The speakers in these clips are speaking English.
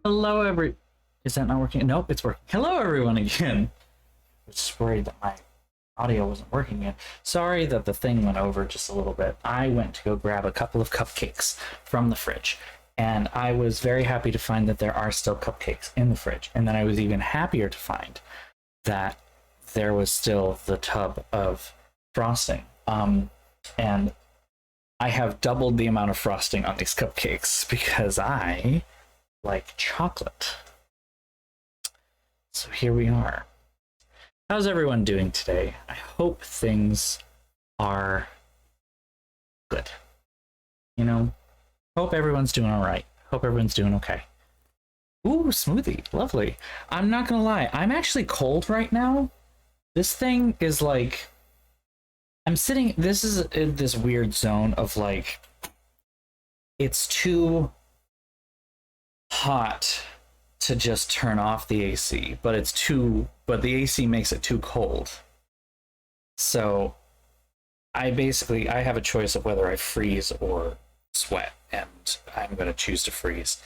Hello, Is that not working? Nope, it's working. Hello, everyone, again. I was just worried that my audio wasn't working yet. Sorry that the thing went over just a little bit. I went to go grab a couple of cupcakes from the fridge, and I was very happy to find that there are still cupcakes in the fridge. And then I was even happier to find that there was still the tub of frosting. And I have doubled the amount of frosting on these cupcakes because I like chocolate. So here we are. How's everyone doing today? I hope things are good. You know, hope everyone's doing all right. Hope everyone's doing okay. Ooh, smoothie. Lovely. I'm not gonna lie. I'm actually cold right now. This thing is like... I'm sitting... This is in this weird zone of like... It's too hot to just turn off the AC, but the AC makes it too cold. So I have a choice of whether I freeze or sweat, and I'm going to choose to freeze.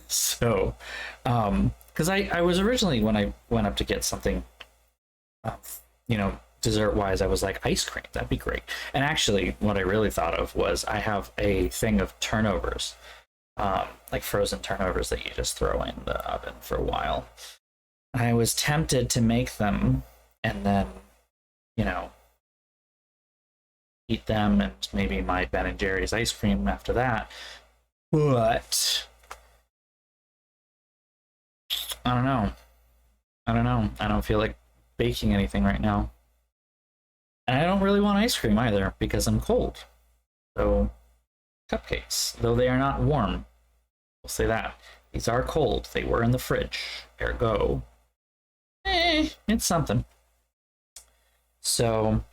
So, because I was originally, when I went up to get something, dessert wise, I was like, ice cream, that'd be great. And actually, what I really thought of was I have a thing of turnovers. Like frozen turnovers that you just throw in the oven for a while. I was tempted to make them and then, eat them and maybe my Ben and Jerry's ice cream after that. But I don't know. I don't feel like baking anything right now. And I don't really want ice cream either because I'm cold. So cupcakes, though they are not warm. We'll say that. These are cold. They were in the fridge. Ergo, it's something. So,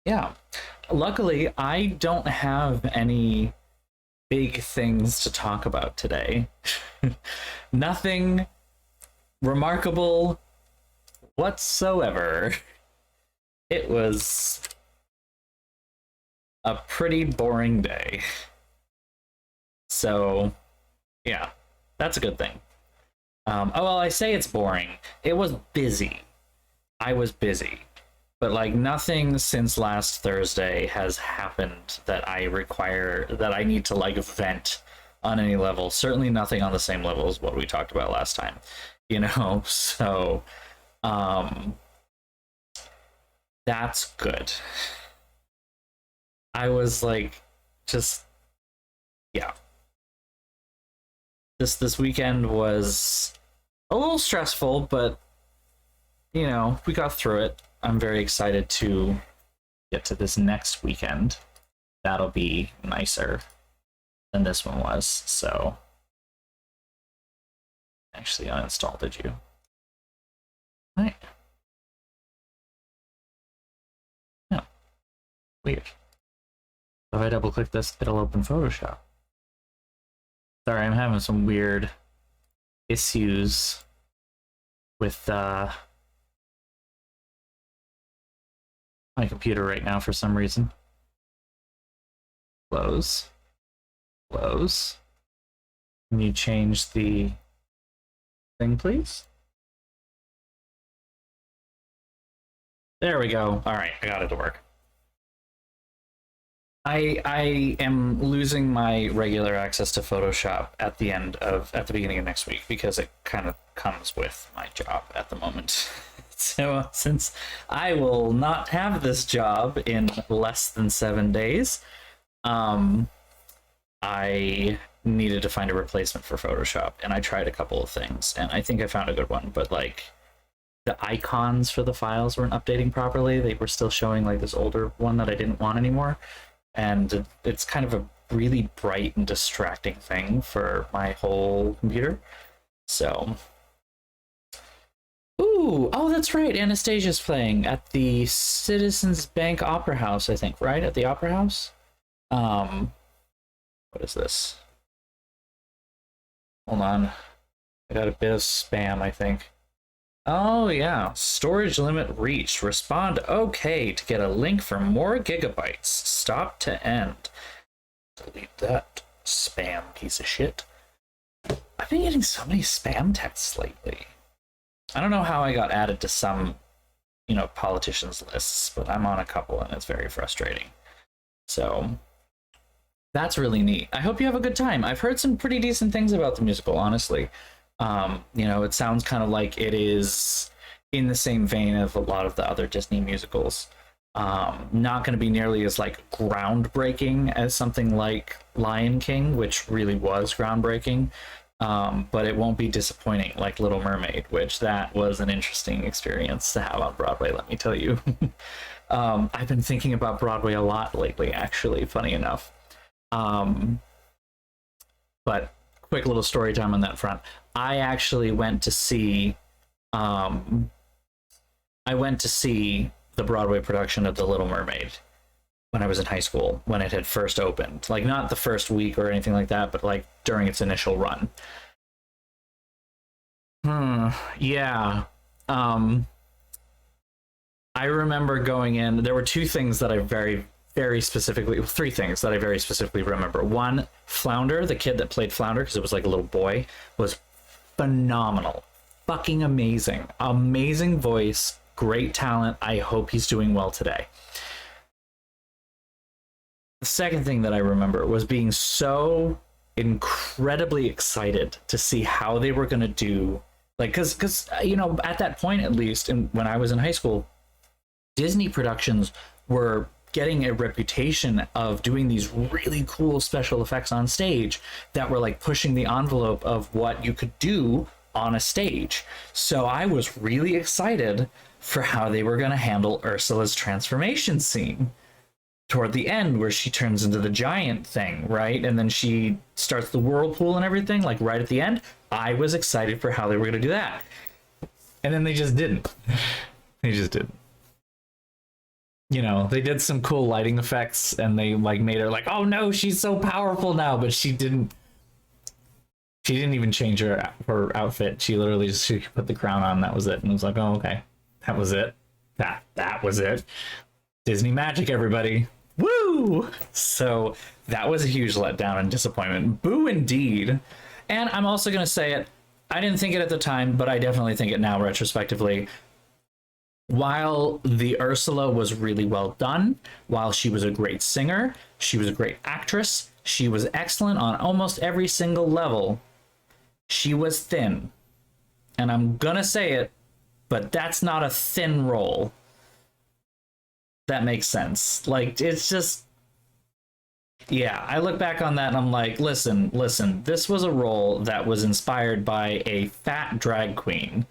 yeah. Luckily, I don't have any big things to talk about today. Nothing remarkable whatsoever. It was a pretty boring day. So, yeah, that's a good thing. I say it's boring. It was busy. I was busy. But, like, nothing since last Thursday has happened that I need to, like, vent on any level. Certainly nothing on the same level as what we talked about last time. So, that's good. I was, like, just, yeah. This weekend was a little stressful, but we got through it. I'm very excited to get to this next weekend. That'll be nicer than this one was. So actually uninstalled, did you? Right. No. Weird. If I double click this, it'll open Photoshop. Sorry, I'm having some weird issues with my computer right now for some reason. Close. Close. Can you change the thing, please? There we go. All right, I got it to work. I am losing my regular access to Photoshop at the beginning of next week because it kind of comes with my job at the moment. So since I will not have this job in less than 7 days, I needed to find a replacement for Photoshop, and I tried a couple of things, and I think I found a good one, but like the icons for the files weren't updating properly. They were still showing like this older one that I didn't want anymore. And it's kind of a really bright and distracting thing for my whole computer. So, oh, that's right. Anastasia's playing at the Citizens Bank Opera House, I think, right? At the Opera House. What is this? Hold on. I got a bit of spam, I think. Oh, yeah. Storage limit reached. Respond OK to get a link for more gigabytes. Stop to end. Delete that spam piece of shit. I I've been getting so many spam texts lately. I don't know how I got added to some, you know, politicians lists, but I'm on a couple and it's very frustrating. So that's really neat. I hope you have a good time. I've heard some pretty decent things about the musical, honestly. You know, it sounds kind of like it is in the same vein of a lot of the other Disney musicals. Not going to be nearly as like groundbreaking as something like Lion King, which really was groundbreaking. But it won't be disappointing like Little Mermaid, which that was an interesting experience to have on Broadway, let me tell you. I've been thinking about Broadway a lot lately, actually, funny enough. But quick little story time on that front. I actually went to see the Broadway production of The Little Mermaid when I was in high school, when it had first opened. Like, not the first week or anything like that, but like during its initial run. Yeah. I remember going in, there were two things that I very specifically, three things that I very specifically remember. One, Flounder, the kid that played Flounder, because it was like a little boy, was phenomenal. Fucking amazing. Amazing voice, great talent. I hope he's doing well today. The second thing that I remember was being so incredibly excited to see how they were going to do, like, because you know, at that point, at least, and when I was in high school, Disney productions were getting a reputation of doing these really cool special effects on stage that were like pushing the envelope of what you could do on a stage. So I was really excited for how they were going to handle Ursula's transformation scene toward the end, where she turns into the giant thing, right? And then she starts the whirlpool and everything, like right at the end. I was excited for how they were going to do that. And then they just didn't. They just didn't. You know, they did some cool lighting effects and they like made her like, oh no, she's so powerful now, but she didn't even change her outfit. She literally just she put the crown on, that was it. And it was like, oh, okay, that was it. That was it. Disney magic, everybody. Woo! So that was a huge letdown and disappointment. Boo indeed. And I'm also going to say it, I didn't think it at the time, but I definitely think it now retrospectively. While the Ursula was really well done, while she was a great singer, she was a great actress, she was excellent on almost every single level, she was thin. And I'm gonna say it, but that's not a thin role. That makes sense. Like, it's just, yeah, I look back on that and I'm like, listen, this was a role that was inspired by a fat drag queen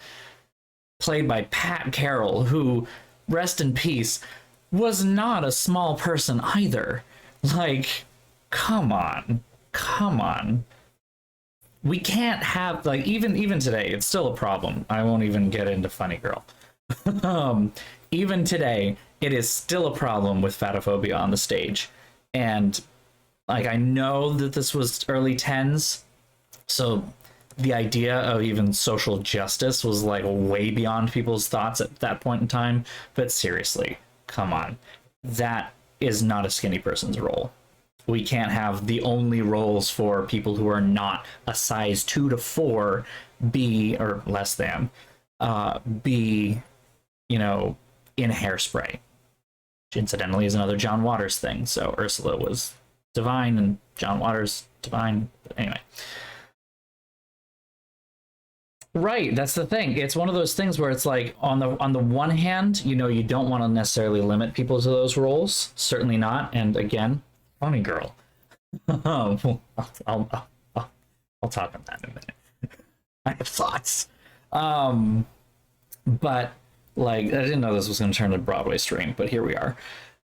played by Pat Carroll, who, rest in peace, was not a small person either. Like, come on. We can't have, like, even today, it's still a problem. I won't even get into Funny Girl. Even today, it is still a problem with fatophobia on the stage. And, like, I know that this was early 10s, so the idea of even social justice was like way beyond people's thoughts at that point in time. But seriously, come on. That is not a skinny person's role. We can't have the only roles for people who are not a size 2 to 4 be, or less than, be, you know, in Hairspray. Which incidentally is another John Waters thing. So Ursula was divine and John Waters divine. But anyway. Right, that's the thing. It's one of those things where it's like, on the one hand, you know, you don't want to necessarily limit people to those roles. Certainly not. And again, Funny Girl. I'll talk on that in a minute. I have thoughts. But like, I didn't know this was going to turn to a Broadway stream, but here we are.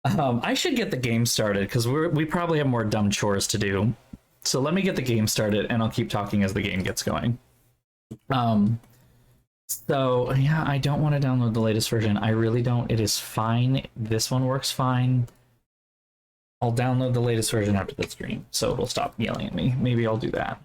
I should get the game started because we probably have more dumb chores to do. So let me get the game started, and I'll keep talking as the game gets going. So yeah, I don't want to download the latest version. I really don't. It is fine. This one works fine. I'll download the latest version after the stream, so it'll stop yelling at me. Maybe I'll do that.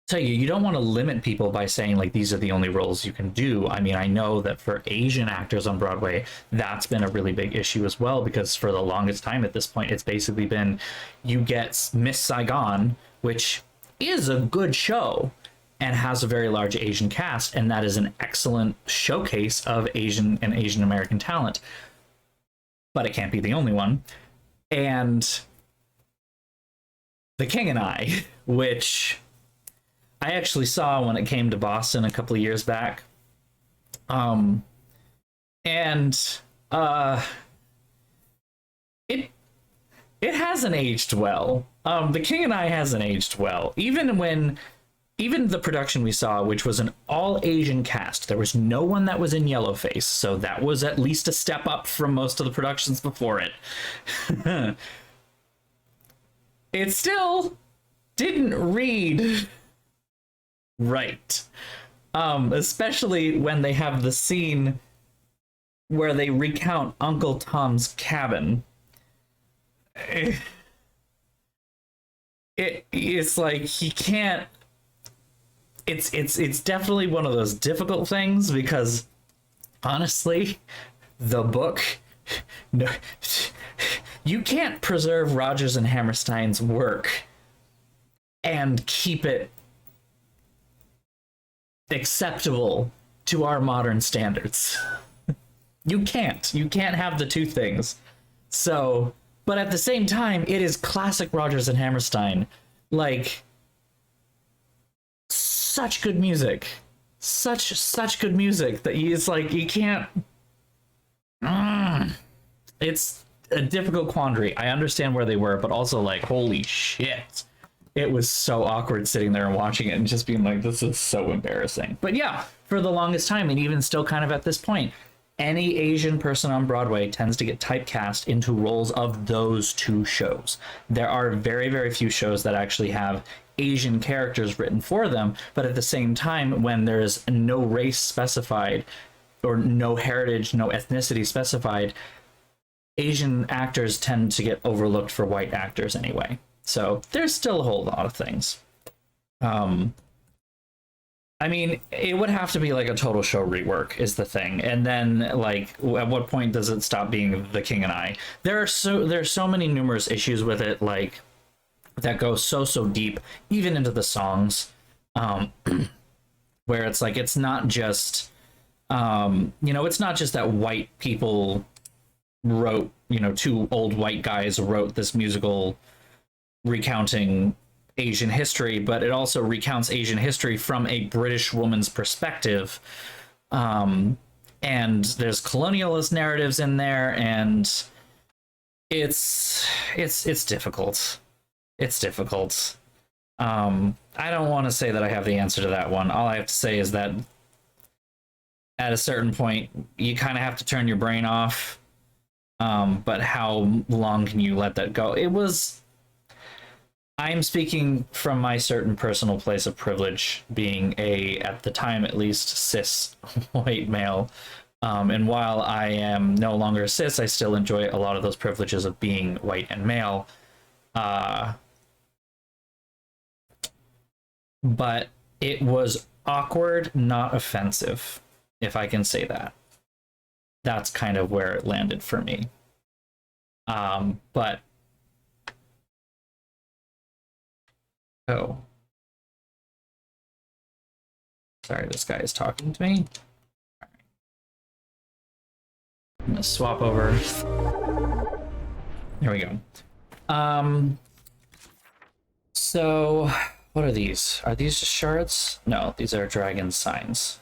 Tell you don't want to limit people by saying like these are the only roles you can do. I mean, I know that for Asian actors on Broadway, that's been a really big issue as well, because for the longest time at this point, it's basically been, you get Miss Saigon, which is a good show and has a very large Asian cast, and that is an excellent showcase of Asian and Asian American talent. But it can't be the only one. And The King and I, which I actually saw when it came to Boston a couple of years back. It hasn't aged well. The King and I hasn't aged well. Even the production we saw, which was an all Asian cast, there was no one that was in yellowface, so that was at least a step up from most of the productions before it. It still didn't read right. Especially when they have the scene where they recount Uncle Tom's cabin. It's like he can't. It's definitely one of those difficult things because honestly, the book, no, you can't preserve Rodgers and Hammerstein's work and keep it acceptable to our modern standards. You can't have the two things. So, but at the same time, it is classic Rodgers and Hammerstein. Like, such good music. Such good music that it's like, you can't... It's a difficult quandary. I understand where they were, but also like, holy shit. It was so awkward sitting there and watching it and just being like, this is so embarrassing. But yeah, for the longest time, and even still kind of at this point, any Asian person on Broadway tends to get typecast into roles of those two shows. There are very, very few shows that actually have Asian characters written for them, but at the same time, when there's no race specified or no heritage, no ethnicity specified, Asian actors tend to get overlooked for white actors anyway. So there's still a whole lot of things. I mean, it would have to be like a total show rework is the thing. And then like at what point does it stop being The King and I? There's so many numerous issues with it, like that go so deep, even into the songs. Where it's like it's not just it's not just that white people wrote, two old white guys wrote this musical recounting Asian history, but it also recounts Asian history from a British woman's perspective. And there's colonialist narratives in there, and it's difficult. It's difficult. I don't want to say that I have the answer to that one. All I have to say is that at a certain point, you kind of have to turn your brain off. But how long can you let that go? I'm speaking from my certain personal place of privilege, being at the time at least, cis white male. And while I am no longer cis, I still enjoy a lot of those privileges of being white and male. But it was awkward, not offensive, if I can say that. That's kind of where it landed for me. But oh, sorry, this guy is talking to me. All right. I'm gonna swap over. There we go. So what are these? Are these just shards? No, these are dragon signs.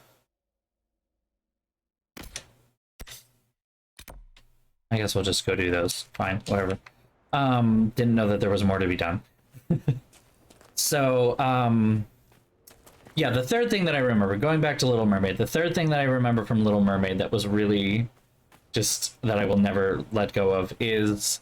I guess we'll just go do those. Fine, whatever. Didn't know that there was more to be done. So, yeah, the third thing that I remember, going back to Little Mermaid, the third thing that I remember from Little Mermaid that was really just that I will never let go of is,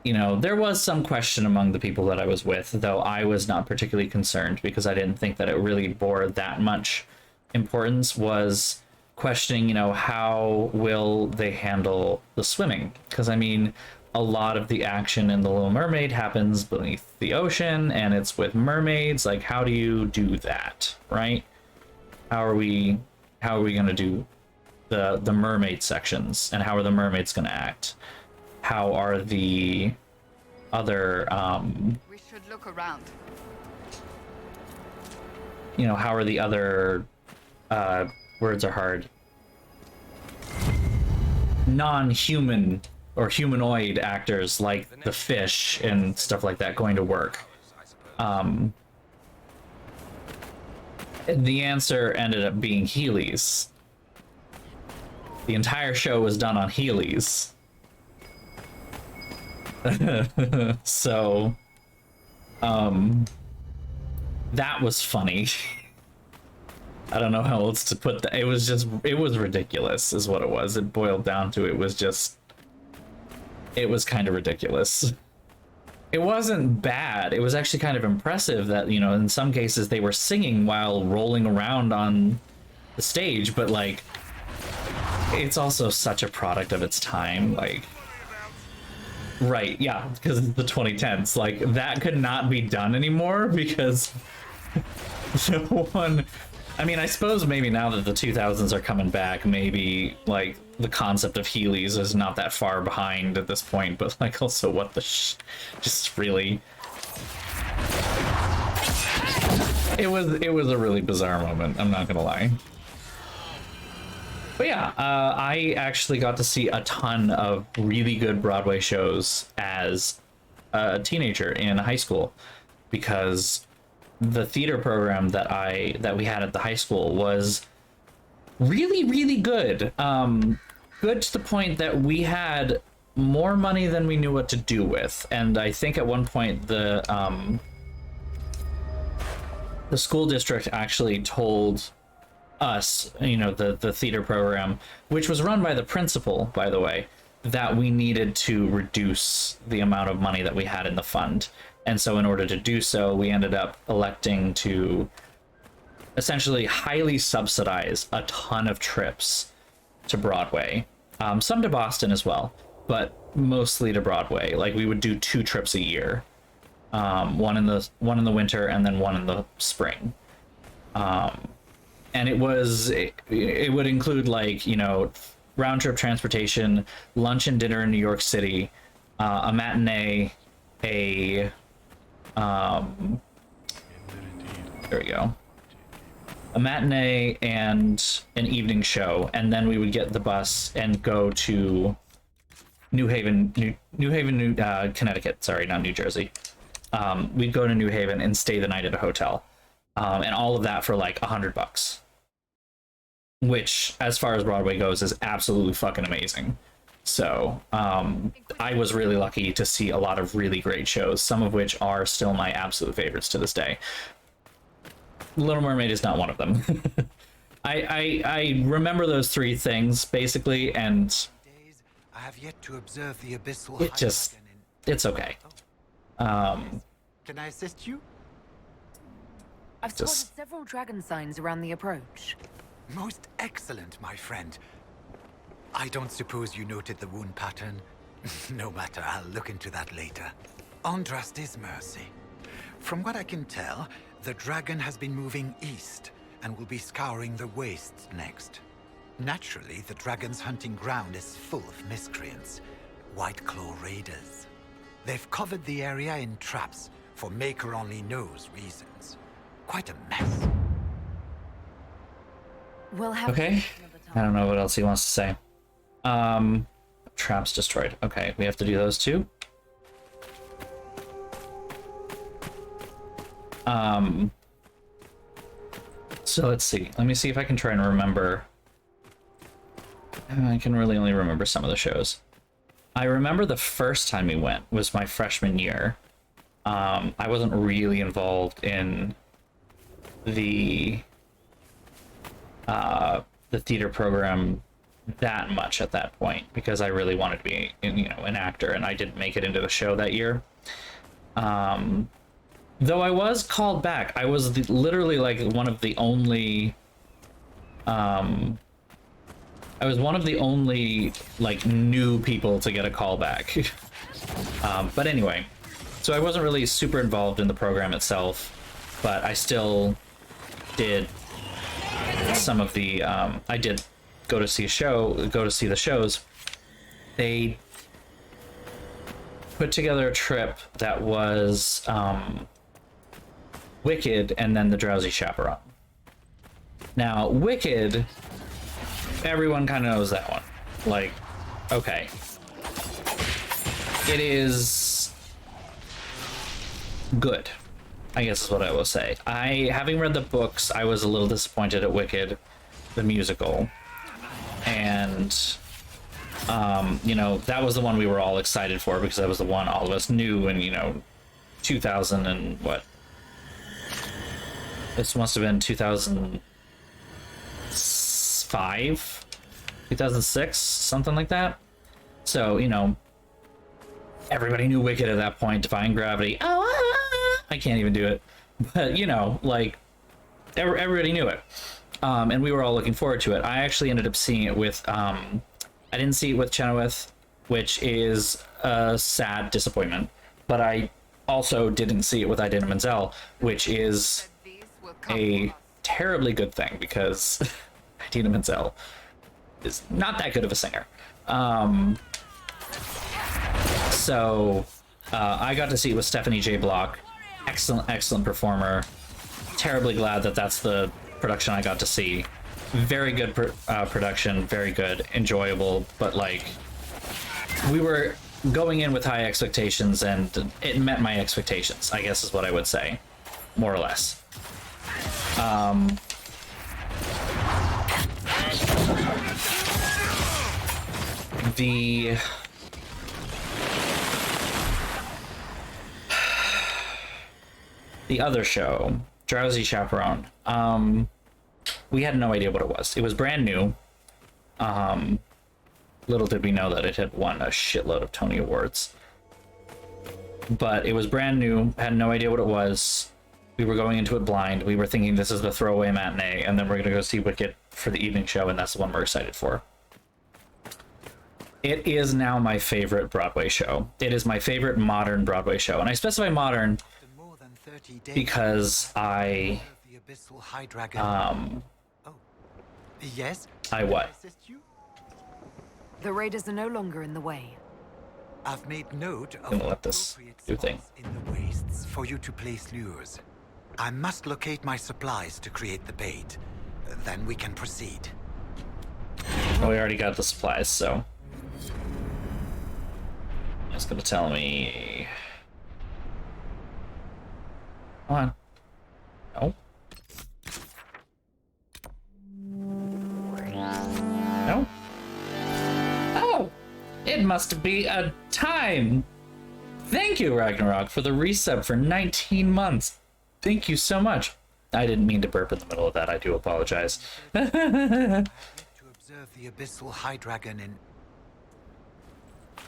there was some question among the people that I was with, though I was not particularly concerned because I didn't think that it really bore that much importance, was questioning, how will they handle the swimming? Because, I mean, a lot of the action in The Little Mermaid happens beneath the ocean, and it's with mermaids. Like, how do you do that, right? How are we going to do the mermaid sections, and how are the mermaids going to act? How are the other... We should look around. you know, how are the other words are hard, non-human or humanoid actors like the fish and stuff like that going to work? The answer ended up being Heelys. The entire show was done on Heelys. So, that was funny. I don't know how else to put that. It was ridiculous is what it was. It boiled down to, it was kind of ridiculous. It wasn't bad. It was actually kind of impressive that, you know, in some cases they were singing while rolling around on the stage, but like, it's also such a product of its time. Like, right, yeah, because it's the 2010s. Like, that could not be done anymore because no one... I mean, I suppose maybe now that the 2000s are coming back, maybe, like, the concept of Heelys is not that far behind at this point, but, like, also, what the just really... It was a really bizarre moment, I'm not gonna lie. But yeah, I actually got to see a ton of really good Broadway shows as a teenager in high school, because the theater program that we had at the high school was really good. Good to the point that we had more money than we knew what to do with. And I think at one point the school district actually told us, you know, the theater program, which was run by the principal, by the way, that we needed to reduce the amount of money that we had in the fund. And so in order to do so, we ended up electing to essentially highly subsidize a ton of trips to Broadway, some to Boston as well, but mostly to Broadway. Like, we would do 2 trips a year, one in the winter and then one in the spring. And it would include, like, you know, round trip transportation, lunch and dinner in New York City, a matinee, there we go, a matinee and an evening show, and then we would get the bus and go to New Haven, Connecticut. Sorry, not New Jersey. We'd go to New Haven and stay the night at a hotel, and all of that for like $100, which, as far as Broadway goes, is absolutely fucking amazing. So I was really lucky to see a lot of really great shows, some of which are still my absolute favorites to this day. Little Mermaid is not one of them. I remember those 3 things basically, and I have yet to observe the abyssal it's okay. Can I assist you? I've spotted several dragon signs around the approach. Most excellent, my friend. I don't suppose you noted the wound pattern? No matter, I'll look into that later. Andraste's mercy. From what I can tell, the dragon has been moving east and will be scouring the wastes next. Naturally, the dragon's hunting ground is full of miscreants, White Claw raiders. They've covered the area in traps for Maker only knows reasons. Quite a mess. We'll have okay. I don't know what else he wants to say. Traps destroyed. Okay, we have to do those too. So let's see. Let me see if I can try and remember. I can really only remember some of the shows. I remember the first time we went was my freshman year. I wasn't really involved in the theater program that much at that point, because I really wanted to be, you know, an actor, and I didn't make it into the show that year. Though I was called back. I was literally like one of the only I was one of the only like new people to get a call back. But anyway, so I wasn't really super involved in the program itself, but I still did some of the I did go to see the shows. They put together a trip that was Wicked, and then The Drowsy Chaperone. Now, Wicked, everyone kind of knows that one. Like, okay. It is good, I guess is what I will say. Having read the books, I was a little disappointed at Wicked, the musical. And, you know, that was the one we were all excited for because that was the one all of us knew in, you know, 2000 and what? This must have been 2005, 2006, something like that. So, you know, everybody knew Wicked at that point. Defying Gravity. Oh, I can't even do it. But, you know, like, everybody knew it. And we were all looking forward to it. I actually ended up seeing it with, I didn't see it with Chenoweth, which is a sad disappointment. But I also didn't see it with Idina Menzel, which is a terribly good thing because Idina Menzel is not that good of a singer. So I got to see it with Stephanie J. Block. Excellent performer. Terribly glad that that's the production I got to see. Very good production, very good, enjoyable, but like we were going in with high expectations and it met my expectations, I guess is what I would say, more or less. The other show, Drowsy Chaperone, we had no idea what it was. It was brand new. Little did we know that it had won a shitload of Tony Awards. But it was brand new, had no idea what it was. We were going into it blind. We were thinking this is the throwaway matinee, and then we're gonna go see Wicked for the evening show, and that's the one we're excited for. It is now my favorite Broadway show. It is my favorite modern Broadway show, and I specify modern because I yes. I what? The raiders are no longer in the way. I've made note of I'm gonna let this do thing. in the wastes for you to place lures. I must locate my supplies to create the bait. Then we can proceed. Well, we already got the supplies, so it's gonna tell me. Come on. No. No. Oh, it must be a time. Thank you, Ragnarok, for the resub for 19 months. Thank you so much. I didn't mean to burp in the middle of that. I do apologize. To observe the abyssal high dragon in.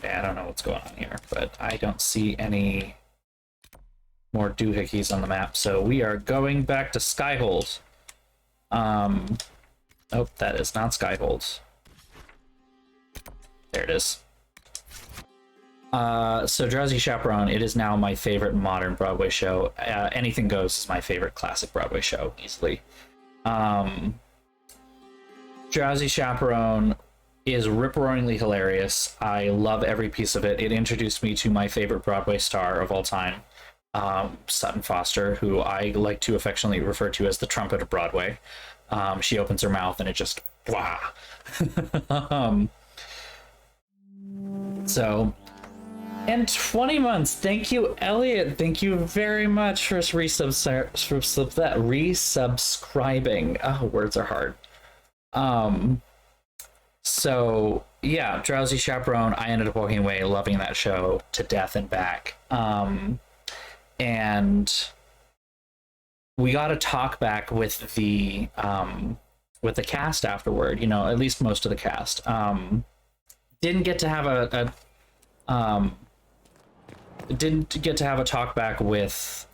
Yeah, I don't know what's going on here, but I don't see any more doohickeys on the map, so we are going back to Skyhold. Nope, that is not Skyhold. There it is. So Drowsy Chaperone, it is now my favorite modern Broadway show. Anything Goes is my favorite classic Broadway show, easily. Drowsy Chaperone is rip-roaringly hilarious. I love every piece of it. It introduced me to my favorite Broadway star of all time, Sutton Foster, who I like to affectionately refer to as the trumpet of Broadway. She opens her mouth and it just, wow. So, and 20 months. Thank you, Elliot. Thank you very much for resubscribing. Oh, words are hard. So yeah, Drowsy Chaperone, I ended up walking away loving that show to death and back. And we got to talk back with the cast afterward, you know, at least most of the cast. Didn't get to have a talk back with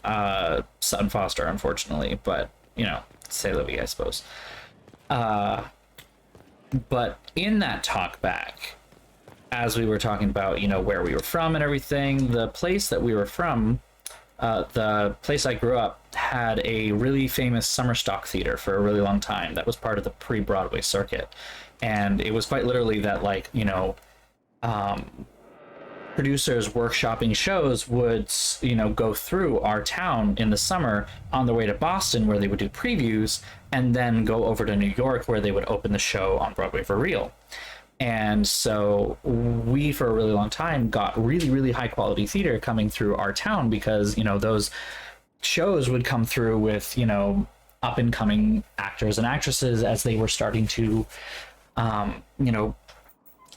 Sutton Foster, unfortunately, but you know, say la vie, I suppose. But in that talk back, as we were talking about, you know, where we were from and everything, the place that we were from, the place I grew up, had a really famous summer stock theater for a really long time. That was part of the pre-Broadway circuit. And it was quite literally that, like, you know, producers workshopping shows would, you know, go through our town in the summer on their way to Boston, where they would do previews, and then go over to New York, where they would open the show on Broadway for real. And so we, for a really long time, got really, really high quality theater coming through our town, because, you know, those shows would come through with, you know, up and coming actors and actresses as they were starting to, you know,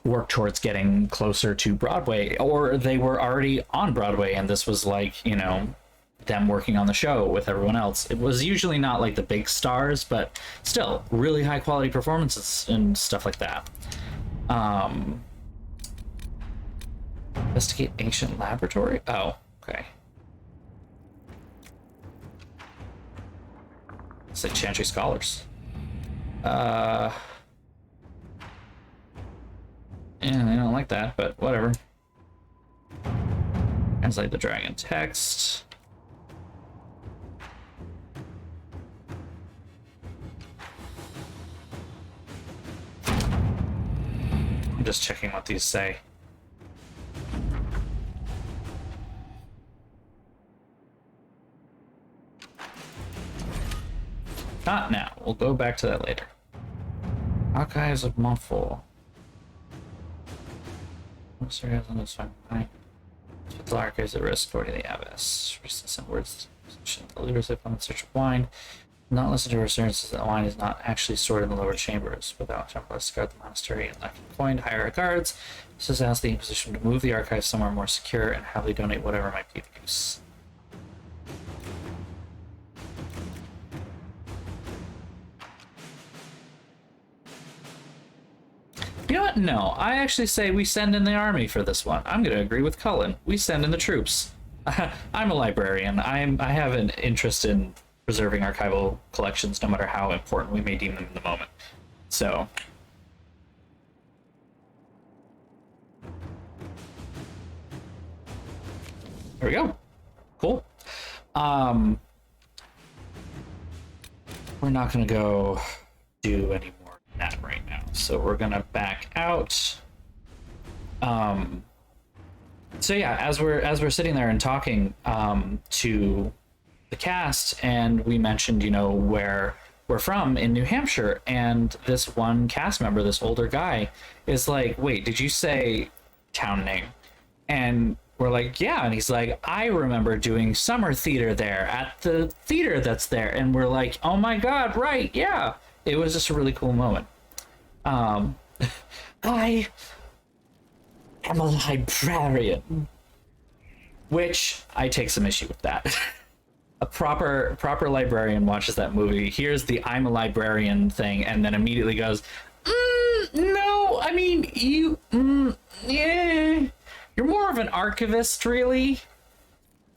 work towards getting closer to Broadway, or they were already on Broadway, and this was like, you know, them working on the show with everyone else. It was usually not like the big stars, but still really high quality performances and stuff like that. Investigate ancient laboratory. Oh, okay. It's like Chantry Scholars. Yeah, I don't like that, but whatever. Translate the dragon text. I'm just checking what these say. Not now. We'll go back to that later. Archives of Muffle. The archives at risk, according to the abbess. Recent words. The leadership on the search of wine. Not listen to assurances that wine is not actually stored in the lower chambers. Without templars to guard the monastery and lacking coin to hire a guards. This has asked the Inquisition to move the archives somewhere more secure and have they donate whatever might be of use. You know what? No, I actually say we send in the army for this one. I'm going to agree with Cullen. We send in the troops. I'm a librarian. I have an interest in preserving archival collections, no matter how important we may deem them in the moment. So, there we go. Cool. We're not going to go do any more than that right now. So we're going to back out. So yeah, as we're sitting there and talking to the cast, and we mentioned, you know, where we're from in New Hampshire, and this one cast member, this older guy, is like, wait, did you say town name? And we're like, yeah. And he's like, I remember doing summer theater there at the theater that's there. And we're like, oh my God, right, yeah. It was just a really cool moment. I am a librarian, which I take some issue with that. A proper librarian watches that movie, hears the I'm a librarian thing, and then immediately goes, no, I mean, yeah, you're more of an archivist, really.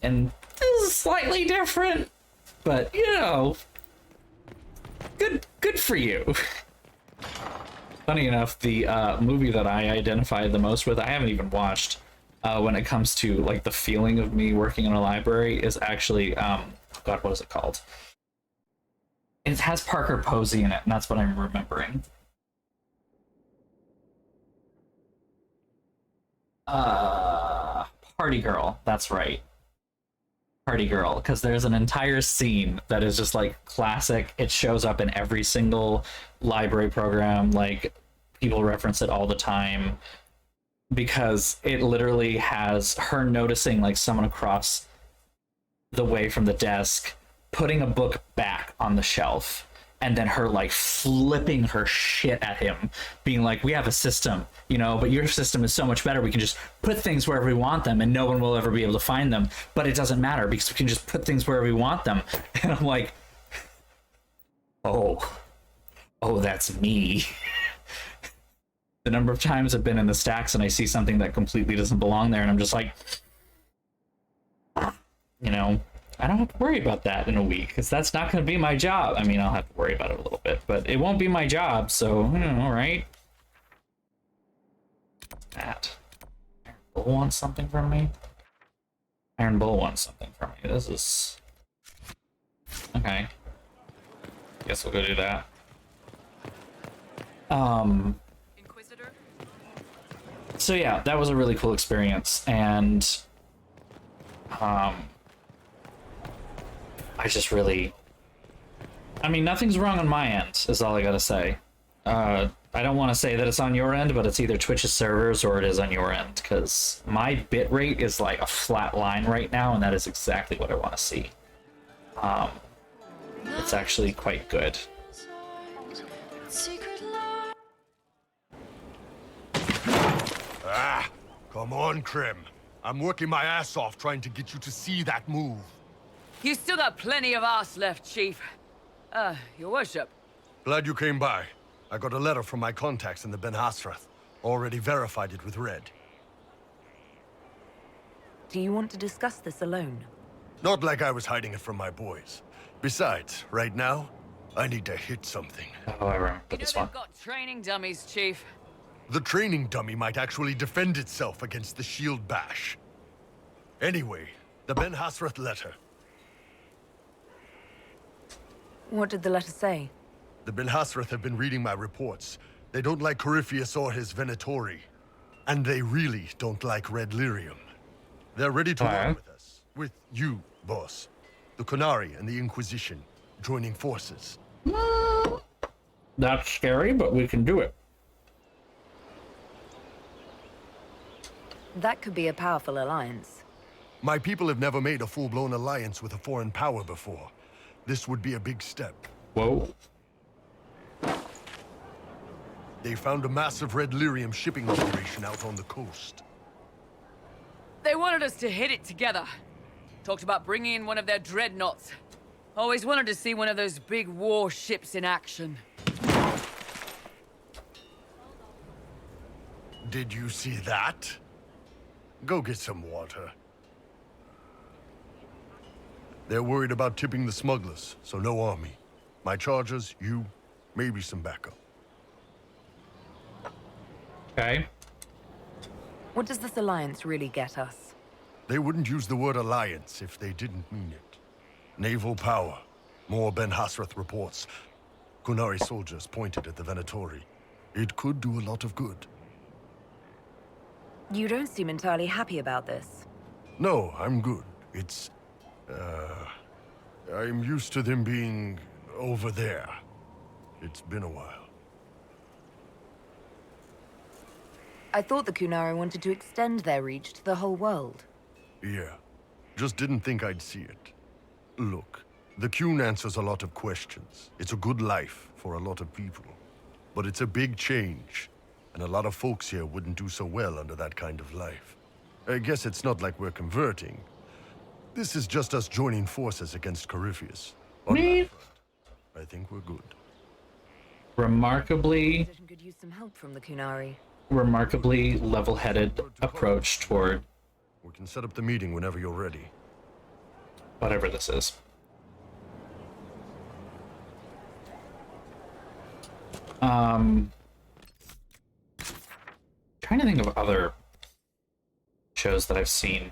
And this is slightly different, but, you know, good for you. Funny enough, the movie that I identify the most with, I haven't even watched, when it comes to like the feeling of me working in a library, is actually God, what is it called? It has Parker Posey in it, and that's what I'm remembering. Party Girl, that's right. Party Girl, because there's an entire scene that is just like classic. It shows up in every single library program, like people reference it all the time, because it literally has her noticing like someone across the way from the desk putting a book back on the shelf, and then her like flipping her shit at him, being like, we have a system, you know, but your system is so much better. We can just put things wherever we want them and no one will ever be able to find them, but it doesn't matter because we can just put things wherever we want them. And I'm like, oh, that's me. The number of times I've been in the stacks and I see something that completely doesn't belong there, and I'm just like, you know, I don't have to worry about that in a week, because that's not going to be my job. I mean, I'll have to worry about it a little bit, but it won't be my job, so, all right. That. Iron Bull wants something from me? Iron Bull wants something from me. This is... Okay. Guess we'll go do that. Inquisitor? So yeah, that was a really cool experience, and I just really, I mean, nothing's wrong on my end, is all I gotta say. I don't want to say that it's on your end, but it's either Twitch's servers or it is on your end, because my bitrate is like a flat line right now, and that is exactly what I want to see. It's actually quite good. Ah, come on, Krim. I'm working my ass off trying to get you to see that move. You still got plenty of arse left, Chief. Your worship. Glad you came by. I got a letter from my contacts in the Ben Hasrath. Already verified it with Red. Do you want to discuss this alone? Not like I was hiding it from my boys. Besides, right now, I need to hit something. Oh, I remember You know this one. they've got training dummies, Chief. The training dummy might actually defend itself against the shield bash. Anyway, the Ben Hasrath letter. What did the letter say? The Ben Hasrath have been reading my reports. They don't like Corypheus or his Venatori. And they really don't like Red Lyrium. They're ready to work with us. With you, boss. The Qunari and the Inquisition joining forces. That's scary, but we can do it. That could be a powerful alliance. My people have never made a full-blown alliance with a foreign power before. This would be a big step. Whoa. They found a massive Red Lyrium shipping operation out on the coast. They wanted us to hit it together. Talked about bringing in one of their dreadnoughts. Always wanted to see one of those big war ships in action. Did you see that? Go get some water. They're worried about tipping the smugglers, so no army. My chargers, you, maybe some backup. Okay. What does this alliance really get us? They wouldn't use the word alliance if they didn't mean it. Naval power. More Ben Hasrath reports. Qunari soldiers pointed at the Venatori. It could do a lot of good. You don't seem entirely happy about this. No, I'm good. It's... I'm used to them being over there. It's been a while. I thought the Qunari wanted to extend their reach to the whole world. Yeah. Just didn't think I'd see it. Look, the Qun answers a lot of questions. It's a good life for a lot of people. But it's a big change. And a lot of folks here wouldn't do so well under that kind of life. I guess it's not like we're converting. This is just us joining forces against Corypheus. On that front, I think we're good. Remarkably Inquisition could use some help from the Qunari. level-headed approach toward We can set up the meeting whenever you're ready. whatever this is. Trying to think of other shows that I've seen.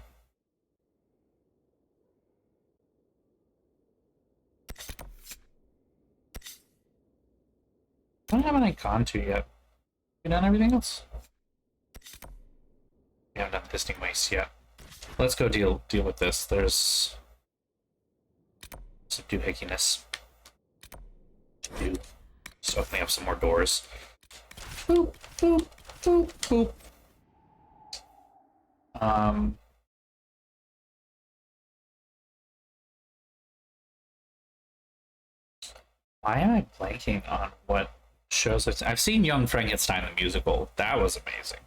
What haven't I gone to yet? You done everything else? We haven't done Pisting Mice yet. Let's go deal with this. There's some doohickiness to do. Just opening up some more doors. Boop, boop, boop, boop. Why am I blanking on what shows I've seen Young Frankenstein the musical. That was amazing.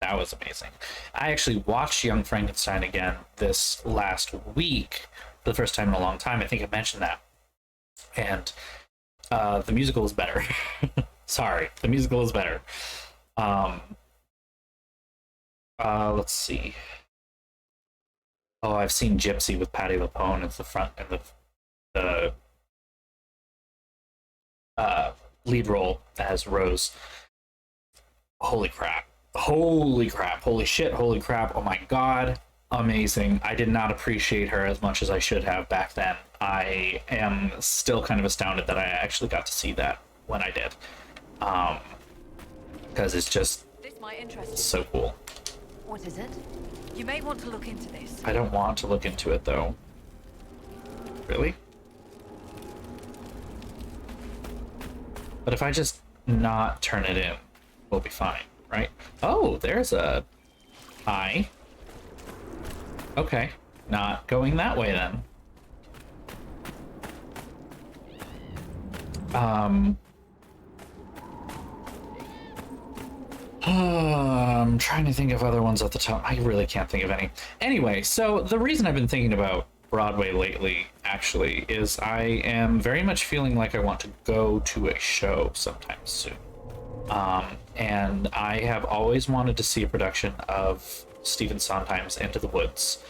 That was amazing. I actually watched Young Frankenstein again this last week for the first time in a long time. I think I mentioned that. And the musical is better. Sorry, the musical is better. Let's see. Oh, I've seen Gypsy with Patti LuPone as the front and the lead role as Rose. Holy crap. Holy crap. Holy shit. Holy crap. Oh my god. Amazing. I did not appreciate her as much as I should have back then. I am still kind of astounded that I actually got to see that when I did. Because it's just piqued my interest. It's so cool. What is it? You may want to look into this. I don't want to look into it, though. Really? But if I just not turn it in, we'll be fine, right? Oh, there's a eye. Okay, not going that way then. I'm trying to think of other ones at the top. I really can't think of any. Anyway, so the reason I've been thinking about Broadway lately, actually, is I am very much feeling like I want to go to a show sometime soon. And I have always wanted to see a production of Stephen Sondheim's Into the Woods.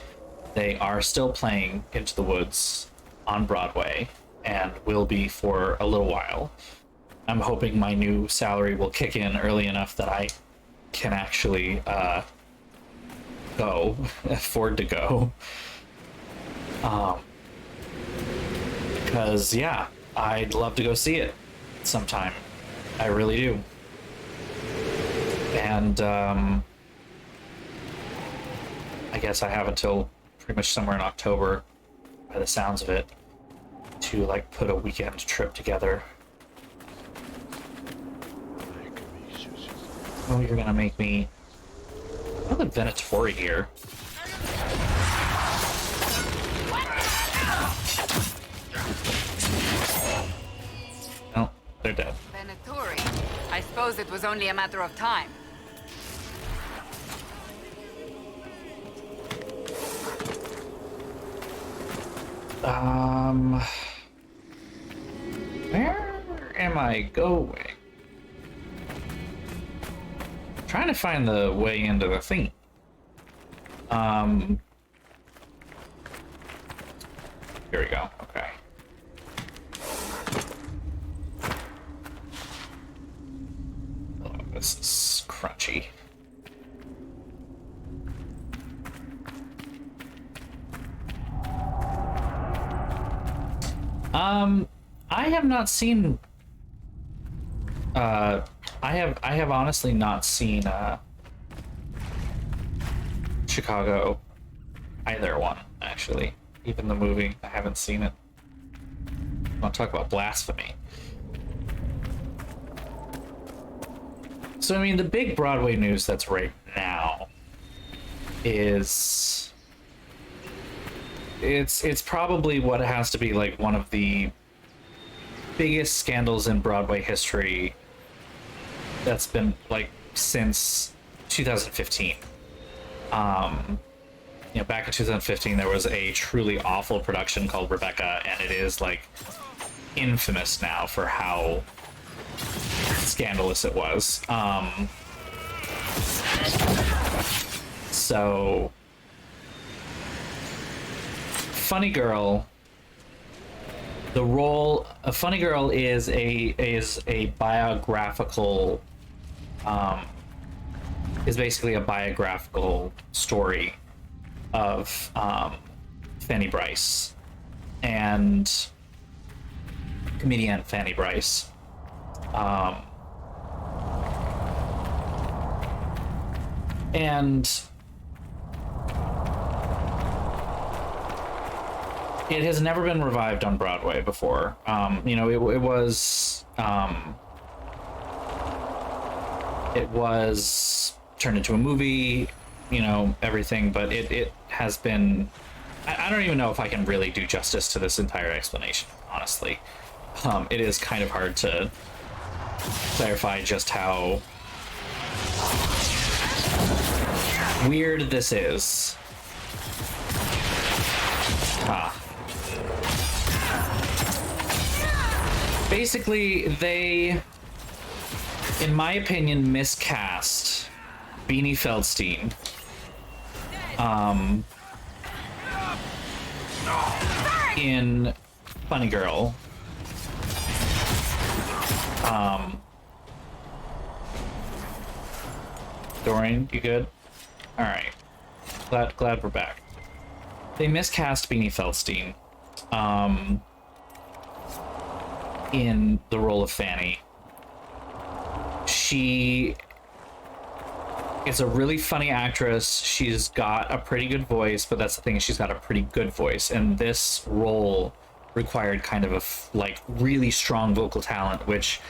They are still playing Into the Woods on Broadway and will be for a little while. I'm hoping my new salary will kick in early enough that I can actually go, afford to go. Because, yeah, I'd love to go see it sometime. I really do. And I guess I have until pretty much somewhere in October, by the sounds of it, to like put a weekend trip together. Oh, you're gonna make me... I live Venatori here. Oh, they're dead. Venatori? I suppose it was only a matter of time. Where am I going? Trying to find the way into the thing. Here we go. Okay. Oh, this is crunchy. I have not seen I have honestly not seen Chicago, either one, actually. Even the movie, I haven't seen it. I want to talk about blasphemy. So I mean, the big Broadway news that's right now is it's probably what has to be like one of the biggest scandals in Broadway history that's been like since 2015. You know, back in 2015 there was a truly awful production called Rebecca, and it is like infamous now for how scandalous it was. So Funny Girl, the role of Funny Girl is a biographical, is basically a biographical story of Fanny Brice and comedian Fanny Brice. And it has never been revived on Broadway before. You know, it was turned into a movie, you know, everything, but it has been... I don't even know if I can really do justice to this entire explanation, honestly. It is kind of hard to clarify just how weird this is. Basically, they, in my opinion, miscast Beanie Feldstein in Funny Girl. Dorian, you good? All right. Glad we're back. They miscast Beanie Feldstein in the role of Fanny. She is a really funny actress. She's got a pretty good voice, but that's the thing, she's got a pretty good voice, and this role required kind of a like really strong vocal talent, which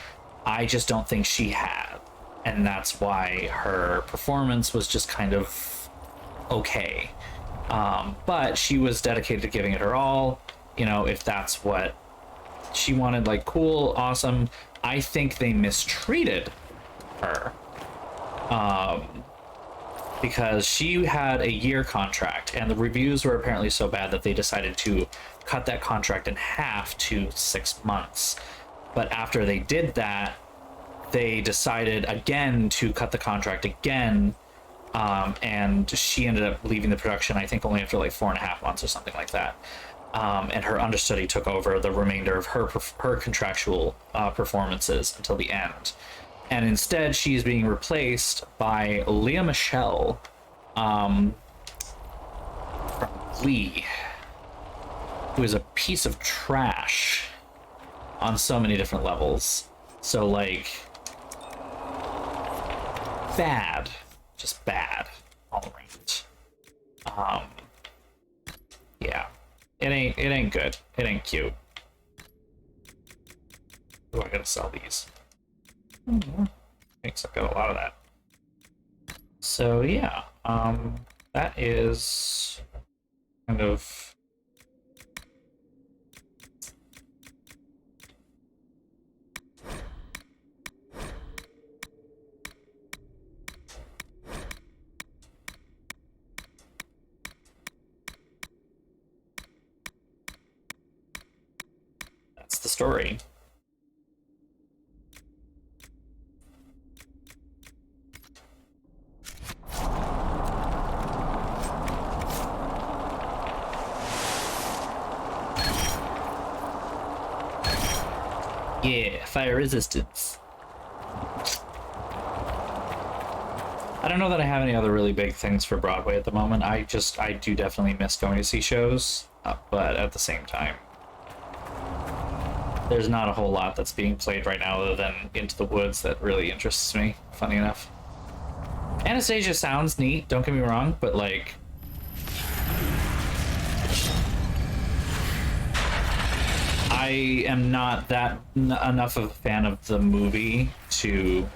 I just don't think she had, and that's why her performance was just kind of okay. But she was dedicated to giving it her all. You know, if that's what she wanted, like, cool, awesome. I think they mistreated her. Because she had a year contract, and the reviews were apparently so bad that they decided to cut that contract in half to 6 months. But after they did that, they decided again to cut the contract again, and she ended up leaving the production, I think, only after like 4.5 months or something like that. And her understudy took over the remainder of her contractual performances until the end. And instead, she's being replaced by Lea Michele from Glee, who is a piece of trash on so many different levels. So, like, bad, just bad all around. Yeah, it ain't good. It ain't cute. Oh, I gotta sell these. Thanks, I've got a lot of that. So yeah, that is kind of that's the story. Yeah, fire resistance. I don't know that I have any other really big things for Broadway at the moment. I do definitely miss going to see shows, but at the same time, there's not a whole lot that's being played right now other than Into the Woods that really interests me, funny enough. Anastasia sounds neat, don't get me wrong, but like, I am not that enough of a fan of the movie to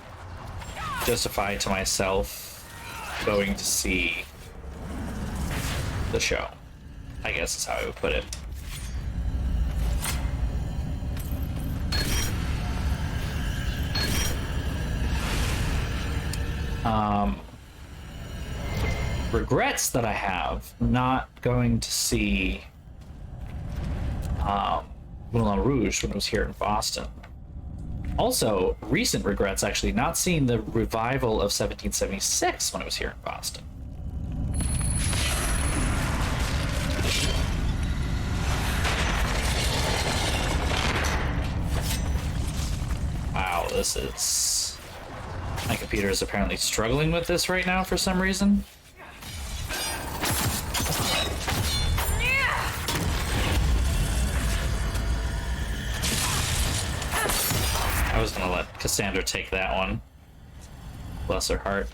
justify to myself going to see the show, I guess is how I would put it. Regrets that I have not going to see Moulin Rouge when it was here in Boston. Also, recent regrets actually not seeing the revival of 1776 when it was here in Boston. Wow, this is... My computer is apparently struggling with this right now for some reason. I was gonna let Cassandra take that one. Bless her heart.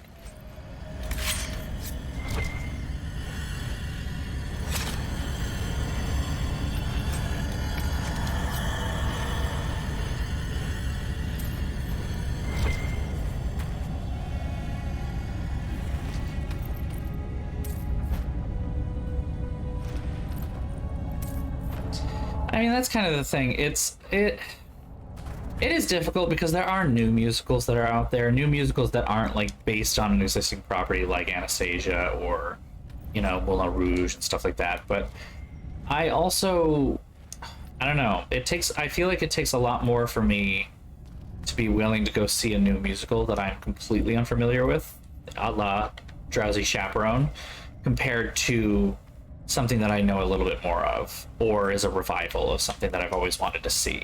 I mean, that's kind of the thing. It is difficult because there are new musicals that are out there, new musicals that aren't like based on an existing property like Anastasia or, you know, Moulin Rouge and stuff like that. But I also, I don't know, I feel like it takes a lot more for me to be willing to go see a new musical that I'm completely unfamiliar with, a la Drowsy Chaperone, compared to something that I know a little bit more of, or is a revival of something that I've always wanted to see.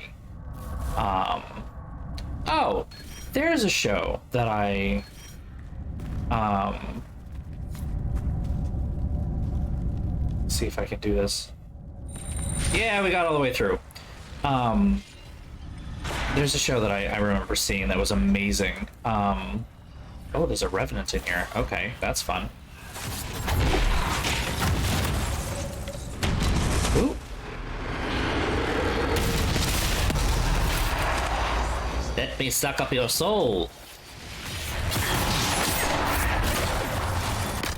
Oh, there's a show that I, see if I can do this. Yeah, we got all the way through. There's a show that I remember seeing that was amazing, by Oh, there's a revenant in here. Okay, that's fun. Ooh. Let me suck up your soul.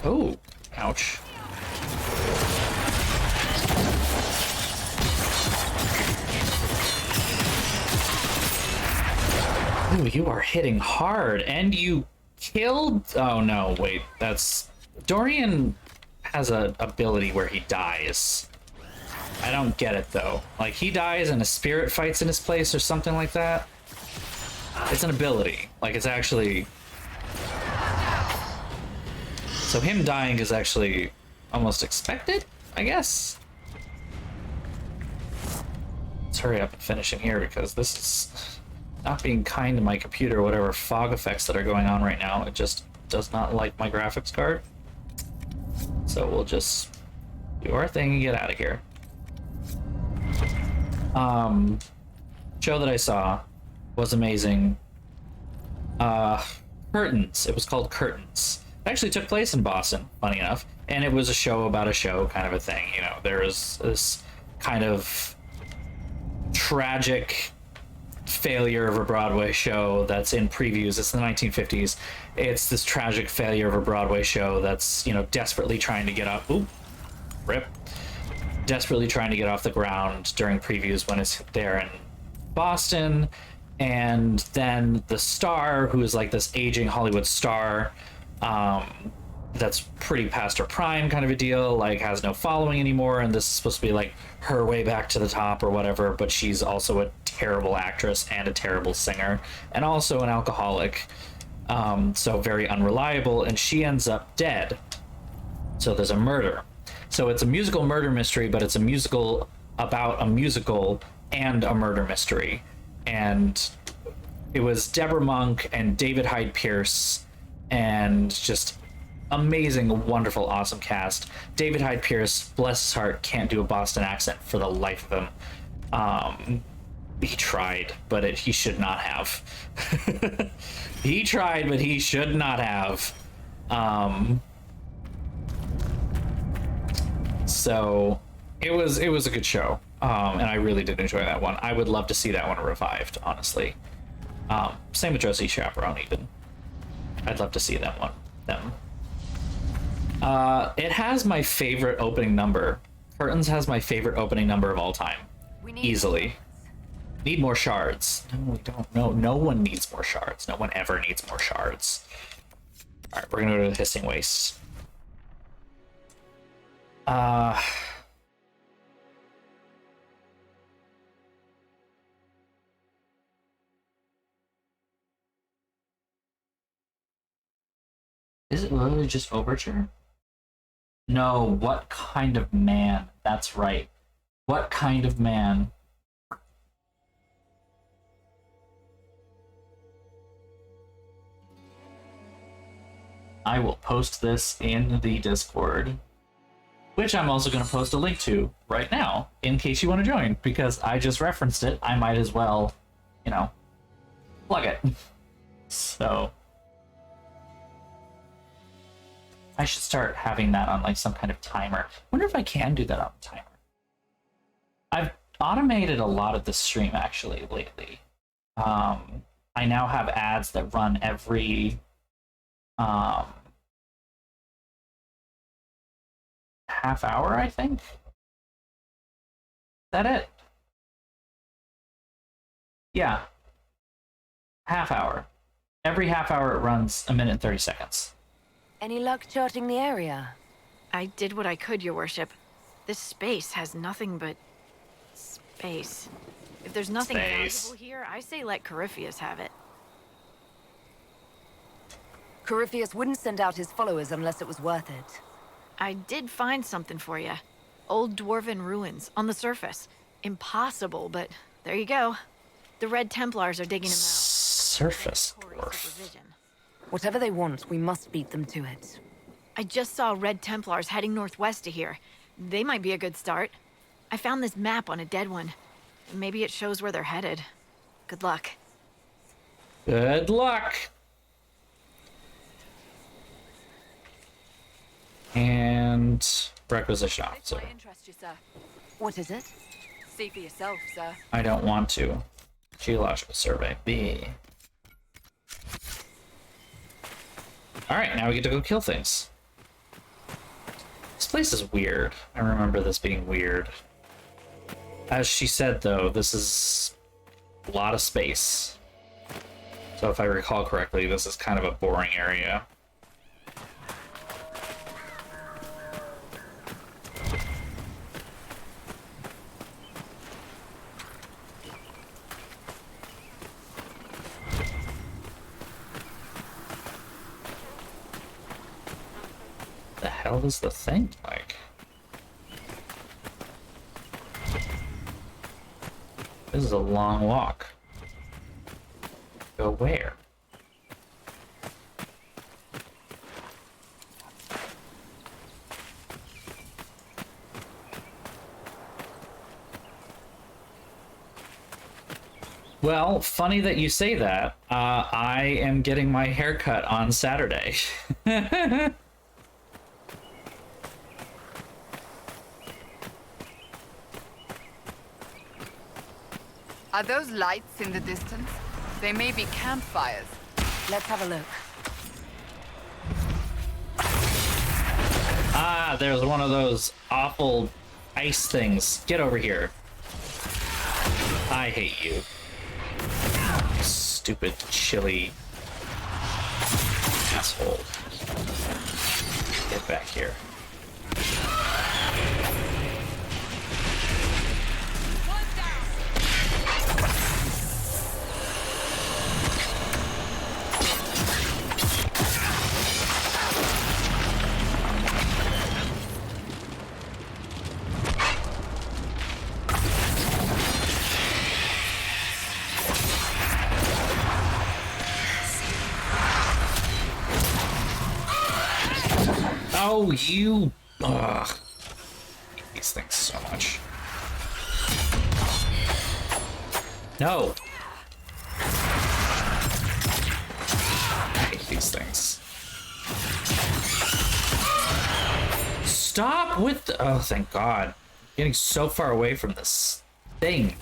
Oh, ouch. Ooh, you are hitting hard, and you killed... Oh no, wait, that's... Dorian has a ability where he dies. I don't get it, though. Like, he dies and a spirit fights in his place or something like that. It's an ability. Like, it's actually... So him dying is actually almost expected, I guess? Let's hurry up and finish him here, because this is not being kind to my computer, whatever fog effects that are going on right now. It just does not like my graphics card. So we'll just do our thing and get out of here. Show that I saw was amazing. Curtains. It was called Curtains. It actually took place in Boston, funny enough, and it was a show about a show kind of a thing. You know, there was this kind of tragic failure of a Broadway show that's in previews. It's the 1950s. It's this tragic failure of a Broadway show that's, you know, desperately trying to get up. Ooh, rip. Desperately trying to get off the ground during previews when it's there in Boston. And then the star, who is like this aging Hollywood star, that's pretty past her prime kind of a deal, like has no following anymore, and this is supposed to be like her way back to the top or whatever, but she's also a terrible actress and a terrible singer and also an alcoholic, so very unreliable, and she ends up dead. So there's a murder. So it's a musical murder mystery, but it's a musical about a musical and a murder mystery. And it was Deborah Monk and David Hyde Pierce, and just amazing, wonderful, awesome cast. David Hyde Pierce, bless his heart, can't do a Boston accent for the life of him. He tried, but he should not have. He tried, but he should not have. So it was a good show, and I really did enjoy that one. I would love to see that one revived, honestly. Same with Josie Chaperone, even. I'd love to see them. It has my favorite opening number. Curtains has my favorite opening number of all time. Easily. Need more shards. No, we don't. No one needs more shards. No one ever needs more shards. Alright, we're gonna go to the Hissing Wastes. Is it literally just Overture? No, What Kind of Man? That's right. What Kind of Man? I will post this in the Discord, which I'm also going to post a link to right now, in case you want to join, because I just referenced it. I might as well, you know, plug it. So I should start having that on like some kind of timer. Wonder if I can do that on a timer. I've automated a lot of the stream actually lately. I now have ads that run every half hour, I think. Is that it? Yeah. Half hour. Every half hour it runs 1 minute and 30 seconds. Any luck charting the area? I did what I could, Your Worship. This space has nothing but space. If there's nothing valuable here, I say let Corypheus have it. Corypheus wouldn't send out his followers unless it was worth it. I did find something for you. Old dwarven ruins on the surface. Impossible, but there you go. The Red Templars are digging them out. Surface dwarf. Whatever they want, we must beat them to it. I just saw Red Templars heading northwest to here. They might be a good start. I found this map on a dead one. Maybe it shows where they're headed. Good luck. Good luck. And requisition This officer. might interest you, sir. What is it? See for yourself, sir. I don't want to. Geological survey. B. Alright, now we get to go kill things. This place is weird. I remember this being weird. As she said, though, this is a lot of space. So if I recall correctly, this is kind of a boring area. The hell is the thing like? This is a long walk. Go where? Well, funny that you say that. I am getting my haircut on Saturday. Are those lights in the distance? They may be campfires. Let's have a look. Ah, there's one of those awful ice things. Get over here. I hate you. Stupid, chilly asshole. Get back here. Oh, you... Ugh. I hate these things so much. No! I hate these things. Stop with the... Oh, thank God. I'm getting so far away from this thing.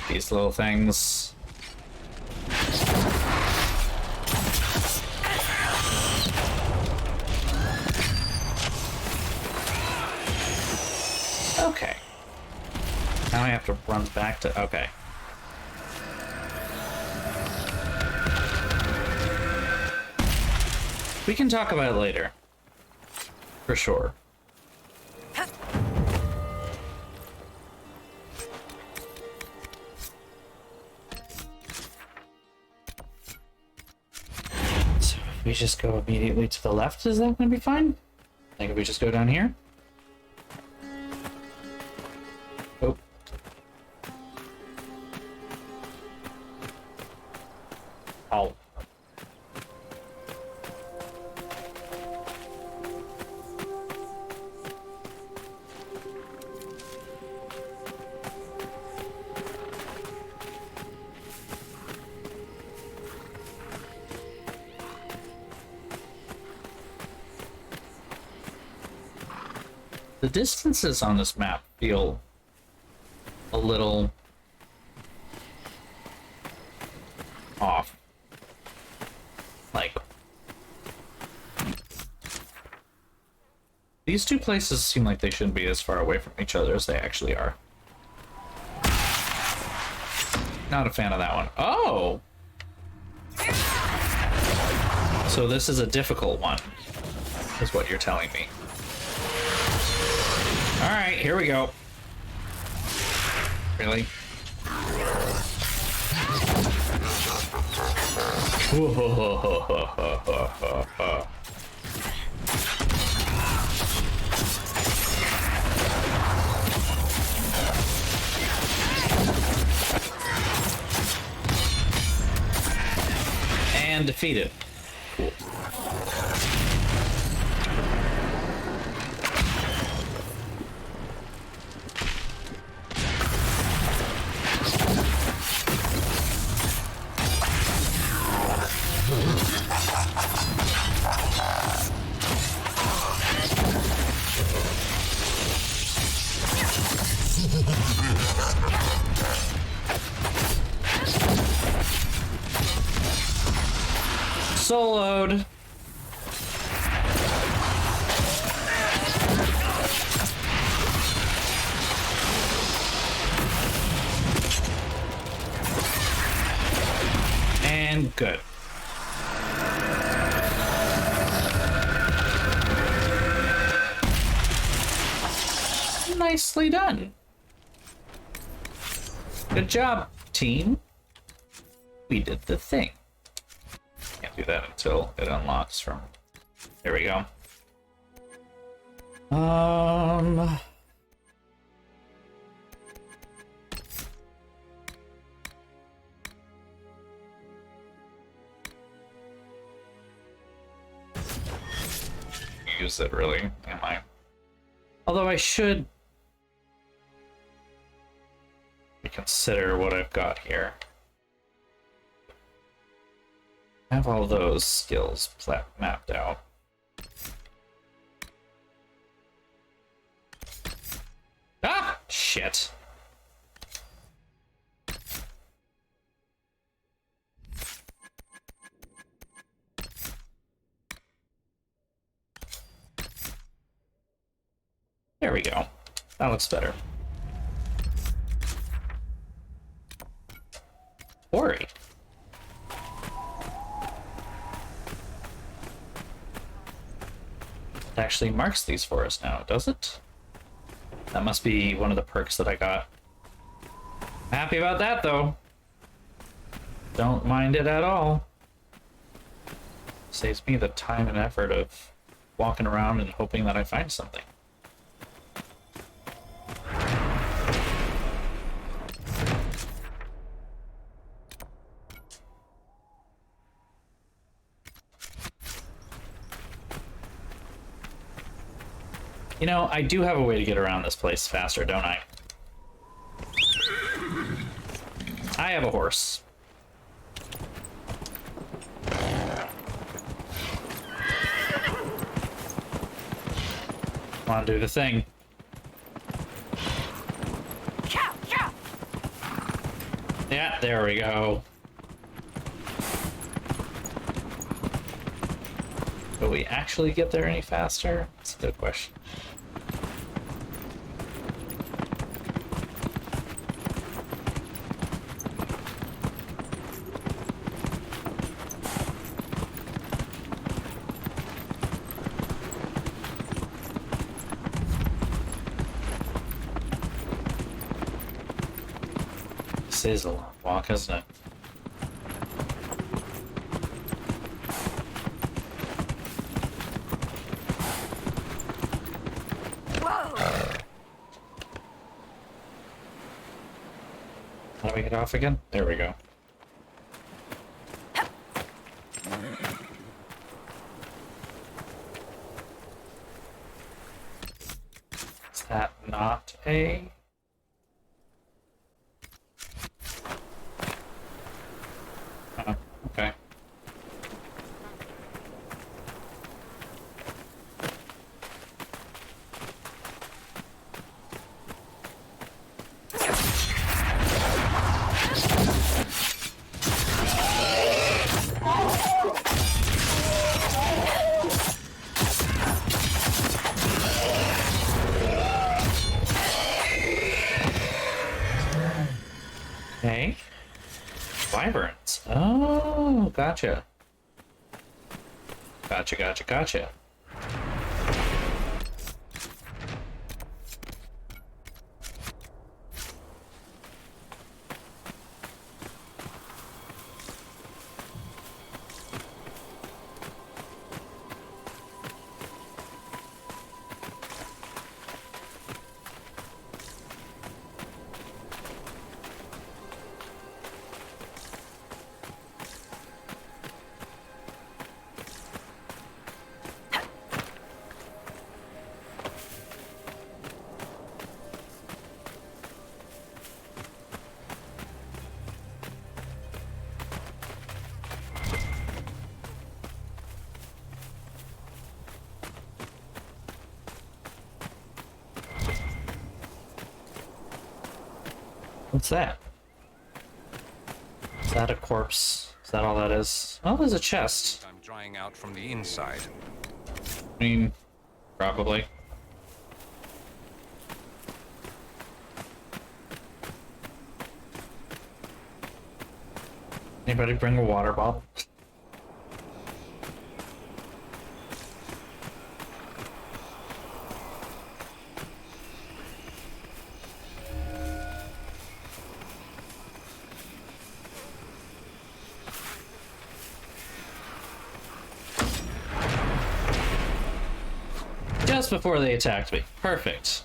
These little things. Okay. Now I have to run back to... Okay. We can talk about it later. For sure. We just go immediately to the left, is that going to be fine? I think if we just go down here. Oh. Oh. The distances on this map feel a little off. Like, these two places seem like they shouldn't be as far away from each other as they actually are. Not a fan of that one. Oh! So this is a difficult one, is what you're telling me. Alright, here we go. Really? And defeated. Cool. Soloed. And good. Nicely done. Good job, team. We did the thing. Can't do that until it unlocks from... There we go. Use it, really, am I? Although I should reconsider what I've got here. I have all those skills mapped out. Ah! Shit. There we go. That looks better. Ori. It actually marks these for us now, does it? That must be one of the perks that I got. Happy about that, though. Don't mind it at all. Saves me the time and effort of walking around and hoping that I find something. You know, I do have a way to get around this place faster, don't I? I have a horse. Come on, do the thing. Yeah, there we go. Will we actually get there any faster? That's a good question. This is a long walk, isn't it? How do we get off again? There we go. Is that not a... Oh, okay. Okay. Wyverns. Oh, gotcha. Gotcha. What's that? Is that a corpse? Is that all that is? Oh, there's a chest. I'm drying out from the inside. I mean, probably. Anybody bring a water bottle? Just before they attacked me. Perfect.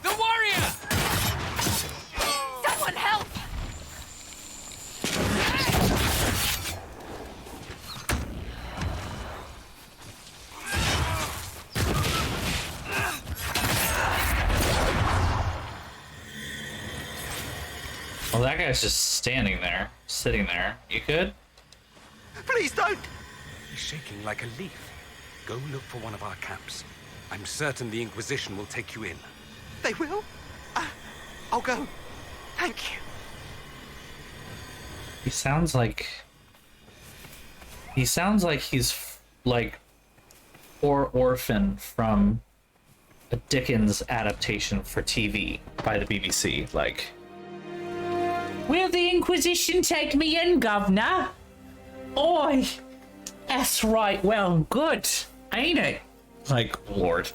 The warrior! Someone help! Well, that guy's just standing there, sitting there. You could? Please don't! He's shaking like a leaf. Go look for one of our camps. I'm certain the Inquisition will take you in. They will? I'll go. Thank you. He sounds like he's like Orphan from a Dickens adaptation for TV by the BBC. Like, will the Inquisition take me in, governor? Oi, that's right. Well, good, ain't it? Like, Lord.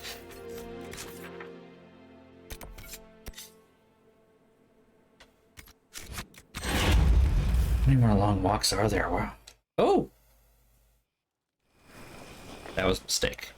How many more long walks are there? Wow. Oh! That was a mistake.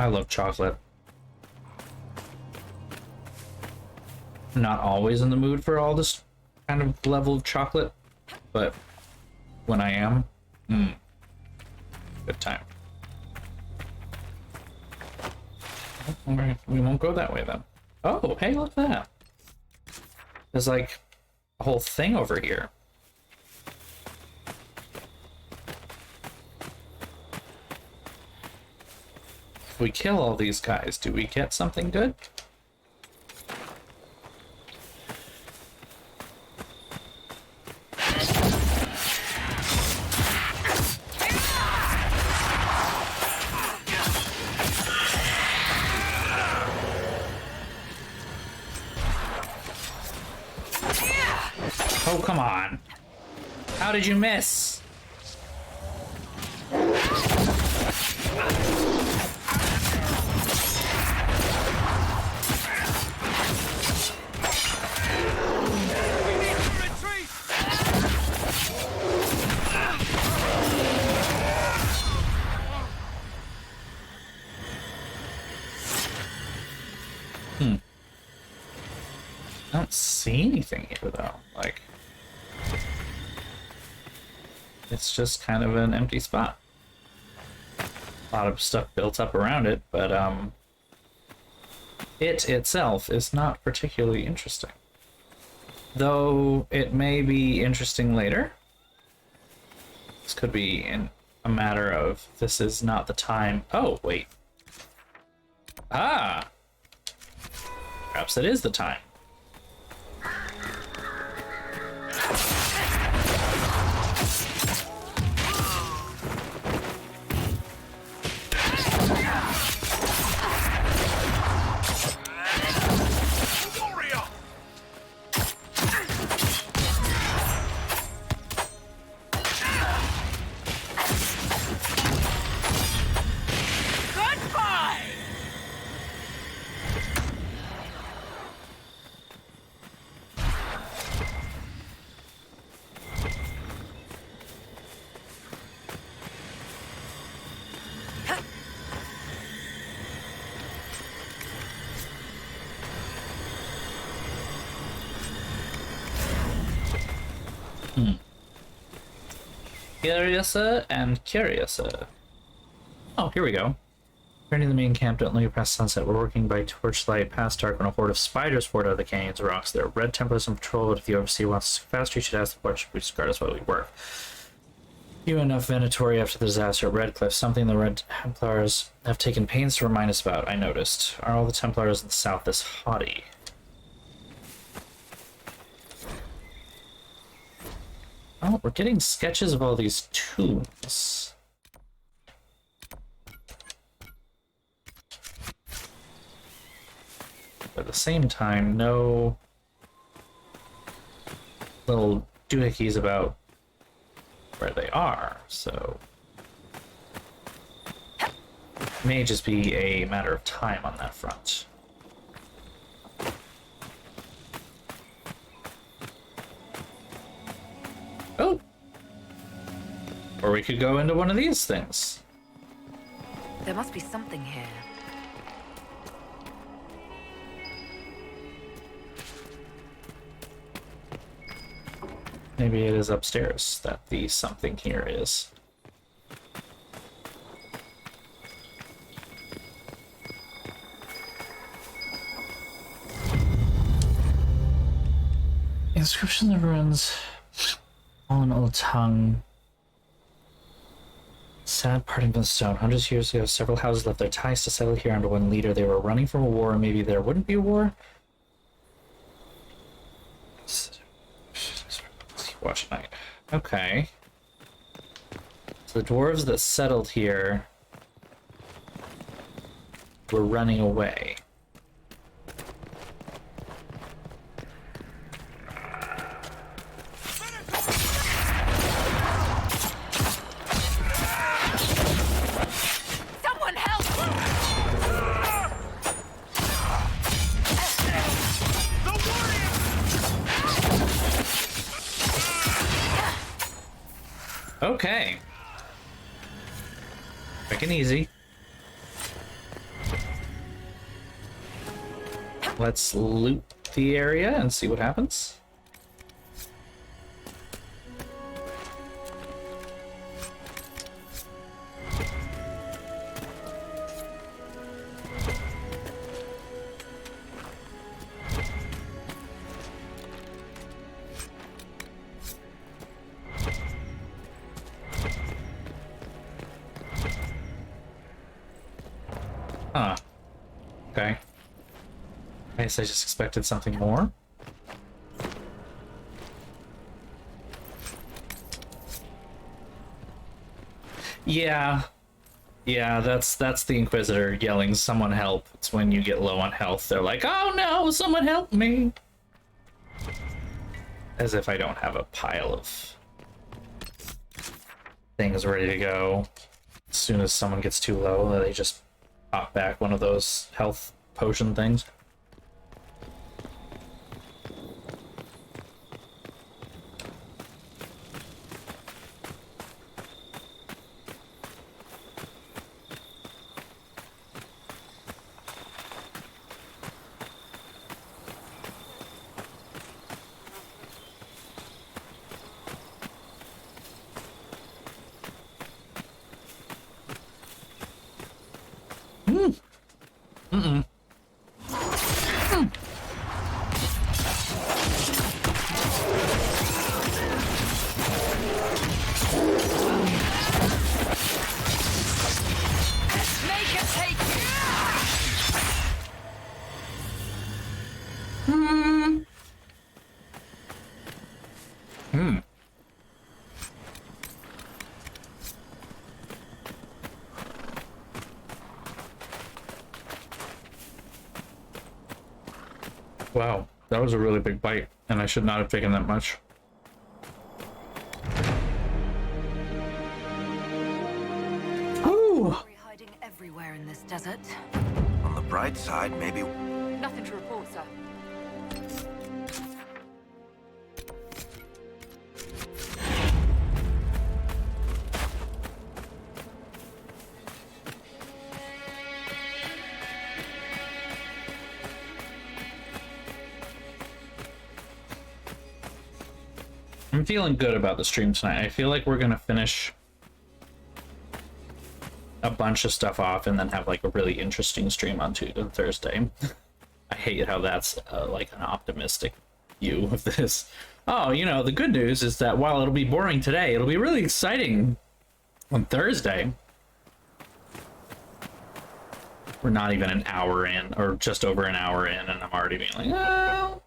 I love chocolate. I'm not always in the mood for all this kind of level of chocolate, but when I am, good time. Alright, we won't go that way then. Oh, hey, look at that. There's like a whole thing over here. If we kill all these guys, do we get something good? Oh, come on. How did you miss? I don't see anything here though. Like, it's just kind of an empty spot. A lot of stuff built up around it, but it itself is not particularly interesting. Though it may be interesting later. This could be in a matter of this is not the time. Oh, wait. Ah! Perhaps it is the time. Curiouser and curiouser. Oh, here we go. Turning the main camp, don't leave past sunset. We're working by torchlight past dark when a horde of spiders poured out of the canyons and rocks. There are red Templars on patrol, but if the Overseer wants us faster, you should ask the Port should discard us while we work. You enough Venatori after the disaster at Redcliffe, something the Red Templars have taken pains to remind us about, I noticed. Are all the Templars in the south this haughty? Oh, we're getting sketches of all these tombs. But at the same time, no little doohickeys about where they are, so it may just be a matter of time on that front. Oh! Or we could go into one of these things. There must be something here. Maybe it is upstairs that the something here is. Inscription of ruins on old tongue. Sad parting from the stone. Hundreds of years ago, several houses left their ties to settle here under one leader. They were running from a war, or maybe there wouldn't be a war. Watch night. Okay. So the dwarves that settled here were running away. Someone help! Okay. Quick and easy. Let's loot the area and see what happens. Huh. Okay. I guess I just expected something more. Yeah. Yeah, that's the Inquisitor yelling, "Someone help." It's when you get low on health. They're like, "Oh no, someone help me." As if I don't have a pile of things ready to go. As soon as someone gets too low, they just pop back one of those health potion things. Wow, that was a really big bite, and I should not have taken that much. Ooh. Hiding everywhere in this desert. On the bright side, maybe... Nothing to report, sir. I'm feeling good about the stream tonight. I feel like we're gonna finish a bunch of stuff off and then have like a really interesting stream on Thursday. I hate how that's like an optimistic view of this. Oh, you know, the good news is that while it'll be boring today, it'll be really exciting on Thursday. We're not even an hour in, or just over an hour in, and I'm already being like, oh.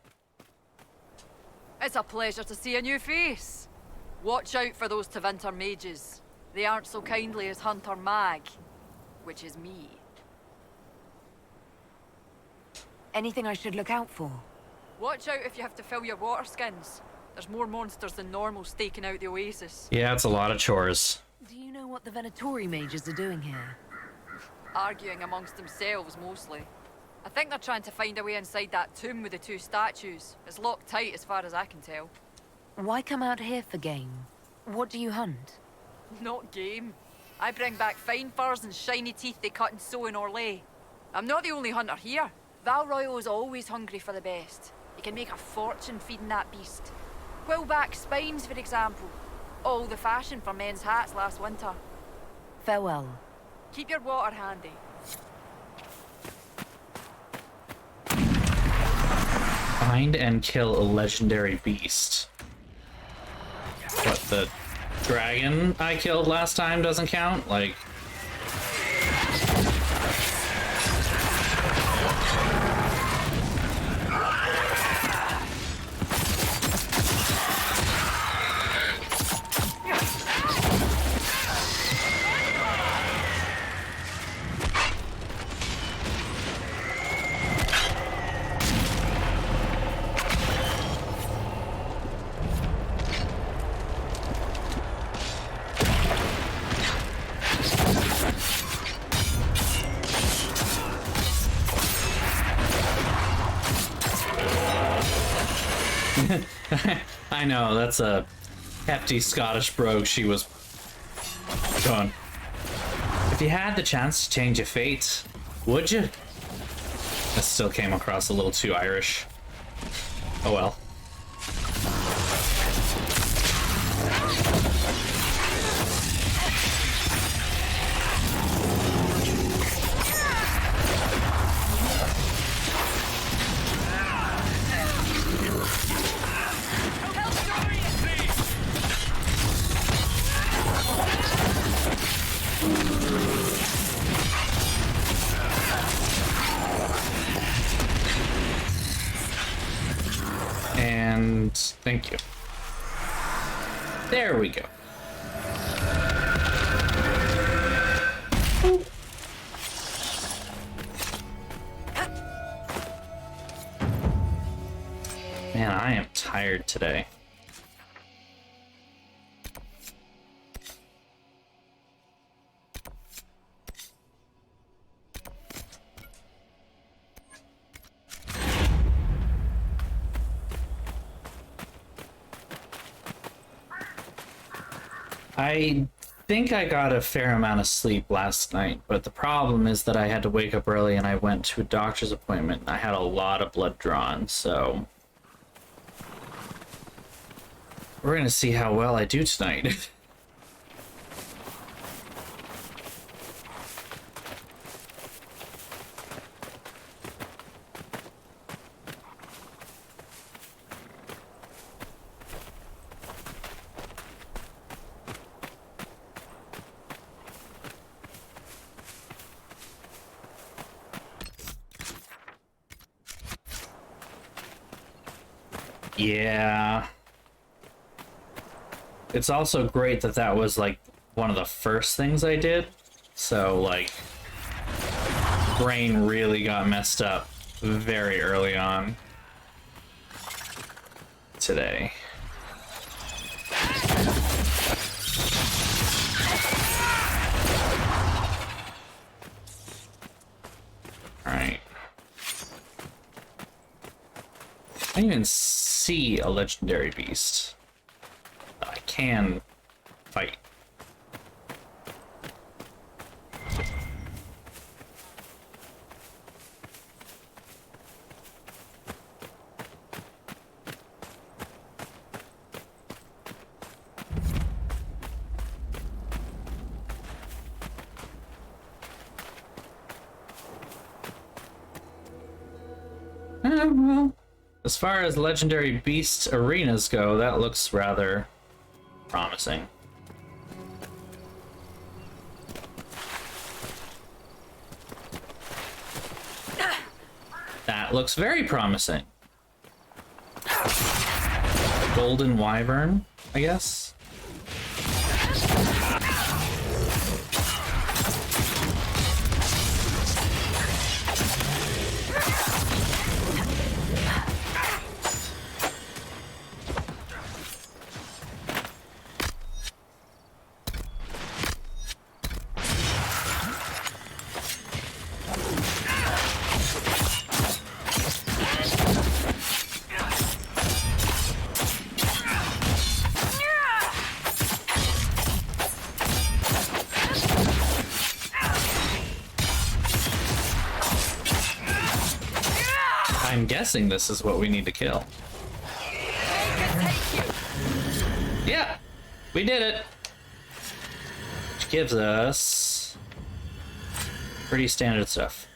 It's a pleasure to see a new face. Watch out for those Tevinter mages. They aren't so kindly as Hunter Mag, which is me. Anything I should look out for? Watch out if you have to fill your water skins. There's more monsters than normal staking out the oasis. Yeah, it's a lot of chores. Do you know what the Venatori mages are doing here? Arguing amongst themselves, mostly. I think they're trying to find a way inside that tomb with the two statues. It's locked tight as far as I can tell. Why come out here for game? What do you hunt? Not game. I bring back fine furs and shiny teeth they cut and sew in Orlais. I'm not the only hunter here. Val Royal's always hungry for the best. You can make a fortune feeding that beast. Quillback spines, for example. All the fashion for men's hats last winter. Farewell. Keep your water handy. Find and kill a legendary beast. What, the dragon I killed last time doesn't count? Like... I know, that's a hefty Scottish brogue she was going. If you had the chance to change your fate, would you? That still came across a little too Irish. Oh well. And thank you. There we go. Man, I am tired today. I think I got a fair amount of sleep last night, but the problem is that I had to wake up early and I went to a doctor's appointment and I had a lot of blood drawn, so we're gonna see how well I do tonight. Yeah. It's also great that that was like one of the first things I did. So like brain really got messed up very early on today. All right. I didn't even see a legendary beast. I can fight. Well, as far as legendary beast arenas go, that looks rather promising. That looks very promising. Golden wyvern, I guess. I'm guessing this is what we need to kill. Yeah, we did it. Which gives us pretty standard stuff.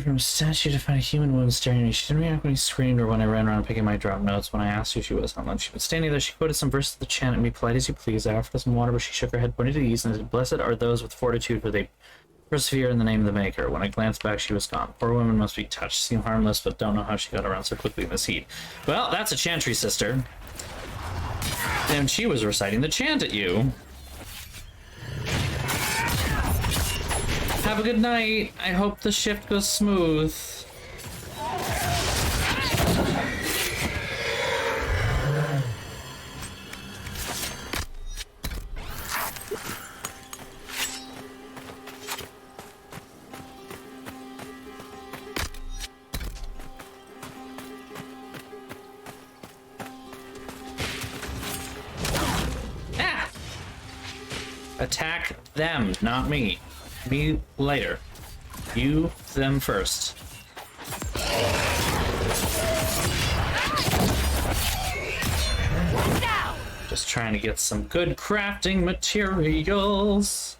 From a statue to find a human woman staring at me. She didn't react when he screamed or when I ran around picking my drop notes. When I asked who she was, how long she was standing there, she quoted some verses of the chant and be polite as you please. I offered her some water, but she shook her head, pointed to the east, and said, "Blessed are those with fortitude, for they persevere in the name of the Maker." When I glanced back, she was gone. Poor women must be touched. Seem harmless, but don't know how she got around so quickly in this heat. Well, that's a chantry sister. And she was reciting the chant at you. Have a good night. I hope the shift goes smooth. Ah! Attack them, not me. Me later. You, them first. Just trying to get some good crafting materials.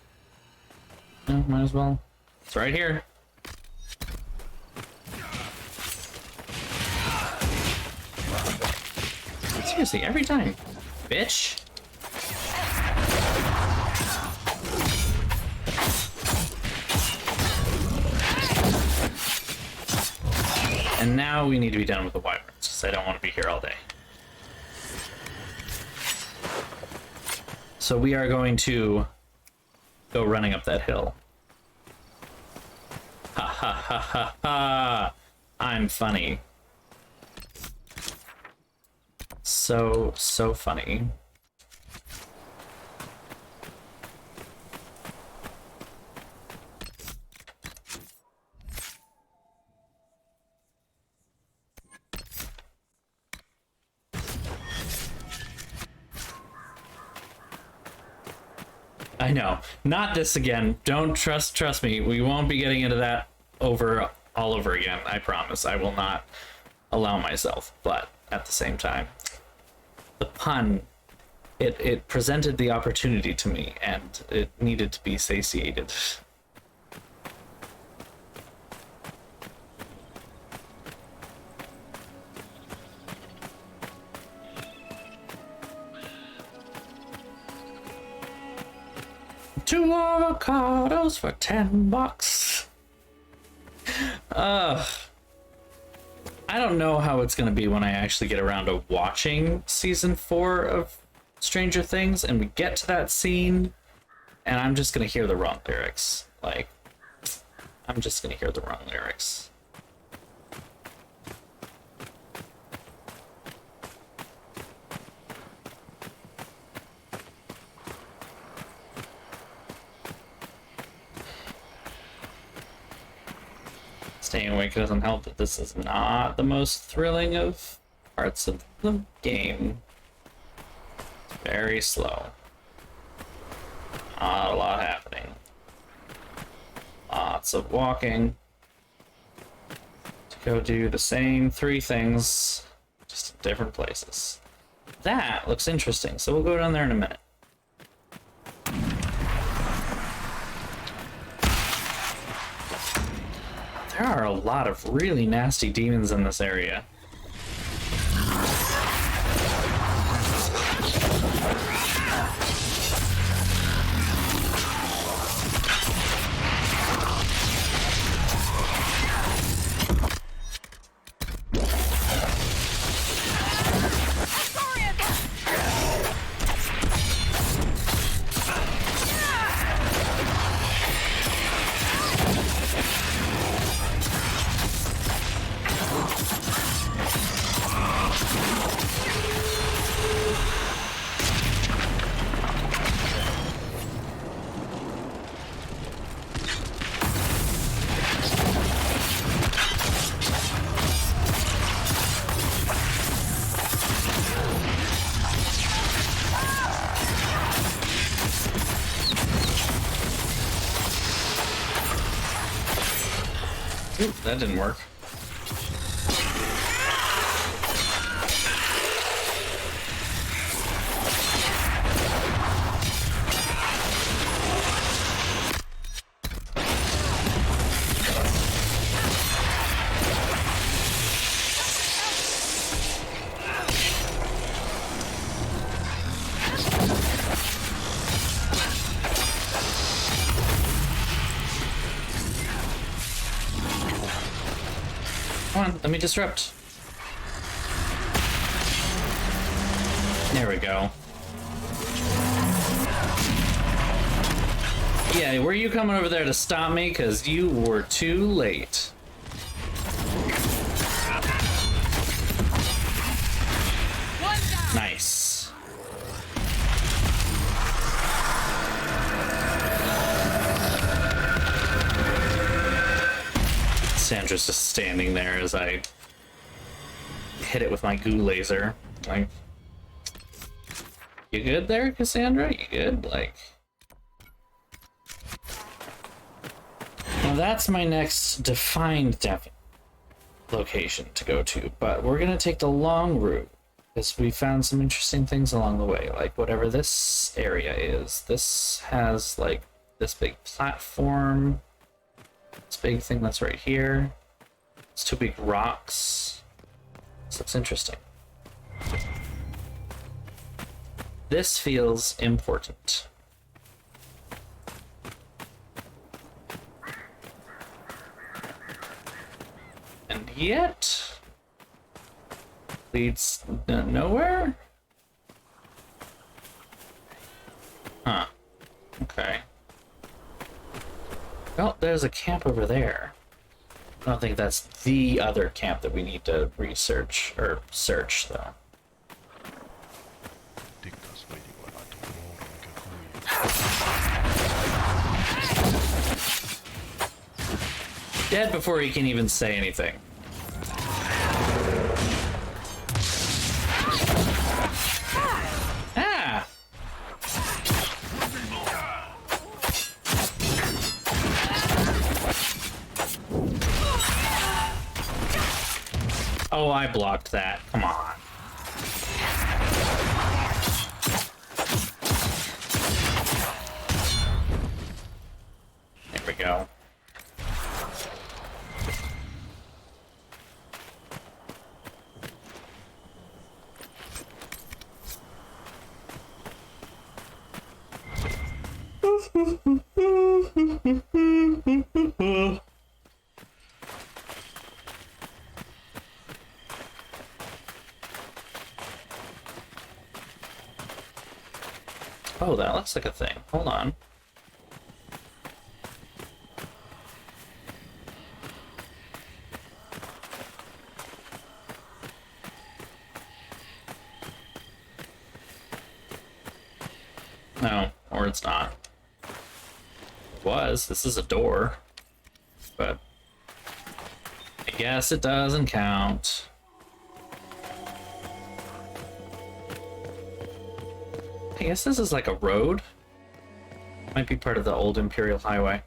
Oh, might as well. It's right here. Seriously, every time. Bitch. And now we need to be done with the wyverns, because I don't want to be here all day. So we are going to go running up that hill. Ha ha ha ha ha! I'm funny. So funny. I know. Not this again. Don't trust me. We won't be getting into that all over again. I promise. I will not allow myself. But at the same time, the pun, it presented the opportunity to me, and it needed to be satiated. Two avocados for $10. I don't know how it's gonna be when I actually get around to watching season 4 of Stranger Things and we get to that scene and I'm just gonna hear the wrong lyrics. Like, I'm just gonna hear the wrong lyrics. Staying awake doesn't help that this is not the most thrilling of parts of the game. It's very slow. Not a lot happening. Lots of walking to go do the same 3 things, just in different places. That looks interesting, so we'll go down there in a minute. There are a lot of really nasty demons in this area. Ooh, that didn't work. Come on, let me disrupt. There we go. Yeah, were you coming over there to stop me? Because you were too late. Nice. Sandra's just standing there as I hit it with my goo laser. Like, you good there, Cassandra? You good? Like, now that's my next defined location to go to, but we're gonna take the long route because we found some interesting things along the way. Like whatever this area is, this has like this big platform. This big thing that's right here. It's 2 big rocks. This looks interesting. This feels important. And yet leads nowhere? Huh. Okay. Well, there's a camp over there. I don't think that's the other camp that we need to research, or search, though. Dead before he can even say anything. Ah! Oh, I blocked that. Come on. There we go. Oh, that looks like a thing. Hold on. No, or it's not. It was. This is a door. But I guess it doesn't count. I guess this is like a road. Might be part of the old Imperial Highway.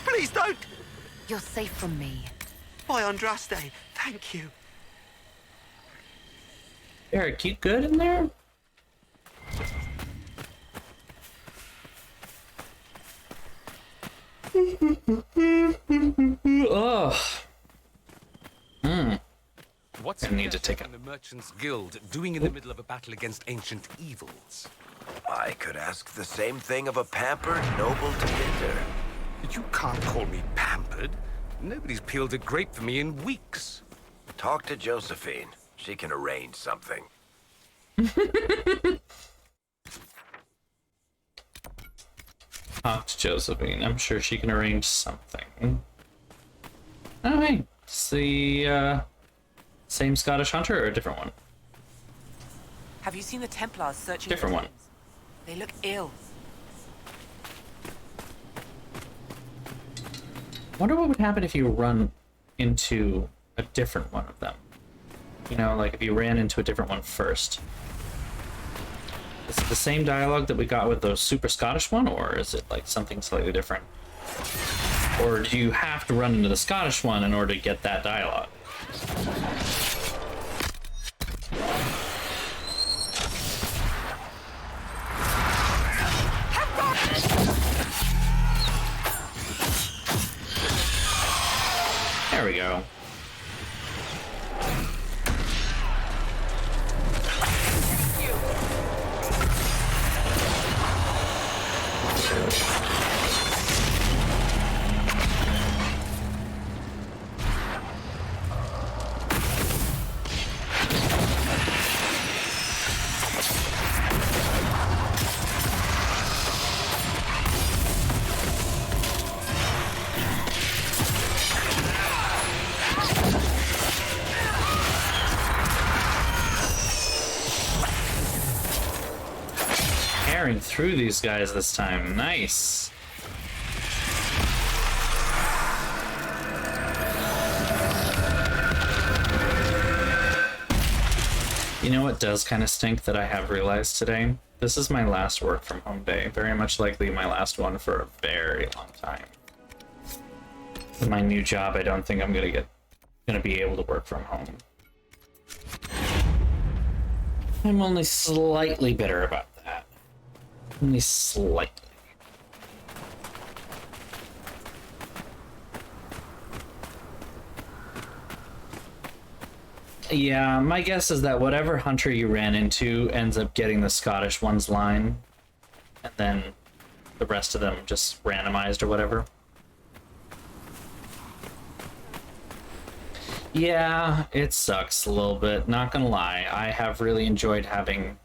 Please don't! You're safe from me. By Andraste, thank you. Eric, you good in there? Ugh. What's I need to take in the Merchants Guild doing in the middle of a battle against ancient evils? I could ask the same thing of a pampered noble defender. You can't call me pampered. Nobody's peeled a grape for me in weeks. Talk to Josephine. She can arrange something. Talk to Josephine. I'm sure she can arrange something. Oh, hey. It's the same Scottish hunter or a different one? Have you seen the Templars searching Different for one. tombs? They look ill. Wonder what would happen if you run into a different one of them. You know, like if you ran into a different one first. Is it the same dialogue that we got with the Super Scottish one, or is it like something slightly different? Or do you have to run into the Scottish one in order to get that dialogue? There we go. Tearing through these guys this time. Nice. You know what does kind of stink that I have realized today? This is my last work from home day. Very much likely my last one for a very long time. In my new job, I don't think I'm gonna be able to work from home. I'm only slightly bitter about that. Only slightly. Yeah, my guess is that whatever hunter you ran into ends up getting the Scottish one's line, and then the rest of them just randomized or whatever. Yeah, it sucks a little bit, not gonna lie. I have really enjoyed having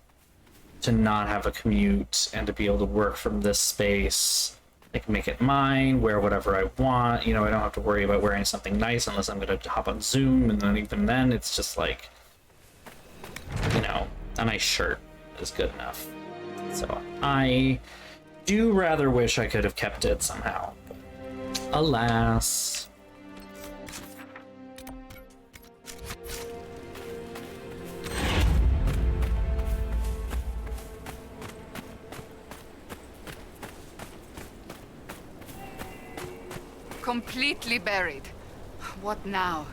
to not have a commute and to be able to work from this space. I can make it mine, wear whatever I want, you know, I don't have to worry about wearing something nice unless I'm gonna hop on Zoom, and then even then it's just like, you know, a nice shirt is good enough. So I do rather wish I could have kept it somehow, but alas. Completely buried. What now?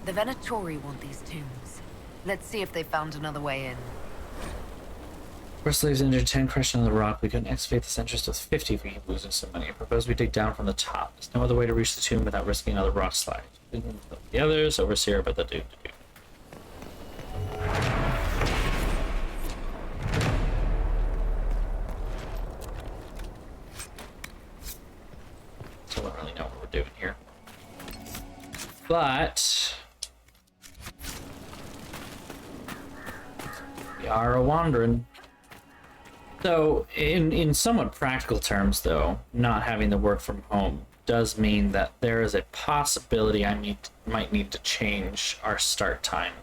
The Venatori want these tombs. Let's see if they found another way in. Four slaves injured, 10 crushed under the rock. We couldn't excavate this entrance with 50 if we keep losing some money. I propose we dig down from the top. There's no other way to reach the tomb without risking another rock slide. The others, overseer, but the dude. But we are a wandering. So, in somewhat practical terms, though, not having to work from home does mean that there is a possibility I might need to change our start time.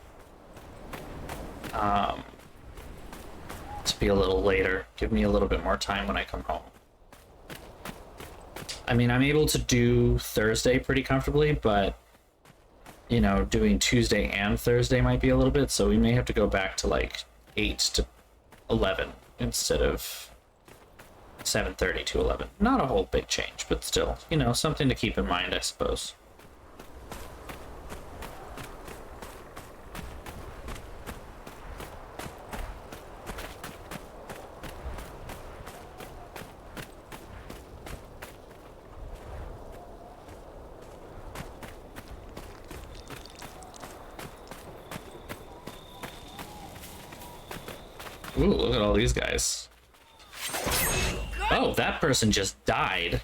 To be a little later. Give me a little bit more time when I come home. I mean, I'm able to do Thursday pretty comfortably, but, you know, doing Tuesday and Thursday might be a little bit, so we may have to go back to, like, 8 to 11 instead of 7:30 to 11. Not a whole big change, but still, you know, something to keep in mind, I suppose. Ooh, look at all these guys. Oh, that person just died.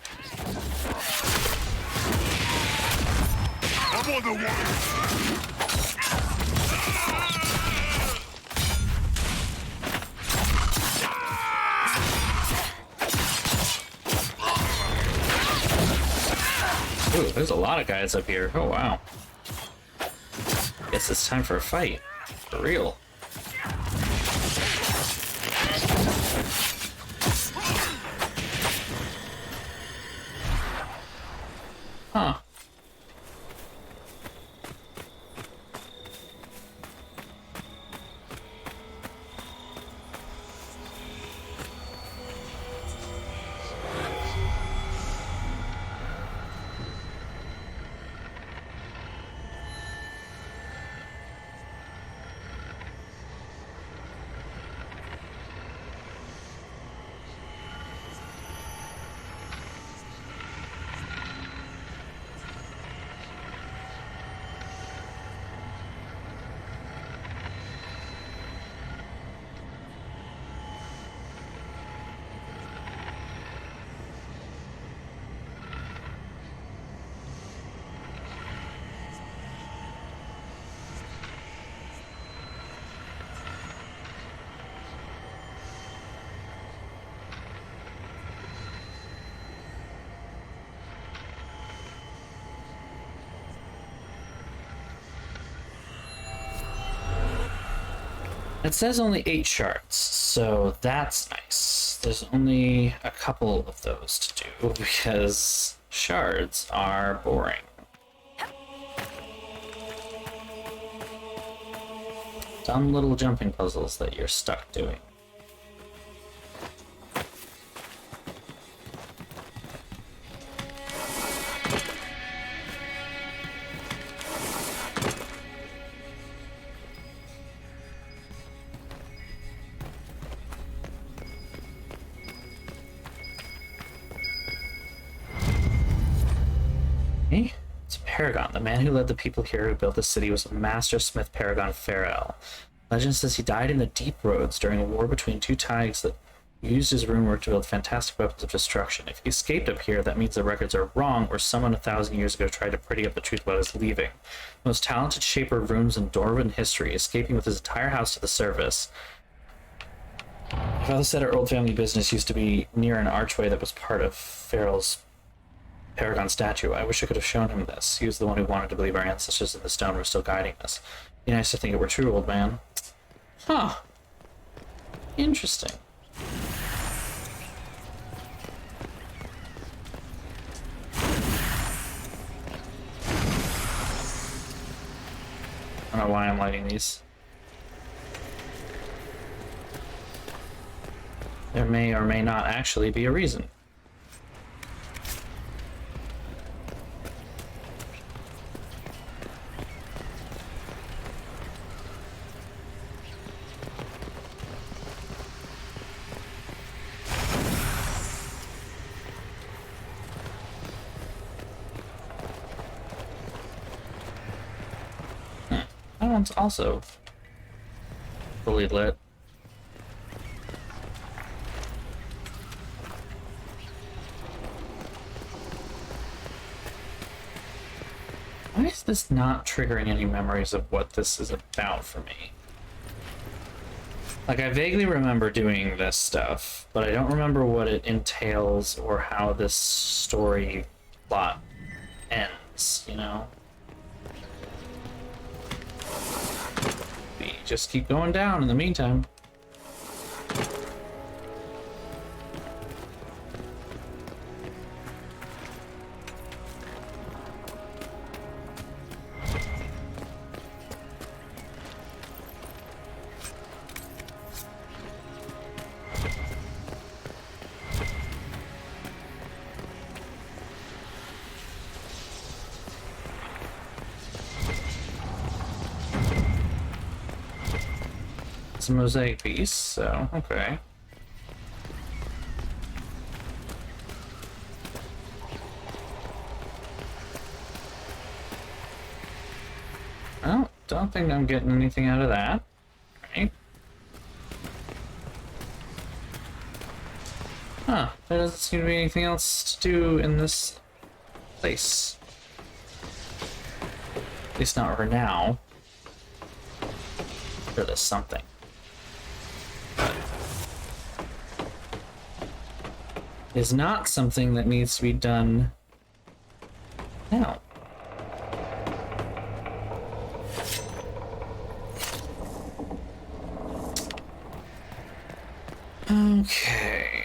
I'm on the one. Ooh, there's a lot of guys up here. Oh, wow. Guess it's time for a fight. For real. Huh. It says only 8 shards, so that's nice. There's only a couple of those to do because shards are boring. Dumb little jumping puzzles that you're stuck doing. It's Paragon. The man who led the people here who built the city was a master smith, Paragon Farrell. Legend says he died in the Deep Roads during a war between two tigers that used his runework to build fantastic weapons of destruction. If he escaped up here, that means the records are wrong, or someone 1,000 years ago tried to pretty up the truth about his leaving. The most talented shaper of runes in Dwarven history, escaping with his entire house to the surface. My father said our old family business used to be near an archway that was part of Farrell's Paragon statue. I wish I could have shown him this. He was the one who wanted to believe our ancestors in the stone were still guiding us. Be nice to think it were true, old man. Huh. Interesting. I don't know why I'm lighting these. There may or may not actually be a reason. That one's also fully lit. Why is this not triggering any memories of what this is about for me? Like, I vaguely remember doing this stuff, but I don't remember what it entails or how this story plot ends, you know? We just keep going down in the meantime. It's a mosaic piece, so okay. Well, don't think I'm getting anything out of that. Right. Huh, there doesn't seem to be anything else to do in this place. At least not for now. Sure, there's something. Is not something that needs to be done now. Okay.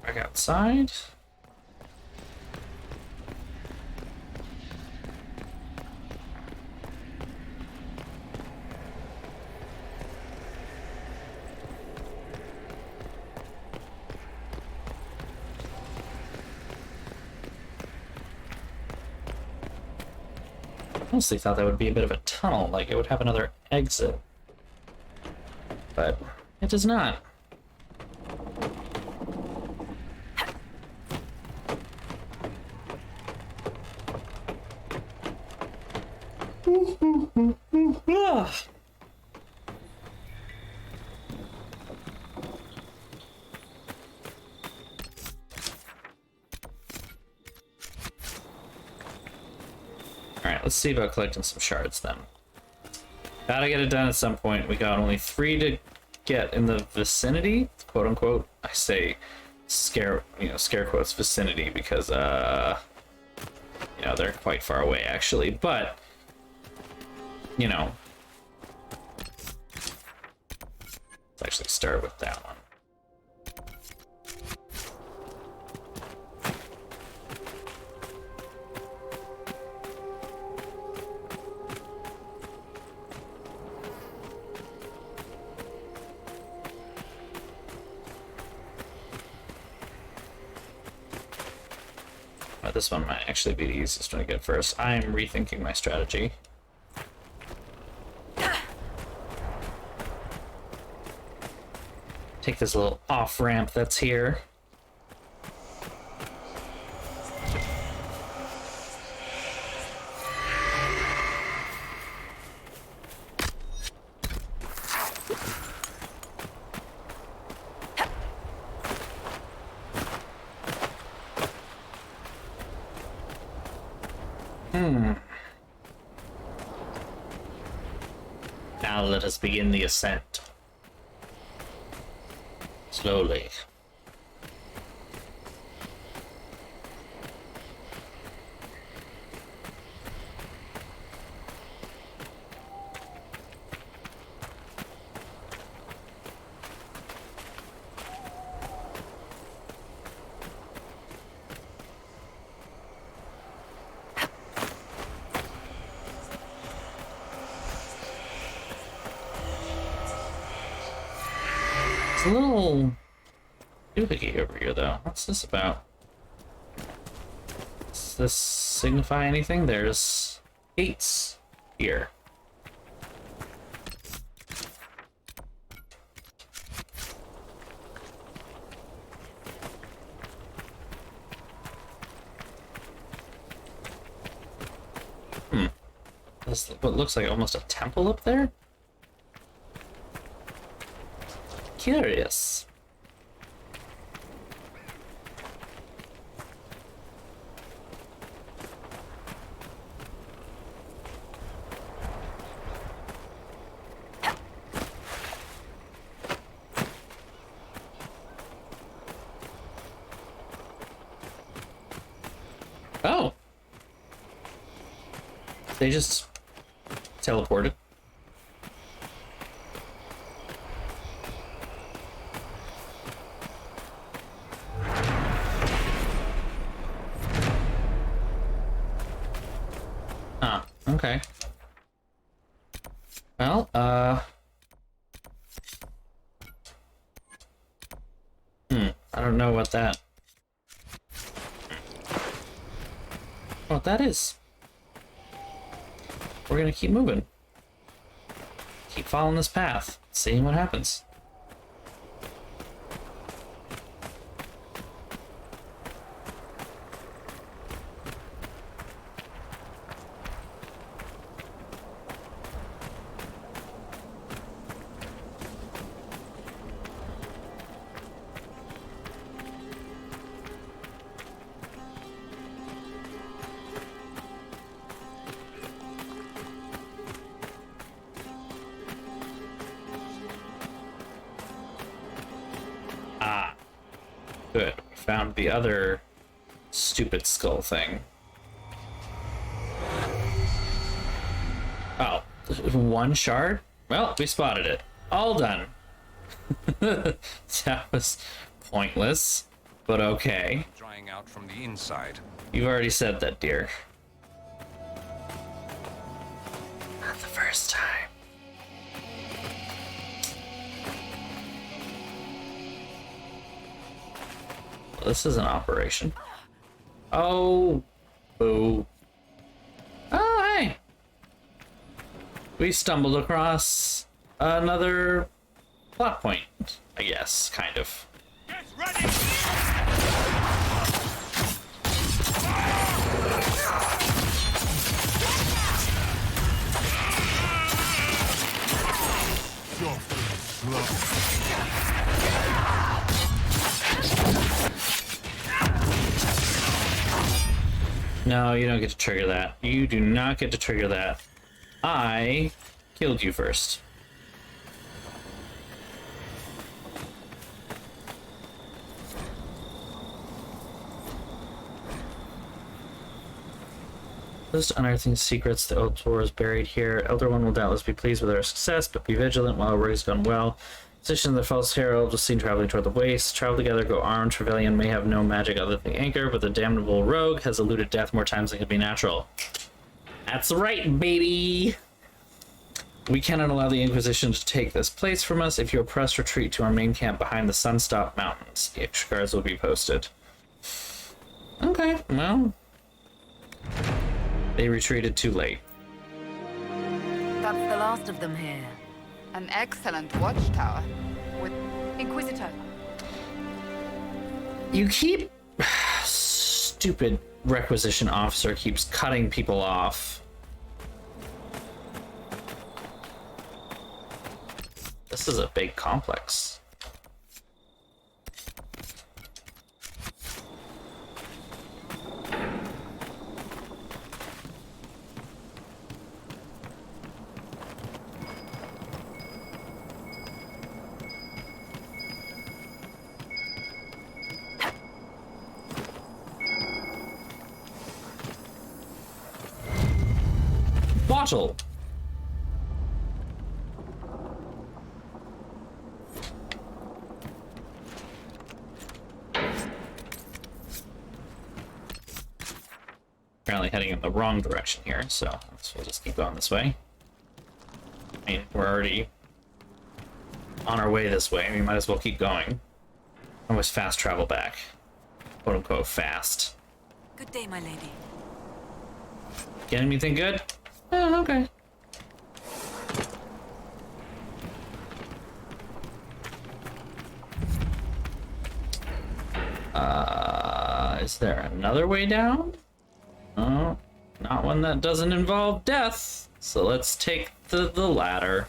Back outside. Honestly thought that would be a bit of a tunnel, like it would have another exit. But it does not. Alright, let's see about collecting some shards then. Gotta get it done at some point. We got only 3 to get in the vicinity, quote unquote. I say scare quotes vicinity because they're quite far away actually, but you know, let's actually start with that one. This one might actually be the easiest one to get first. I'm rethinking my strategy. Take this little off-ramp that's here. Now let us begin the ascent. Slowly. It's a little doohickey over here, though. What's this about? Does this signify anything? There's gates here. There's what looks like almost a temple up there? Curious. They just teleported. Ah, okay. Well, I don't know what that is. We're gonna keep moving. Keep following this path, seeing what happens. Good. We found the other stupid skull thing. Oh, one shard? Well, we spotted it. All done. That was pointless, but okay. Drying out from the inside. You've already said that, dear. Not the first time. This is an operation. Oh, boo. Oh, hey. We stumbled across another plot point, I guess, kind of. Get ready! No, you don't get to trigger that. You do not get to trigger that. I killed you first. Just unearthing secrets. The old floor is buried here. Elder One will doubtless be pleased with our success, but be vigilant while our work has gone well. Position of the false herald was seen traveling toward the waste. Travel together, go armed. Trevelyan may have no magic other than the anchor, but the damnable rogue has eluded death more times than could be natural. That's right, baby! We cannot allow the Inquisition to take this place from us. If you press retreat to our main camp behind the Sunstop Mountains. Extra guards will be posted. Okay, well... They retreated too late. That's the last of them here. An excellent watchtower with Inquisitor. You keep... Stupid requisition officer keeps cutting people off. This is a big complex. Bottle. Apparently heading in the wrong direction here, so we'll just keep going this way. I mean, we're already on our way this way. We might as well keep going. Always fast travel back. Quote unquote fast. Good day, my lady. Get anything good? Oh, okay. Is there another way down? Oh, not one that doesn't involve death. So let's take the ladder.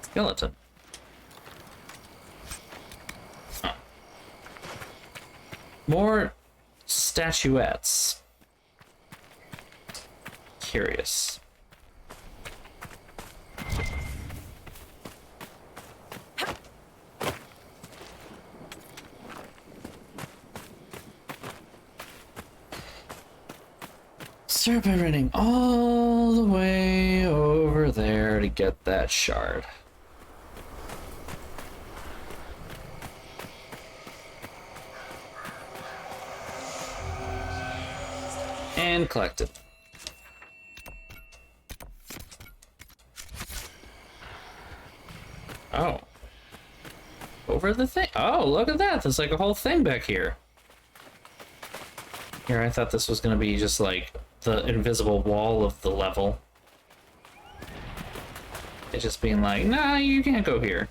Skeleton. Oh. More statuettes. Curious. Start by running all the way over there to get that shard. And collect it. Oh. Over the thing. Oh, look at that. There's like a whole thing back here. Here, I thought this was going to be just like the invisible wall of the level. It's just being like, nah, you can't go here.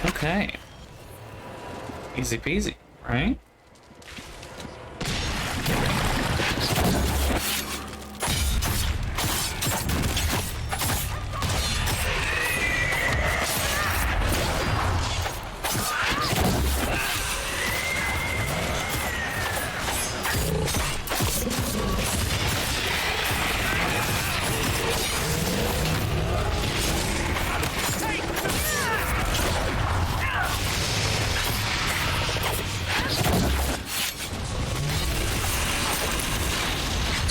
Okay. Easy peasy, right?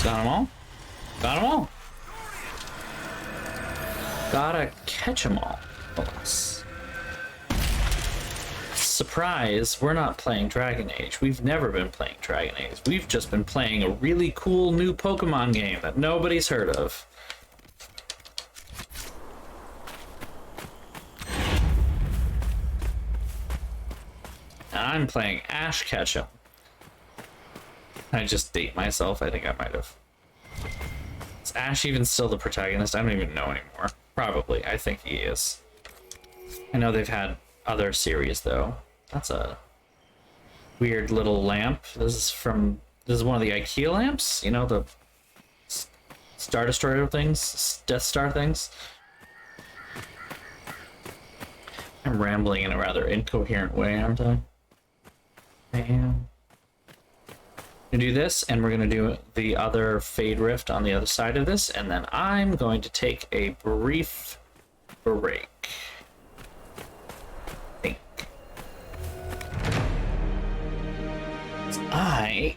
Got them all? Got them all. Gotta catch them all. Alas. Surprise, we're not playing Dragon Age. We've never been playing Dragon Age. We've just been playing a really cool new Pokemon game that nobody's heard of. And I'm playing Ash Ketchum. I just date myself. I think I might have. Is Ash even still the protagonist? I don't even know anymore. Probably. I think he is. I know they've had other series though. That's a weird little lamp. This is one of the IKEA lamps. You know, the Star Destroyer things, Death Star things. I'm rambling in a rather incoherent way, aren't I? I am. Gonna do this, and we're gonna do the other Fade Rift on the other side of this, and then I'm going to take a brief break. I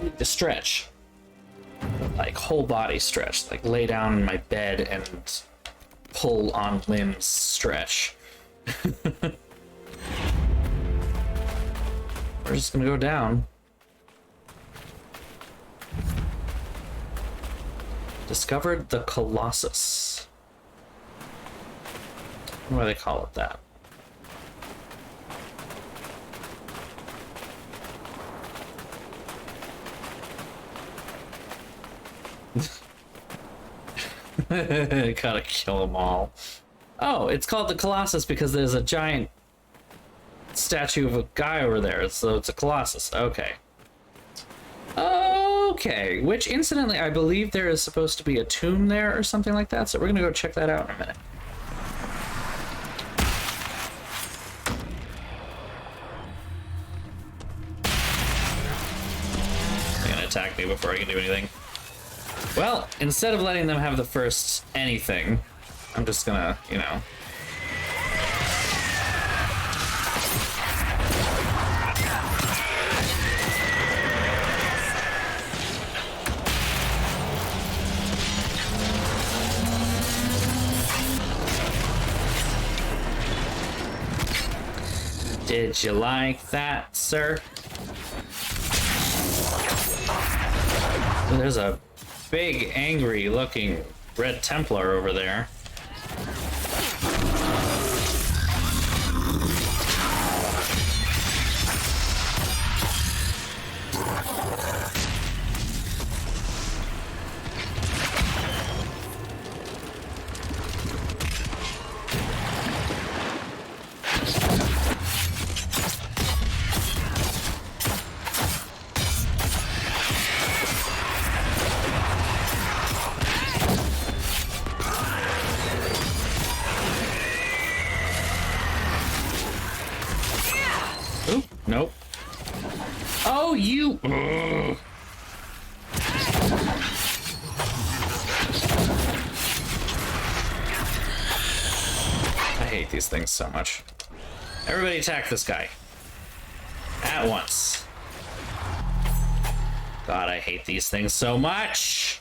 need to stretch, like whole body stretch, like lay down in my bed and pull on limbs stretch. We're just gonna go down. Discovered the Colossus. Why do they call it that? Gotta kill them all. Oh, it's called the Colossus because there's a giant statue of a guy over there, so it's a Colossus. Okay. Okay, which incidentally, I believe there is supposed to be a tomb there or something like that, so we're gonna go check that out in a minute. They're gonna attack me before I can do anything. Well, instead of letting them have the first anything, I'm just gonna, you know... Did you like that, sir? There's a big, angry-looking Red Templar over there. No, you. Ugh. I hate these things so much. Everybody attack this guy. At once. God, I hate these things so much.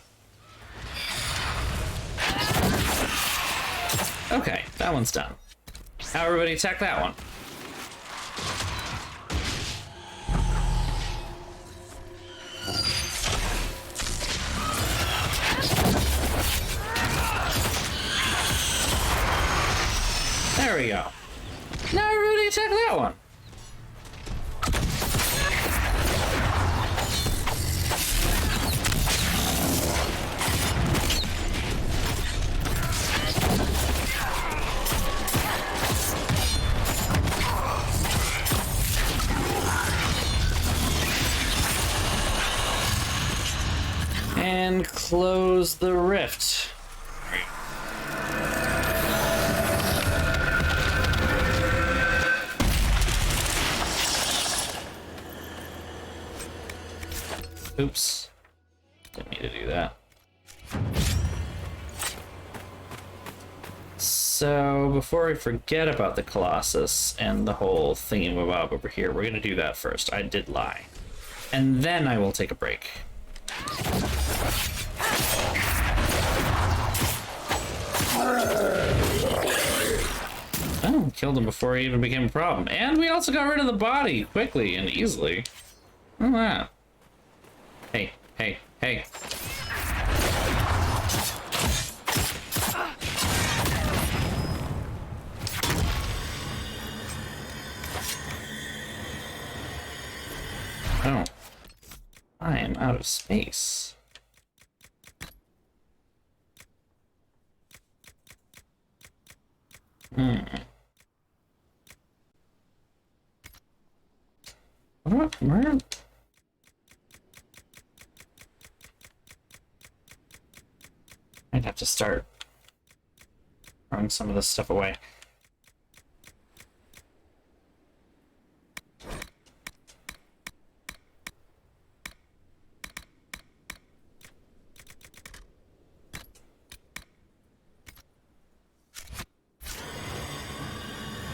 Okay, that one's done. Now everybody attack that one. There we go. Now everybody attack that one. And close the rift. Oops. Didn't mean to do that. So, before I forget about the Colossus and the whole thingy-mabob over here, we're gonna do that first. I did lie. And then I will take a break. Oh, killed him before he even became a problem. And we also got rid of the body quickly and easily. Look at that. Hey, hey, hey. Oh. I am out of space. Where? I'd have to start throwing some of this stuff away.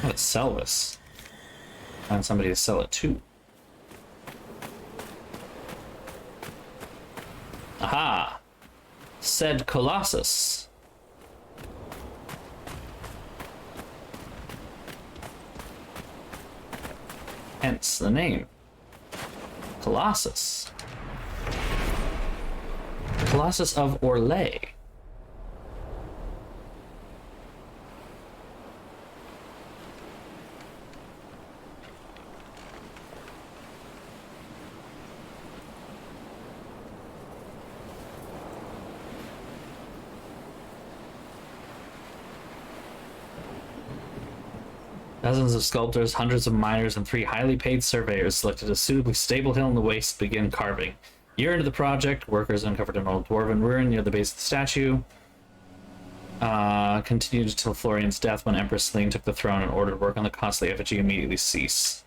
Let's sell this. Find somebody to sell it to. Aha! Said Colossus. Hence the name. Colossus. Colossus of Orlais. Dozens of sculptors, hundreds of miners, and 3 highly paid surveyors selected a suitably stable hill in the waste to begin carving. A year into the project, workers uncovered an old dwarven ruin near the base of the statue. Continued until Florian's death, when Empress Celine took the throne and ordered work on the costly effigy immediately cease.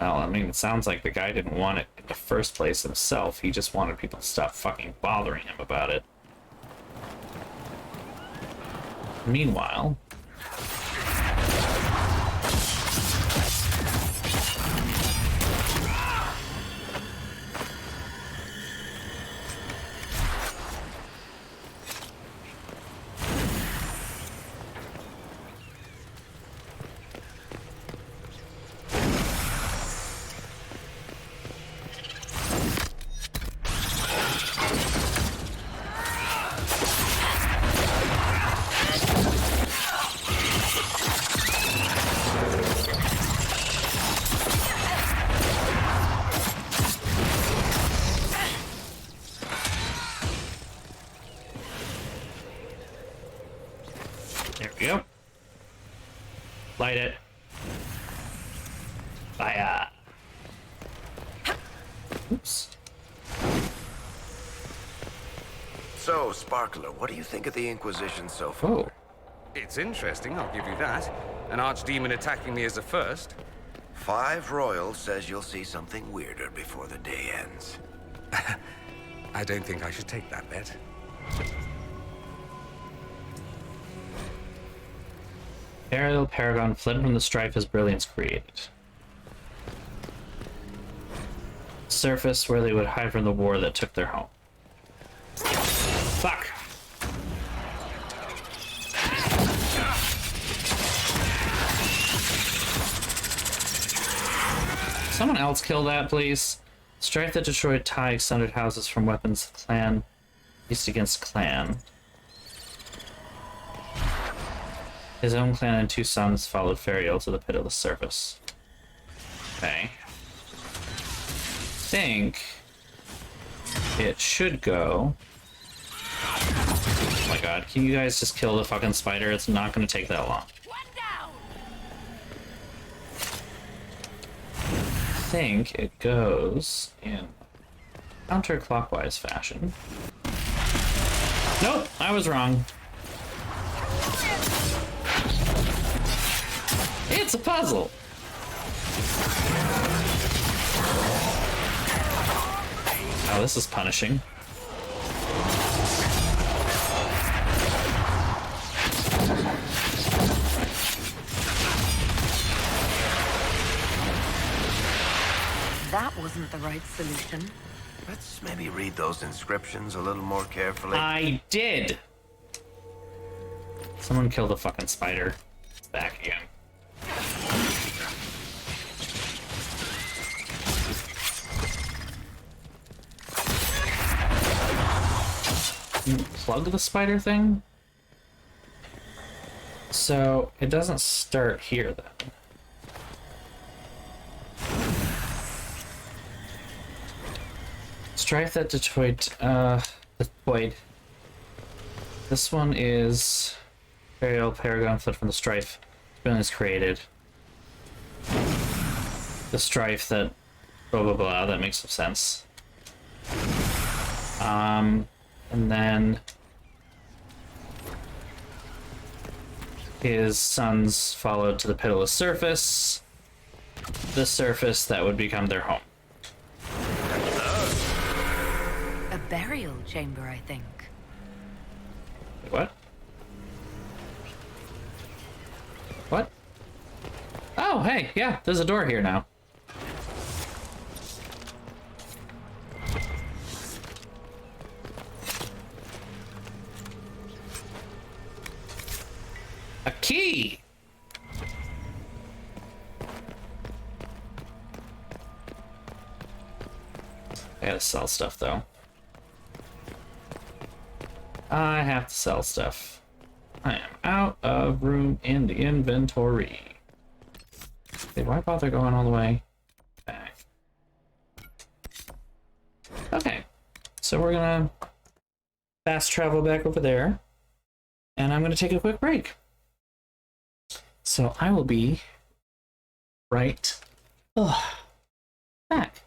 Well, I mean, it sounds like the guy didn't want it in the first place himself. He just wanted people to stop fucking bothering him about it. Meanwhile... There we go. Light it. Fire. Oops. So, Sparkler, what do you think of the Inquisition so far? Oh. It's interesting, I'll give you that. An archdemon attacking me is a first. 5 Royal says you'll see something weirder before the day ends. I don't think I should take that bet. Aerial Paragon fled from the strife his brilliance created. Surface where they would hide from the war that took their home. Fuck! Someone else kill that, please. Strife that destroyed Ty sundered houses from weapons clan used against clan. His own clan and 2 sons followed Ferial to the pit of the surface. Okay. I think it should go. Oh my god, can you guys just kill the fucking spider? It's not gonna take that long. I think it goes in counterclockwise fashion. Nope, I was wrong. It's a puzzle. Oh, this is punishing. That wasn't the right solution. Let's maybe read those inscriptions a little more carefully. I did! Someone kill the fucking spider. It's back again. Plug the spider thing? So, it doesn't start here then. Strife that deployed. This one is Imperial Paragon fled from the Strife. Is created. The Strife that blah blah blah, that makes some sense. And then his sons followed to the pitiless surface. The surface that would become their home. A burial chamber, I think. Wait, what? What? Oh, hey, yeah, there's a door here now. A key! I gotta sell stuff, though. I have to sell stuff. I am out of room in the inventory. Okay, why bother going all the way back? Okay, so we're gonna fast travel back over there, and I'm gonna take a quick break. So I will be right back.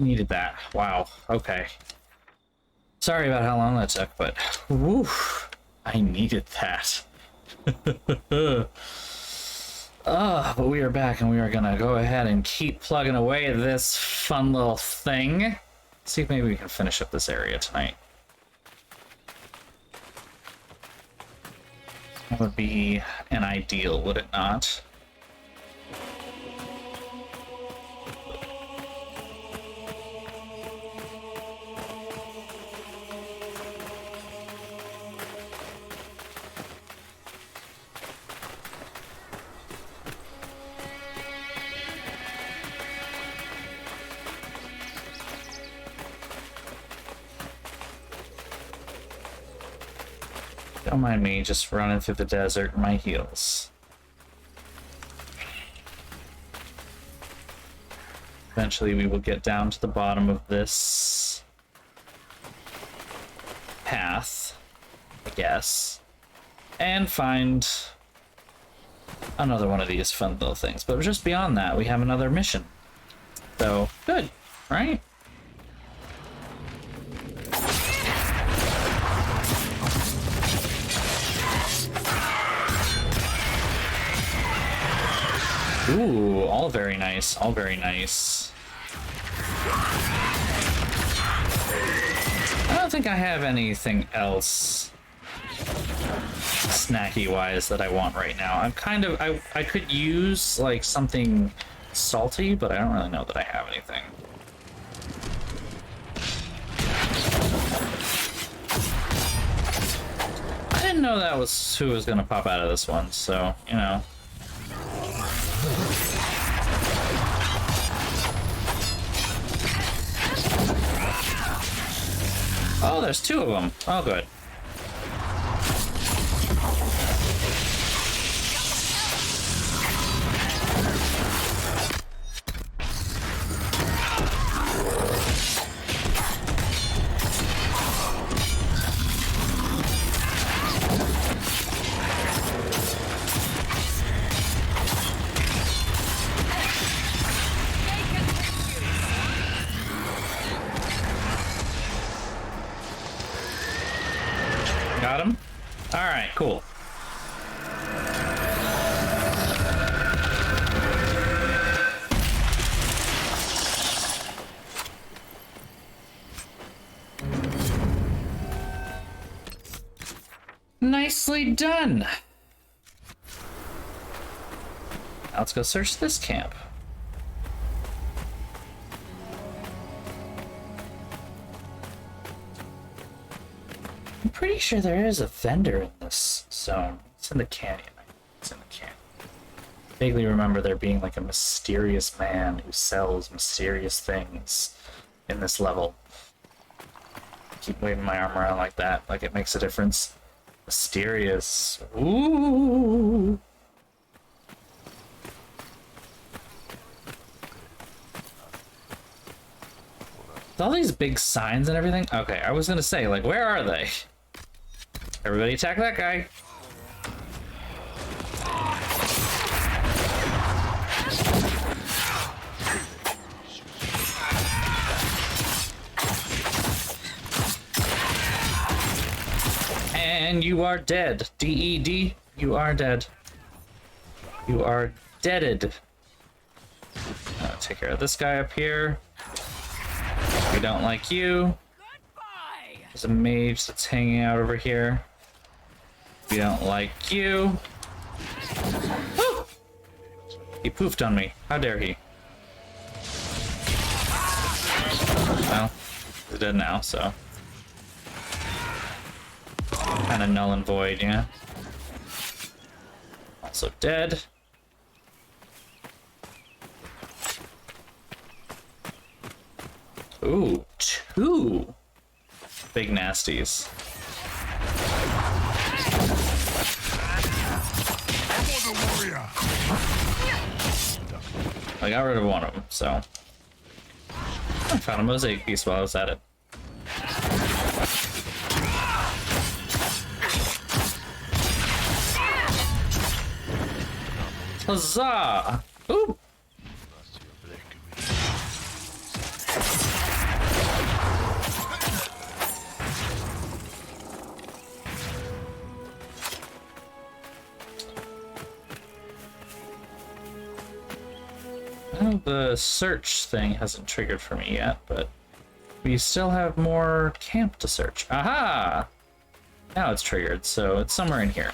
needed that. Wow. Okay. Sorry about how long that took, but whew, I needed that. But we are back, and we are gonna go ahead and keep plugging away at this fun little thing. See if maybe we can finish up this area tonight. That would be an ideal, would it not? Don't mind me just running through the desert in my heels. Eventually we will get down to the bottom of this path, I guess, and find another one of these fun little things. But just beyond that, we have another mission. So, good, right? Ooh, all very nice, all very nice. I don't think I have anything else snacky-wise that I want right now. I'm kind of, I could use, like, something salty, but I don't really know that I have anything. I didn't know that was who was gonna pop out of this one, so, you know. Oh, there's two of them. Oh, good. Got him? Alright, cool. Nicely done! Now let's go search this camp. I'm pretty sure there is a vendor in this zone. It's in the canyon. It's in the canyon. I vaguely remember there being like a mysterious man who sells mysterious things in this level. Keep waving my arm around like that, like it makes a difference. Mysterious. Ooh. With all these big signs and everything. Okay, I was gonna say, like, where are they? Everybody attack that guy. And you are dead. D-E-D, you are dead. You are deaded. Take care of this guy up here. We don't like you. There's a mage that's hanging out over here. We don't like you. Woo! He poofed on me. How dare he? Well, he's dead now, so. Kind of null and void, yeah. Also dead. Ooh, two big nasties. I got rid of one of them, so. I found a mosaic piece while I was at it. Huzzah! Ooh! Well, the search thing hasn't triggered for me yet, but we still have more camp to search. Aha! Now it's triggered, so it's somewhere in here.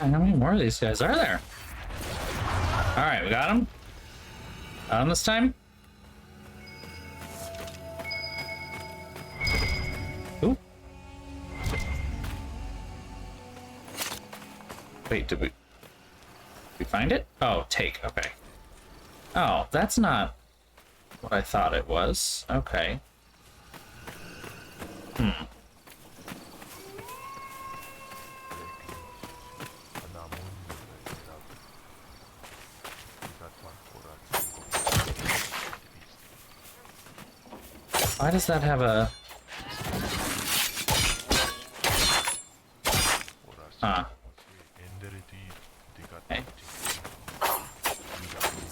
How many more of these guys are there? Alright, we got him. Got him this time. Ooh. Wait, did we find it? Oh, take, okay. Oh, that's not what I thought it was. Okay. Why does that have a... Huh. Okay.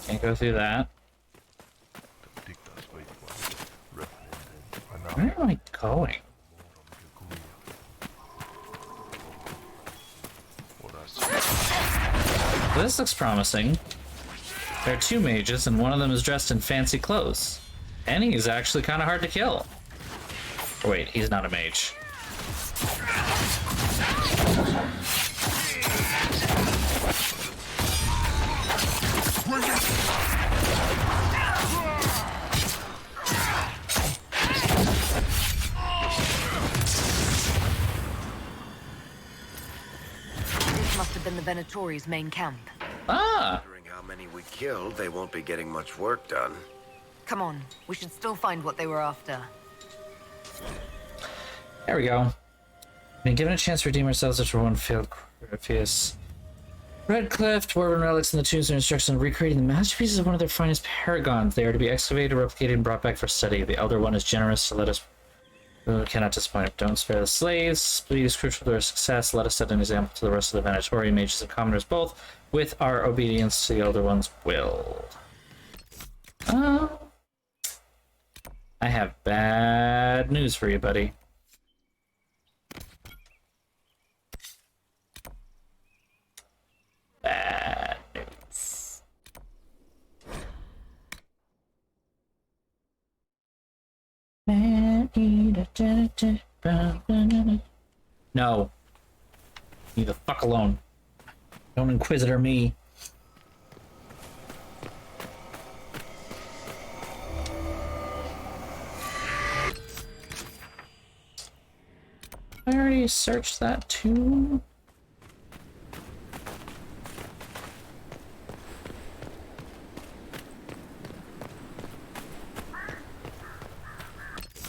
Can't go through that. Where am I going? This looks promising. There are two mages, and one of them is dressed in fancy clothes. And he's actually kind of hard to kill. Oh, wait, he's not a mage. This must have been the Venatori's main camp. Ah! Considering how many we killed, they won't be getting much work done. Come on, we should still find what they were after. There we go. Been given a chance to redeem ourselves after one failed Corpheus. Redcliffe, dwarven relics, and the tombs are instructions on recreating the masterpieces of one of their finest paragons. They are to be excavated, replicated, and brought back for study. The Elder One is generous, so let us... cannot disappoint. Don't spare the slaves. Bleed is crucial to their success. Let us set an example to the rest of the Venatori mages and commoners both, with our obedience to the Elder One's will. I have bad news for you, buddy. Bad news. No. Leave the fuck alone. Don't Inquisitor me. I already searched that too.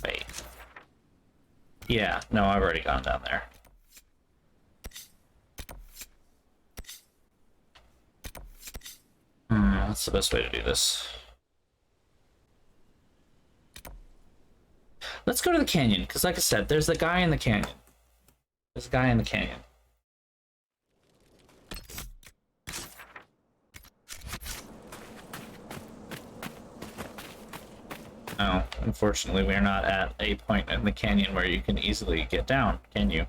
Wait. Yeah, no, I've already gone down there. That's the best way to do this. Let's go to the canyon, because like I said, there's the guy in the canyon. There's a guy in the canyon. Oh, unfortunately, we're not at a point in the canyon where you can easily get down, can you?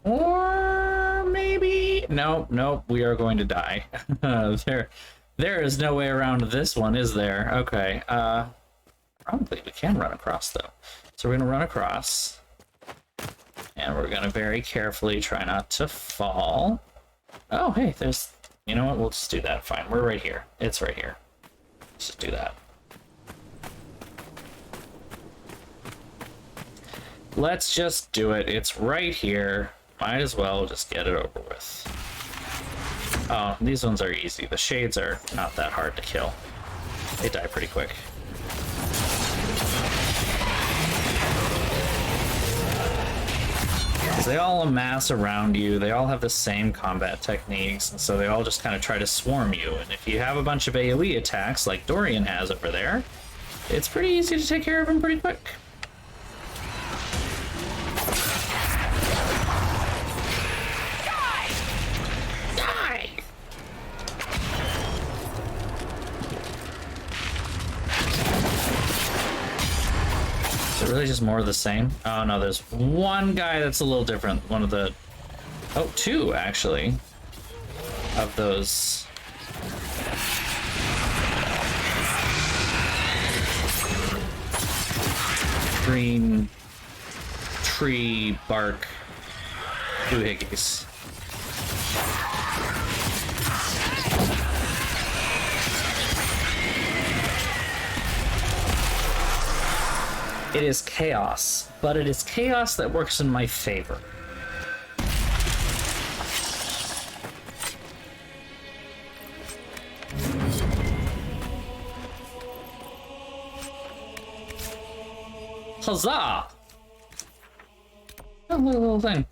Or maybe... Nope, we are going to die. There is no way around this one, is there? Okay, probably we can run across, though. So we're going to run across. And we're going to very carefully try not to fall. Oh, hey, there's... You know what? We'll just do that. Fine. We're right here. It's right here. Let's just do that. Let's just do it. It's right here. Might as well just get it over with. Oh, these ones are easy. The shades are not that hard to kill. They die pretty quick. They all amass around you, they all have the same combat techniques, and so they all just kind of try to swarm you, and if you have a bunch of AoE attacks like Dorian has over there, it's pretty easy to take care of them pretty quick. Really just more of the same? Oh no, there's one guy that's a little different. One of the... Oh, two actually. Of those... green tree bark doohickeys. It is chaos, but it is chaos that works in my favor. Huzzah! Oh, look at the little thing.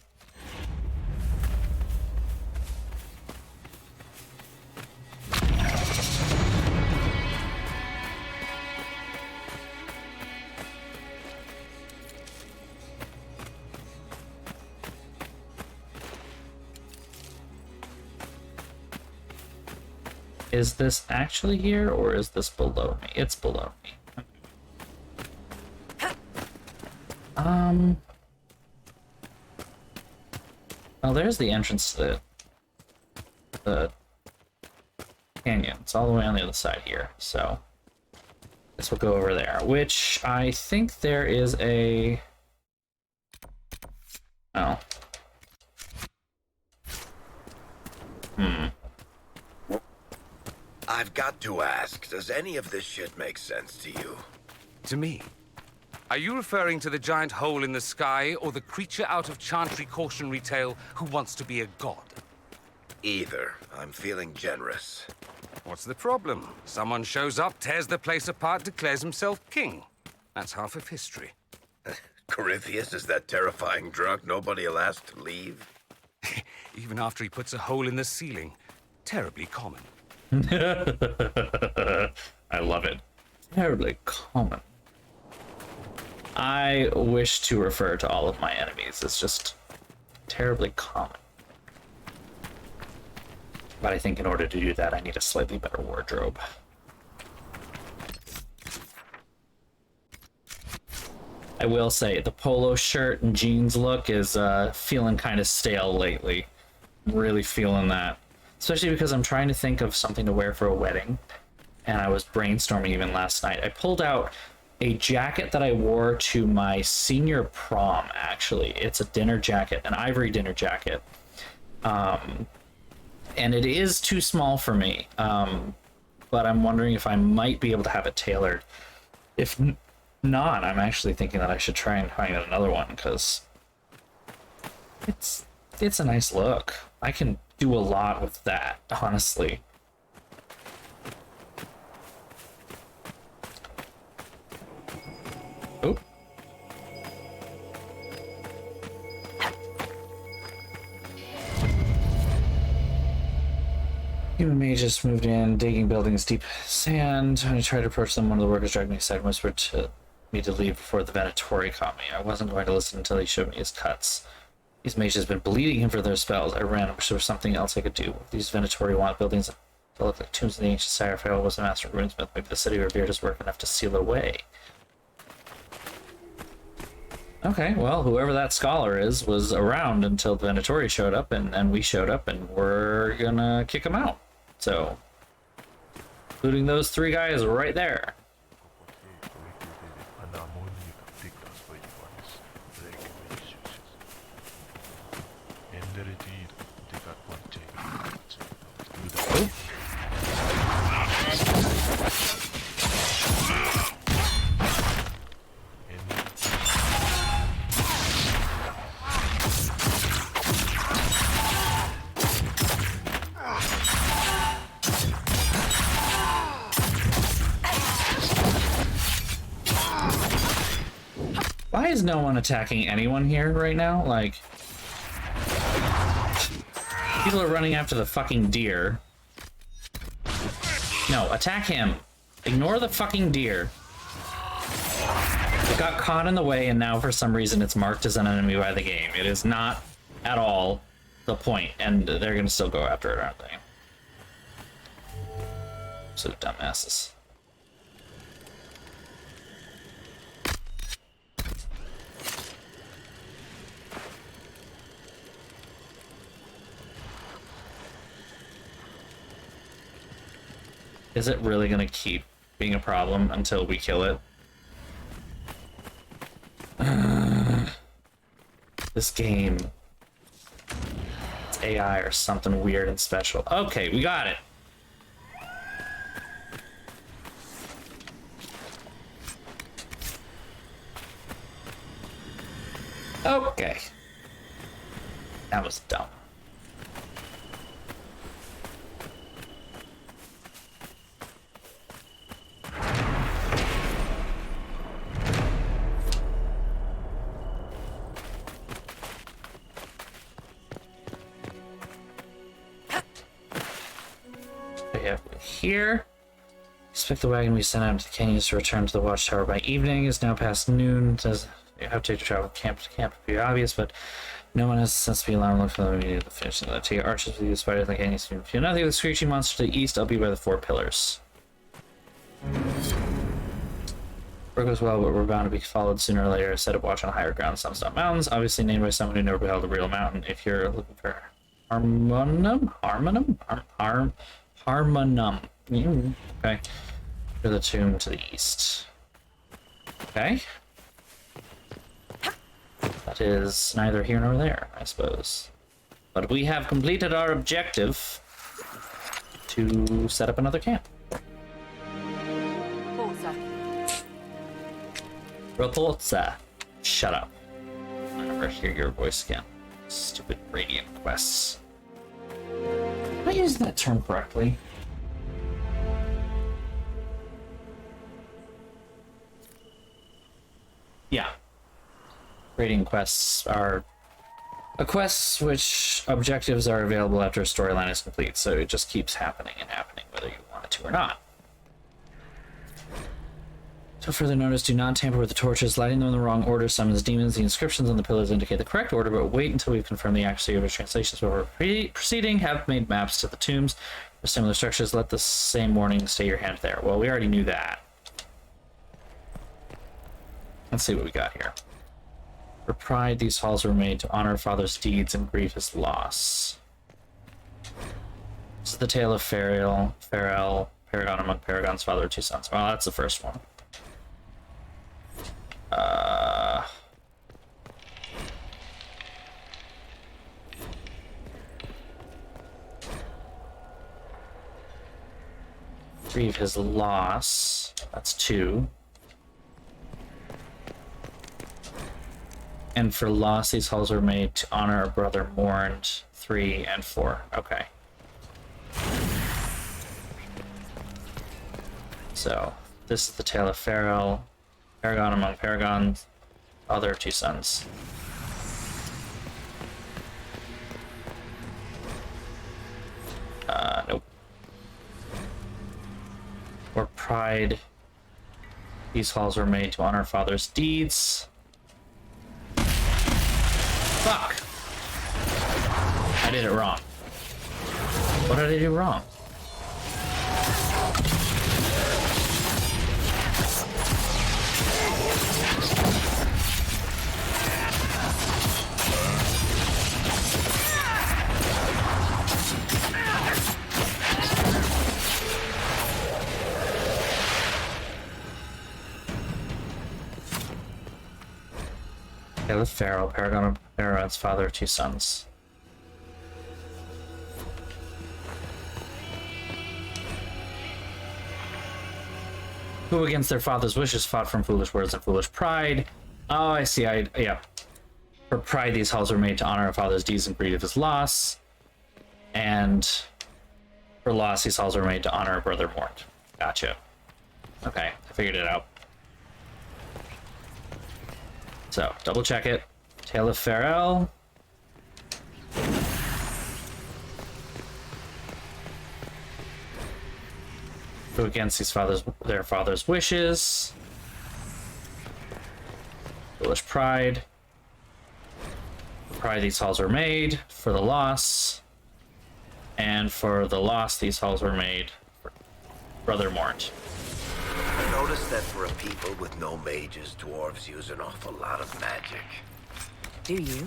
Is this actually here, or is this below me? It's below me. Well, there's the entrance to the canyon. It's all the way on the other side here, so this will go over there, which I think there is a... Oh. I've got to ask, does any of this shit make sense to you? To me? Are you referring to the giant hole in the sky or the creature out of Chantry cautionary tale who wants to be a god? Either. I'm feeling generous. What's the problem? Someone shows up, tears the place apart, declares himself king. That's half of history. Corypheus is that terrifying drunk nobody'll ask to leave? Even after he puts a hole in the ceiling. Terribly common. I love it. Terribly common. I wish to refer to all of my enemies as just terribly common. But I think in order to do that, I need a slightly better wardrobe. I will say, the polo shirt and jeans look is feeling kind of stale lately. I'm really feeling that. Especially because I'm trying to think of something to wear for a wedding. And I was brainstorming even last night. I pulled out a jacket that I wore to my senior prom, actually. It's a dinner jacket, an ivory dinner jacket. And it is too small for me. But I'm wondering if I might be able to have it tailored. If not, I'm actually thinking that I should try and find another one, because it's a nice look. I can do a lot with that, honestly. Oh. Human mage just moved in, digging buildings deep sand. When I tried to approach them, one of the workers dragged me aside and whispered to me to leave before the Venatori caught me. I wasn't going to listen until he showed me his cuts. These mages have been bleeding him for their spells. I ran. I wish there was something else I could do. These Venatori want buildings that look like tombs of the ancient Sire. Pharaoh was a master runesmith. Maybe the city revered his work enough to seal it away. Okay, well, whoever that scholar is was around until the Venatori showed up, and we showed up, and we're gonna kick him out. So, including those three guys right there. Why is no one attacking anyone here right now? Like, People are running after the fucking deer. No, attack him. Ignore the fucking deer. It got caught in the way, and now for some reason it's marked as an enemy by the game. It is not at all the point, and they're gonna still go after it, aren't they? So dumbasses. Is it really gonna keep being a problem until we kill it? This game. It's AI or something weird and special. Okay, we got it. Okay. That was dumb. Here. Expect the wagon we sent out to the canyons to return to the watchtower by evening. It's now past noon. It says you have to travel camp to camp to be obvious, but no one has sense to be alarmed. Look for them immediately to finish. Take archers with you, spiders like canyons. If you're nothing with the screeching monster to the east, I'll be by the 4 pillars. Work goes well, but we're bound to be followed sooner or later. Set up watch on higher ground, some stop mountains, obviously named by someone who never beheld a real mountain. If you're looking for Harmonum? Okay. For the tomb to the east. Okay. That is neither here nor there, I suppose. But we have completed our objective to set up another camp. Repulsa. Shut up. I'll never hear your voice again. Stupid radiant quests. Am I using that term correctly? Yeah. Raiding quests are a quest which objectives are available after a storyline is complete, so it just keeps happening and happening whether you want it to or not. So further notice, do not tamper with the torches. Lighting them in the wrong order summons demons. The inscriptions on the pillars indicate the correct order, but wait until we've confirmed the accuracy of our translations before proceeding. Have made maps to the tombs for similar structures. Let the same warning stay your hand there. Well, we already knew that. Let's see what we got here. For pride, these halls were made to honor father's deeds and grieve his loss. This is the tale of Farrell, Paragon among Paragon's father of 2 sons. Well, that's the first one. Grieve his loss. That's 2. And for loss, these halls were made to honor a brother mourned. 3 and 4. Okay. So, this is the tale of Farrell, Paragon among Paragon's other 2 sons. Nope. For pride, these halls were made to honor father's deeds. Fuck! I did it wrong. What did I do wrong? Caleb Farrell, Paragon of Paragon's father of 2 sons. Who against their father's wishes fought from foolish words and foolish pride. Oh, I see. Yeah. For pride, these halls were made to honor a father's deeds and grieve his loss. And for loss, these halls were made to honor a brother mourned. Gotcha. Okay, I figured it out. So, double check it. Tale of Farrell. Go against their father's wishes. Foolish pride. For pride, these halls were made. For the loss. And for the loss, these halls were made. For Brother Mort. I noticed that for a people with no mages, dwarves use an awful lot of magic. Do you?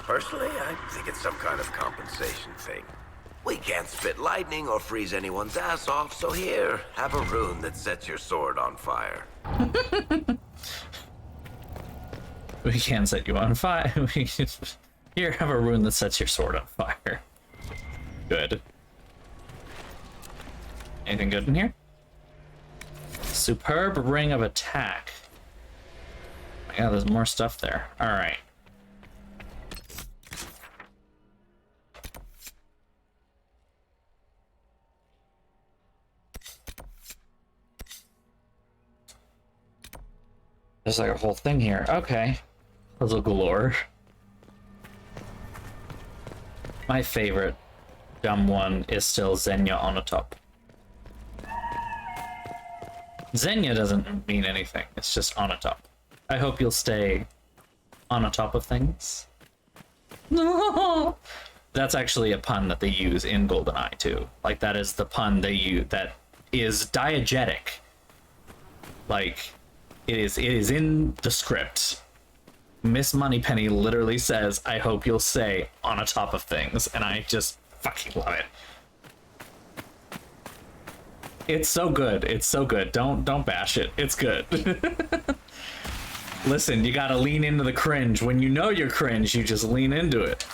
Personally, I think it's some kind of compensation thing. We can't spit lightning or freeze anyone's ass off, so here, have a rune that sets your sword on fire. We can't set you on fire. Here, have a rune that sets your sword on fire. Good. Anything good in here? Superb ring of attack. Oh my god, there's more stuff there. Alright. There's like a whole thing here. Okay. Puzzle galore. My favorite dumb one is still Xenia on the top. Xenia doesn't mean anything. It's just on a top. I hope you'll stay on a top of things. No. That's actually a pun that they use in GoldenEye too. Like that is the pun they use that is diegetic. Like it is in the script. Miss Moneypenny literally says, "I hope you'll stay on a top of things," and I just fucking love it. It's so good. It's so good. Don't bash it. It's good. Listen, you gotta lean into the cringe. When you know you're cringe, you just lean into it.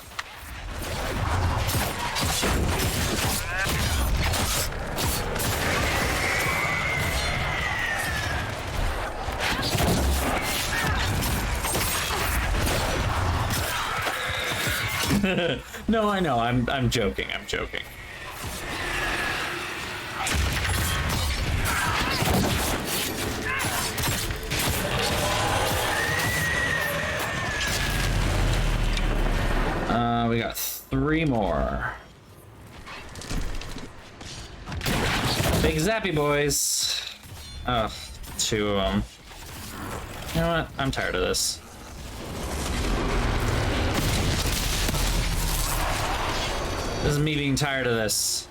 No, I know. I'm joking. I'm joking. We got 3 more. Big zappy boys. Oh, 2 of them. You know what? I'm tired of this. This is me being tired of this.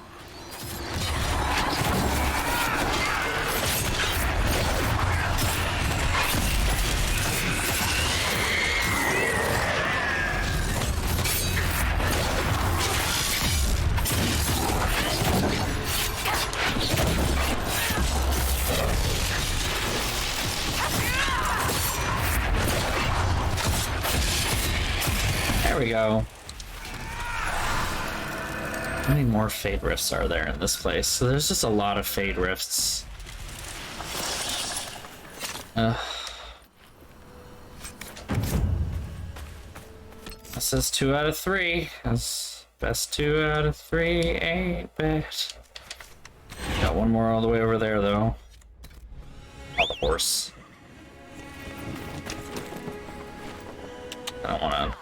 There we go. How many more Fade Rifts are there in this place? So there's just a lot of Fade Rifts. That says 2 out of 3. That's best 2 out of 3, ain't bad. Got one more all the way over there, though. Oh, the horse. I don't want to...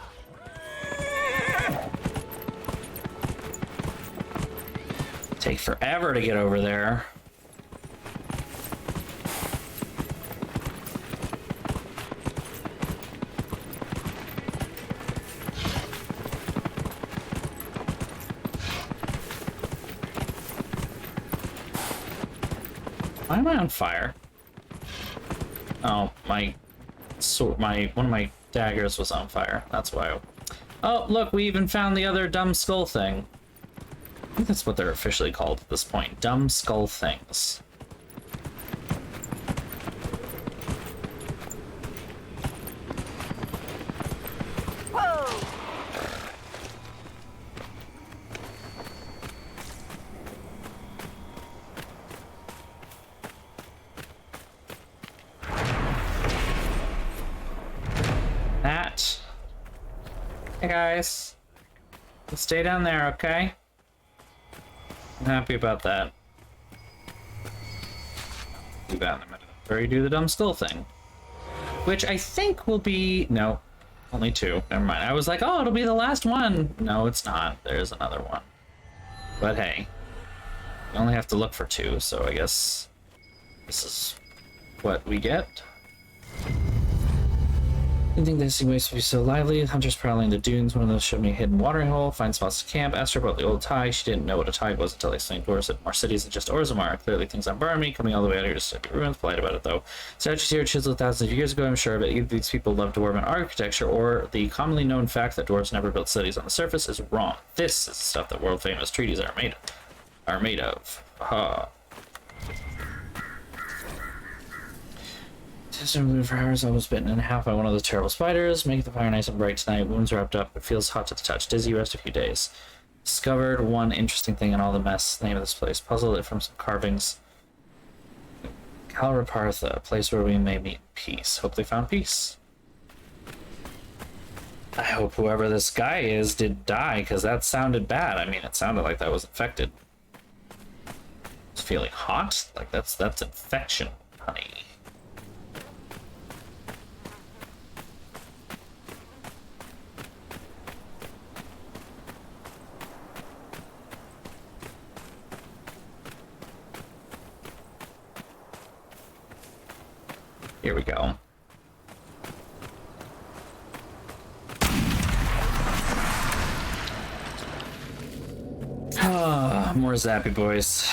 Take forever to get over there. Why am I on fire? Oh, my sword, one of my daggers was on fire. That's why. Oh, look, we even found the other dumb skull thing. I think that's what they're officially called at this point. Dumb skull things. Whoa! That. Hey guys. Let's stay down there, okay? I'm happy about that. Do that in a minute. Or you do the dumb skull thing. Which I think will be... No. Only 2. Never mind. I was like, oh, it'll be the last one. No, it's not. There's another one. But hey. You only have to look for 2, so I guess this is what we get. Didn't think this ways to be so lively. Hunters prowling the dunes. One of those showed me a hidden watering hole. Find spots to camp. Asked her about the old tide. She didn't know what a tide was until I explained to her that more cities than just Orzammar. Clearly things aren't burning me. Coming all the way out here to study ruins. Polite about it though. Statues here chiseled thousands of years ago, I'm sure, but either these people love dwarven architecture or the commonly known fact that dwarves never built cities on the surface is wrong. This is the stuff that world famous treaties are made of. Aha. For hours, I was bitten in half by one of those terrible spiders. Make the fire nice and bright tonight. Wounds wrapped up. It feels hot to the touch. Dizzy. Rest a few days. Discovered one interesting thing in all the mess. Name of this place. Puzzled it from some carvings. Calrapartha, a place where we may meet in peace. Hope they found peace. I hope whoever this guy is did die, because that sounded bad. I mean, it sounded like that was infected. It's feeling hot? Like that's infection, honey. Here we go. Ah, more zappy boys.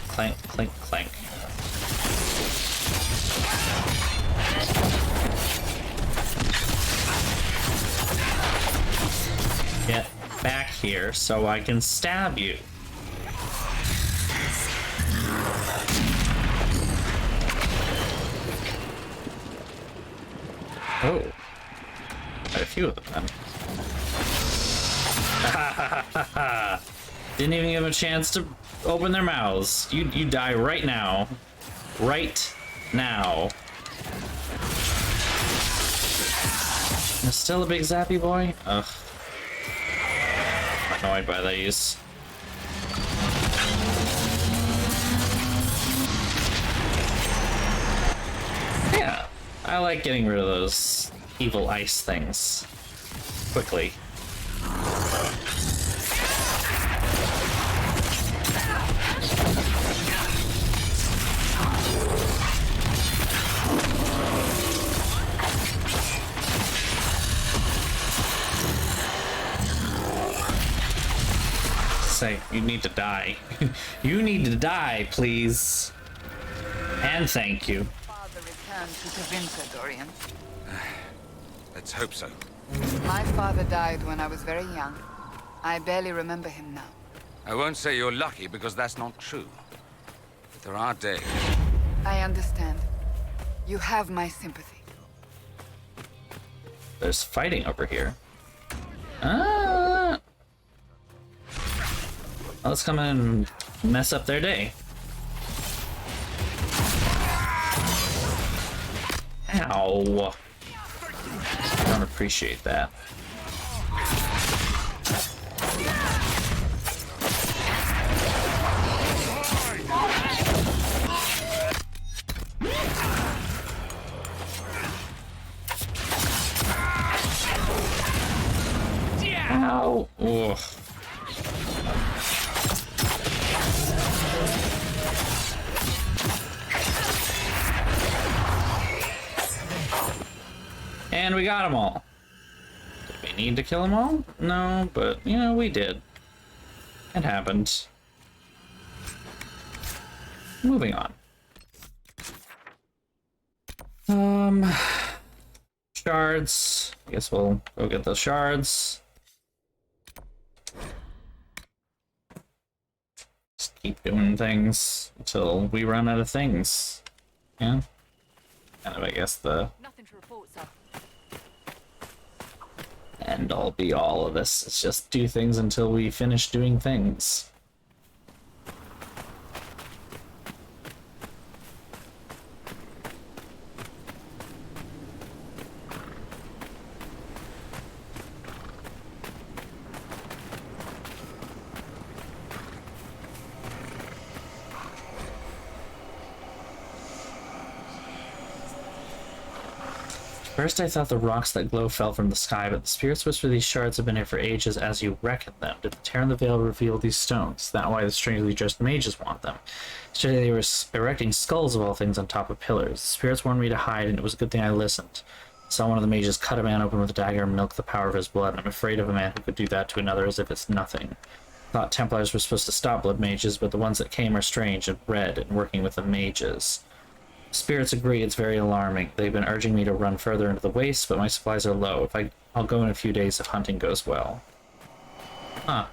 Clank, clink, clank. Get back here so I can stab you. Oh. Quite a few of them then. Didn't even give them a chance to open their mouths. You die right now. Right now. There's still a big zappy boy? Ugh. I'm annoyed by these. Yeah, I like getting rid of those evil ice things quickly. Say, you need to die. You need to die, please. And thank you. Father returned to Tevinter, Dorian. Let's hope so. My father died when I was very young. I barely remember him now. I won't say you're lucky because that's not true. But there are days. I understand. You have my sympathy. There's fighting over here. Let's come in and mess up their day. Ow. I don't appreciate that. Ow. Ugh. And we got them all. Did we need to kill them all? No, but, you know, we did. It happened. Moving on. Shards. I guess we'll go get those shards. Just keep doing things until we run out of things. Yeah. Kind of, I guess, the Nothing to report, sir. end all be all of this. It's just do things until we finish doing things. First I thought the rocks that glow fell from the sky, but the spirits whisper these shards have been here for ages as you reckon them. Did the tear in the veil reveal these stones? That why the strangely dressed mages want them? Yesterday they were erecting skulls of all things on top of pillars. The spirits warned me to hide, and it was a good thing I listened. I saw one of the mages cut a man open with a dagger and milk the power of his blood, and I'm afraid of a man who could do that to another as if it's nothing. I thought Templars were supposed to stop blood mages, but the ones that came are strange and red and working with the mages. Spirits agree it's very alarming. They've been urging me to run further into the wastes, but my supplies are low. I'll go in a few days if hunting goes well. Huh.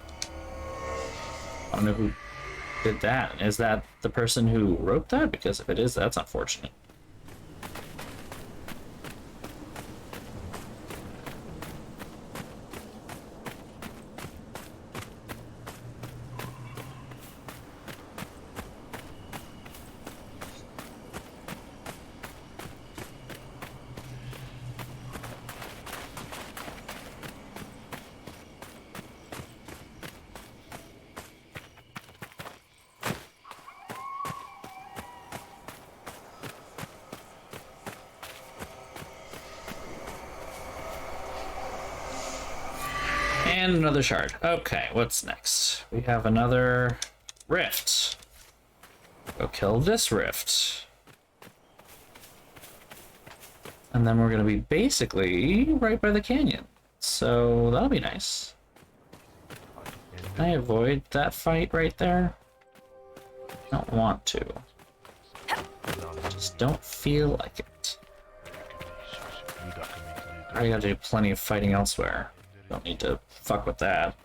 I don't know who did that. Is that the person who wrote that? Because if it is, that's unfortunate. And another shard. Okay, what's next? We have another rift. Go kill this rift. And then we're gonna be basically right by the canyon. So that'll be nice. Can I avoid that fight right there? I don't want to. Just don't feel like it. I gotta do plenty of fighting elsewhere. Don't need to fuck with that.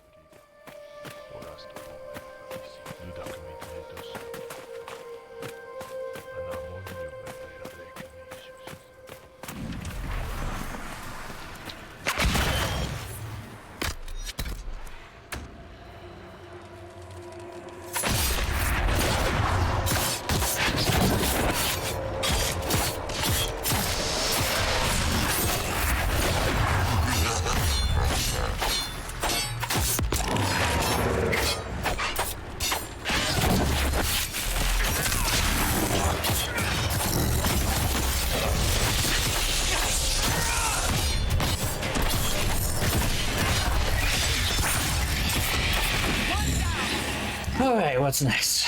Alright, what's next?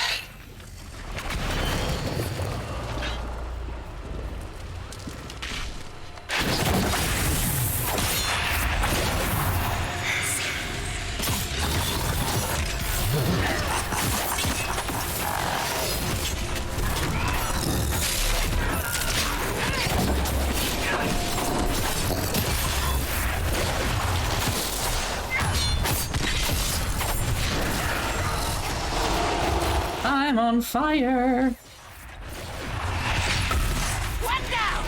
I'm on fire. One down.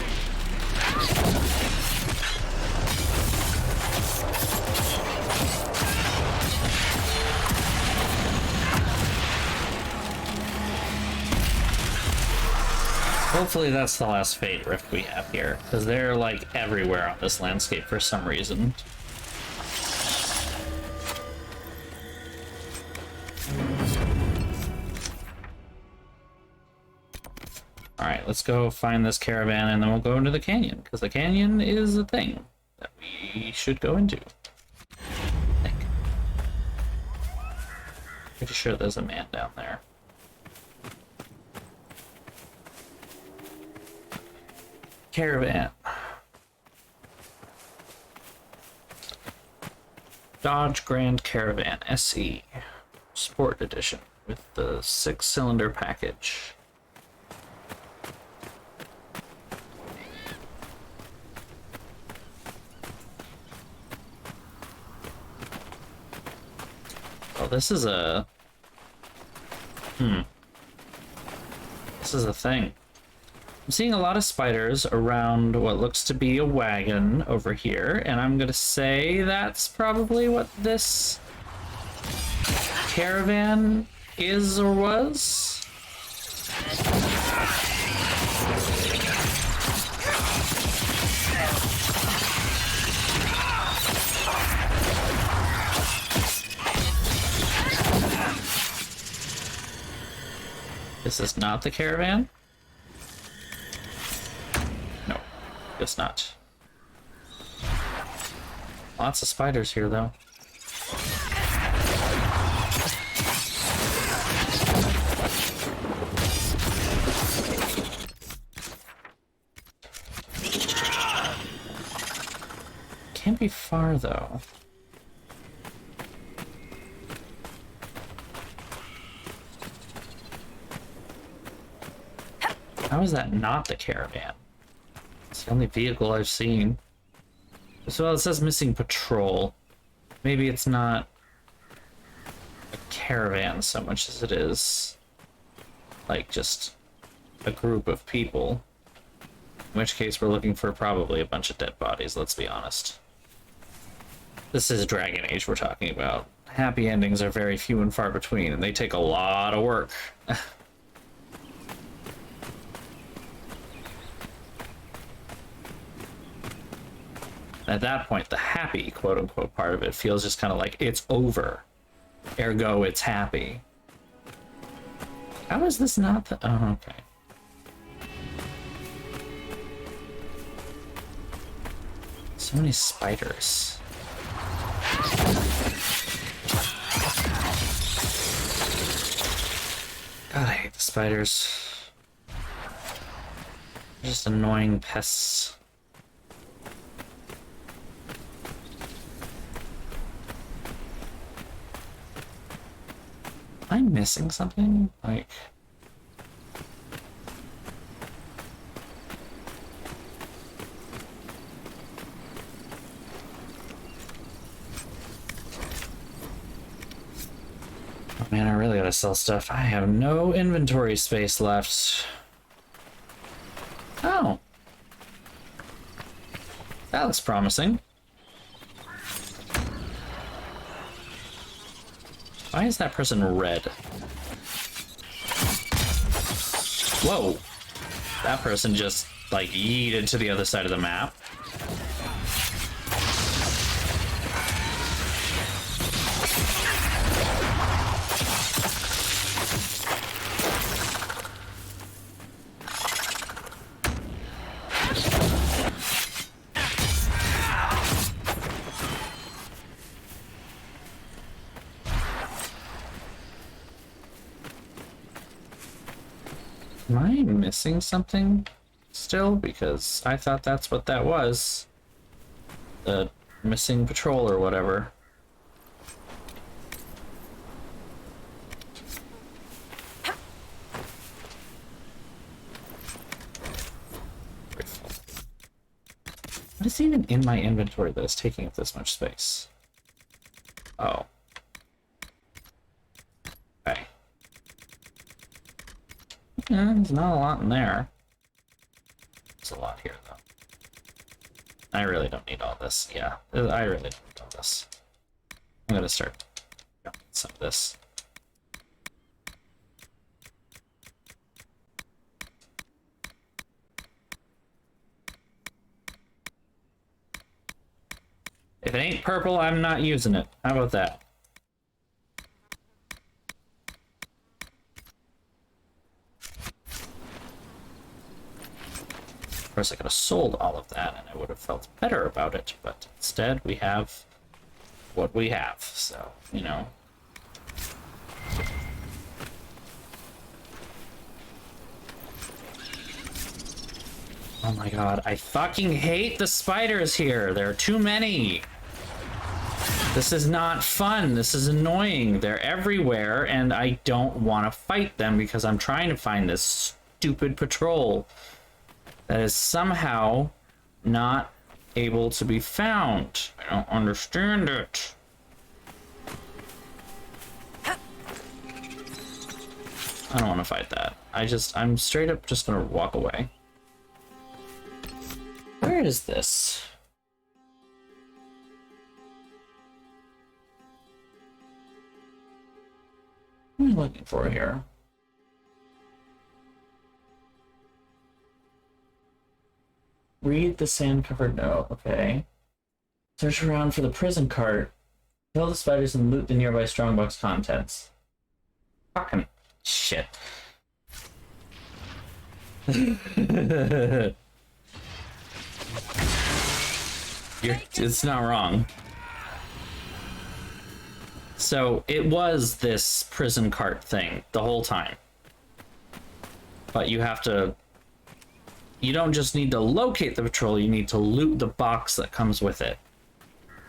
Hopefully that's the last Fate Rift we have here, because they're like everywhere on this landscape for some reason. Alright, let's go find this caravan and then we'll go into the canyon, because the canyon is a thing that we should go into. I think. Pretty sure there's a man down there. Caravan. Dodge Grand Caravan SE Sport Edition with the 6-cylinder package. Oh, this is a... This is a thing. I'm seeing a lot of spiders around what looks to be a wagon over here, and I'm gonna say that's probably what this caravan is or was. This is not the caravan? No, guess not. Lots of spiders here, though. Can't be far, though. How is that not the caravan? It's the only vehicle I've seen. So it says missing patrol. Maybe it's not a caravan so much as it is like just a group of people. In which case we're looking for probably a bunch of dead bodies, let's be honest. This is Dragon Age we're talking about. Happy endings are very few and far between, and they take a lot of work. At that point, the happy, quote-unquote, part of it feels just kind of like it's over. Ergo, it's happy. How is this not the... Oh, okay. So many spiders. God, I hate the spiders. They're just annoying pests. Am I missing something? Like... Oh man, I really gotta sell stuff. I have no inventory space left. Oh. That looks promising. Why is that person red? Whoa! That person just, like, yeeted to the other side of the map. Am I missing something still? Because I thought that's what that was. The missing patrol or whatever. What is even in my inventory that is taking up this much space? Oh. Okay. Yeah, there's not a lot in there. There's a lot here, though. I really don't need all this. Yeah, I really don't need all this. I'm gonna start dumping some of this. If it ain't purple, I'm not using it. How about that? Of course, I could have sold all of that and I would have felt better about it, but instead we have what we have, so, you know. Oh my god, I fucking hate the spiders here. There are too many. This is not fun. This is annoying. They're everywhere and I don't want to fight them because I'm trying to find this stupid patrol that is somehow not able to be found. I don't understand it. I don't want to fight that. I'm straight up just gonna walk away. Where is this? What am I looking for here? Read the sand-covered note, okay. Search around for the prison cart. Kill the spiders and loot the nearby strongbox contents. Fucking shit. It's not wrong. So it was this prison cart thing the whole time. But you have to... You don't just need to locate the patrol, you need to loot the box that comes with it.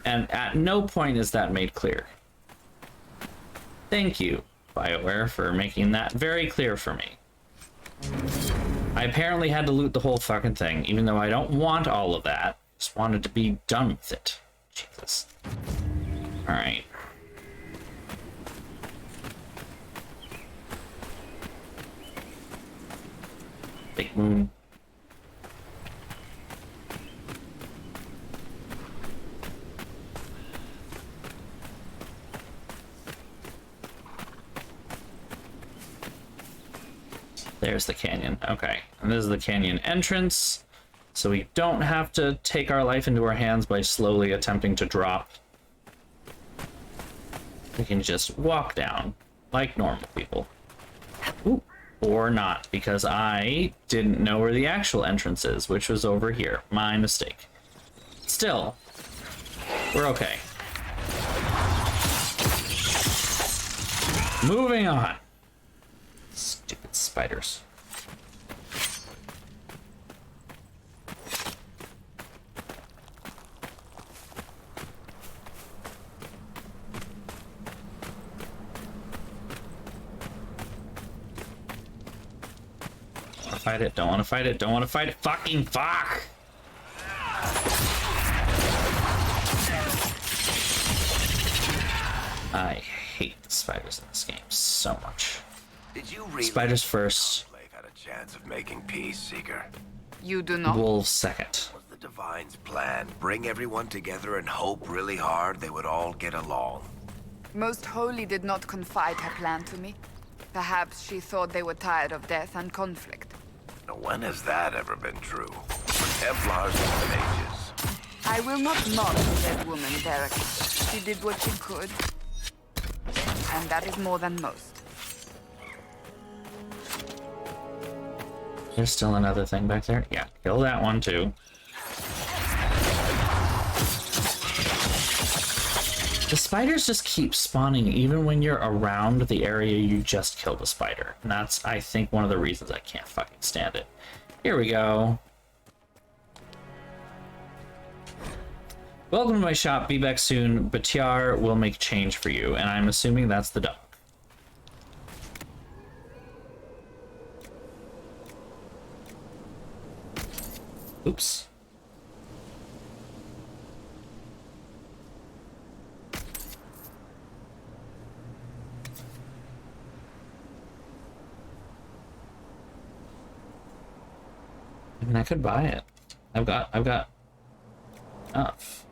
And at no point is that made clear. Thank you, BioWare, for making that very clear for me. I apparently had to loot the whole fucking thing, even though I don't want all of that. Just wanted to be done with it. Jesus. Alright. Big moon. There's the canyon. Okay. And this is the canyon entrance. So we don't have to take our life into our hands by slowly attempting to drop. We can just walk down like normal people. Ooh. Or not, because I didn't know where the actual entrance is, which was over here. My mistake. Still, we're okay. Moving on. Stupid spiders. Fight it, don't want to fight it, don't want to fight it. Fucking fuck! I hate the spiders in this game so much. Did you really Spiders first. Had a chance of making peace, Seeker? You do not. Wolves second. Was the Divine's plan bring everyone together and hope really hard they would all get along? Most Holy did not confide her plan to me. Perhaps she thought they were tired of death and conflict. Now, when has that ever been true? For Templars and mages. I will not mock the dead woman, Derek. She did what she could. And that is more than most. There's still another thing back there. Yeah, kill that one too. The spiders just keep spawning even when you're around the area you just killed a spider. And that's, I think, one of the reasons I can't fucking stand it. Here we go. Welcome to my shop. Be back soon. Batiar will make change for you. And I'm assuming that's the dog. Oops. I mean, I could buy it. I've got enough.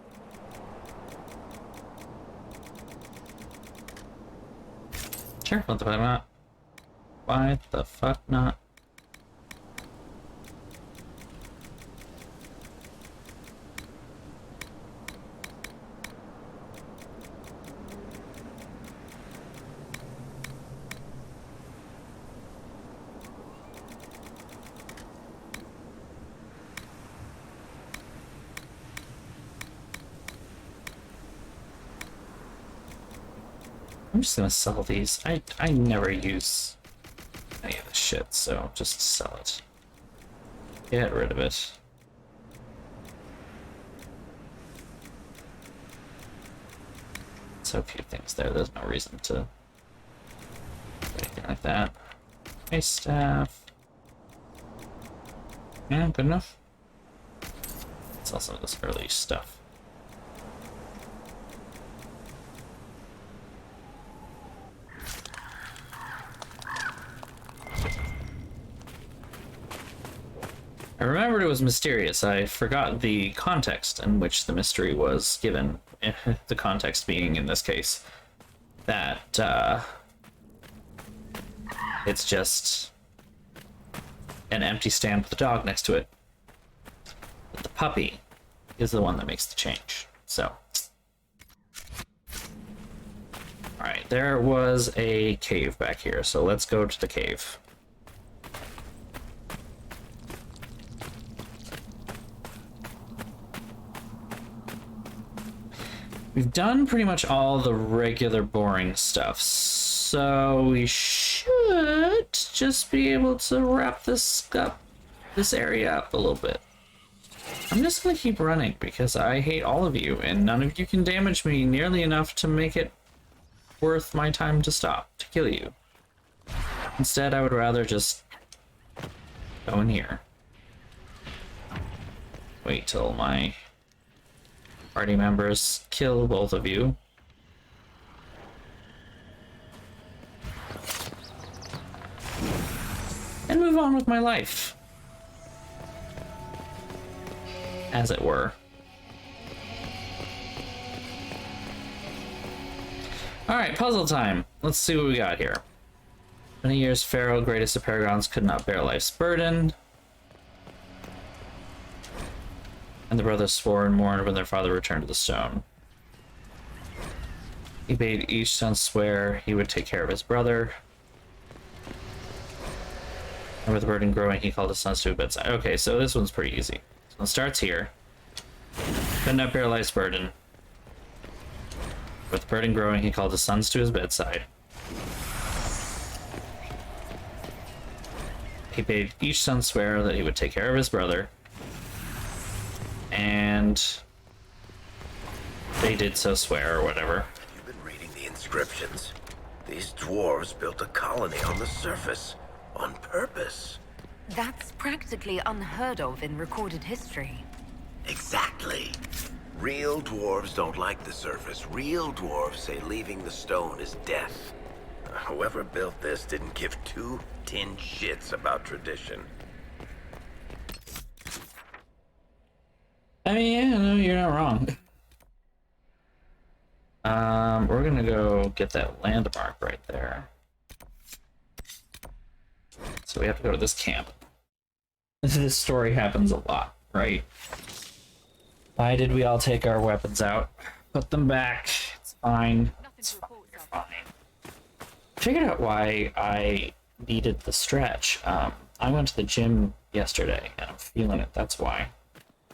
Sure, what the fuck not? Why the fuck not? I'm just gonna sell these. I never use any of this shit, so just sell it. Get rid of it. So few things there, there's no reason to do anything like that. Hey, staff. Yeah, good enough. Sell some of this early stuff. I remembered it was mysterious. I forgot the context in which the mystery was given. The context being, in this case, that it's just an empty stand with a dog next to it. But the puppy is the one that makes the change. So, alright, there was a cave back here, so let's go to the cave. We've done pretty much all the regular boring stuff, so we should just be able to wrap this area up a little bit. I'm just gonna keep running because I hate all of you, and none of you can damage me nearly enough to make it worth my time to stop, to kill you. Instead, I would rather just go in here. Wait till my party members kill both of you. And move on with my life. As it were. Alright, puzzle time. Let's see what we got here. Many years Pharaoh, greatest of paragons, could not bear life's burden. And the brothers swore and mourned when their father returned to the stone. He bade each son swear he would take care of his brother. And with the burden growing, he called his sons to his bedside. Okay, so this one's pretty easy. So it starts here. Could not bear life's burden. With the burden growing, he called his sons to his bedside. He bade each son swear that he would take care of his brother. And they did so swear, or whatever. You've been reading the inscriptions. These dwarves built a colony on the surface, on purpose. That's practically unheard of in recorded history. Exactly. Real dwarves don't like the surface. Real dwarves say leaving the stone is death. Whoever built this didn't give two tin shits about tradition. I mean, yeah, no, you're not wrong. We're gonna go get that landmark right there. So we have to go to this camp. This story happens a lot, right? Why did we all take our weapons out? Put them back. It's fine. It's fine. You're fine. Figured out why I needed the stretch. I went to the gym yesterday and I'm feeling it. That's why.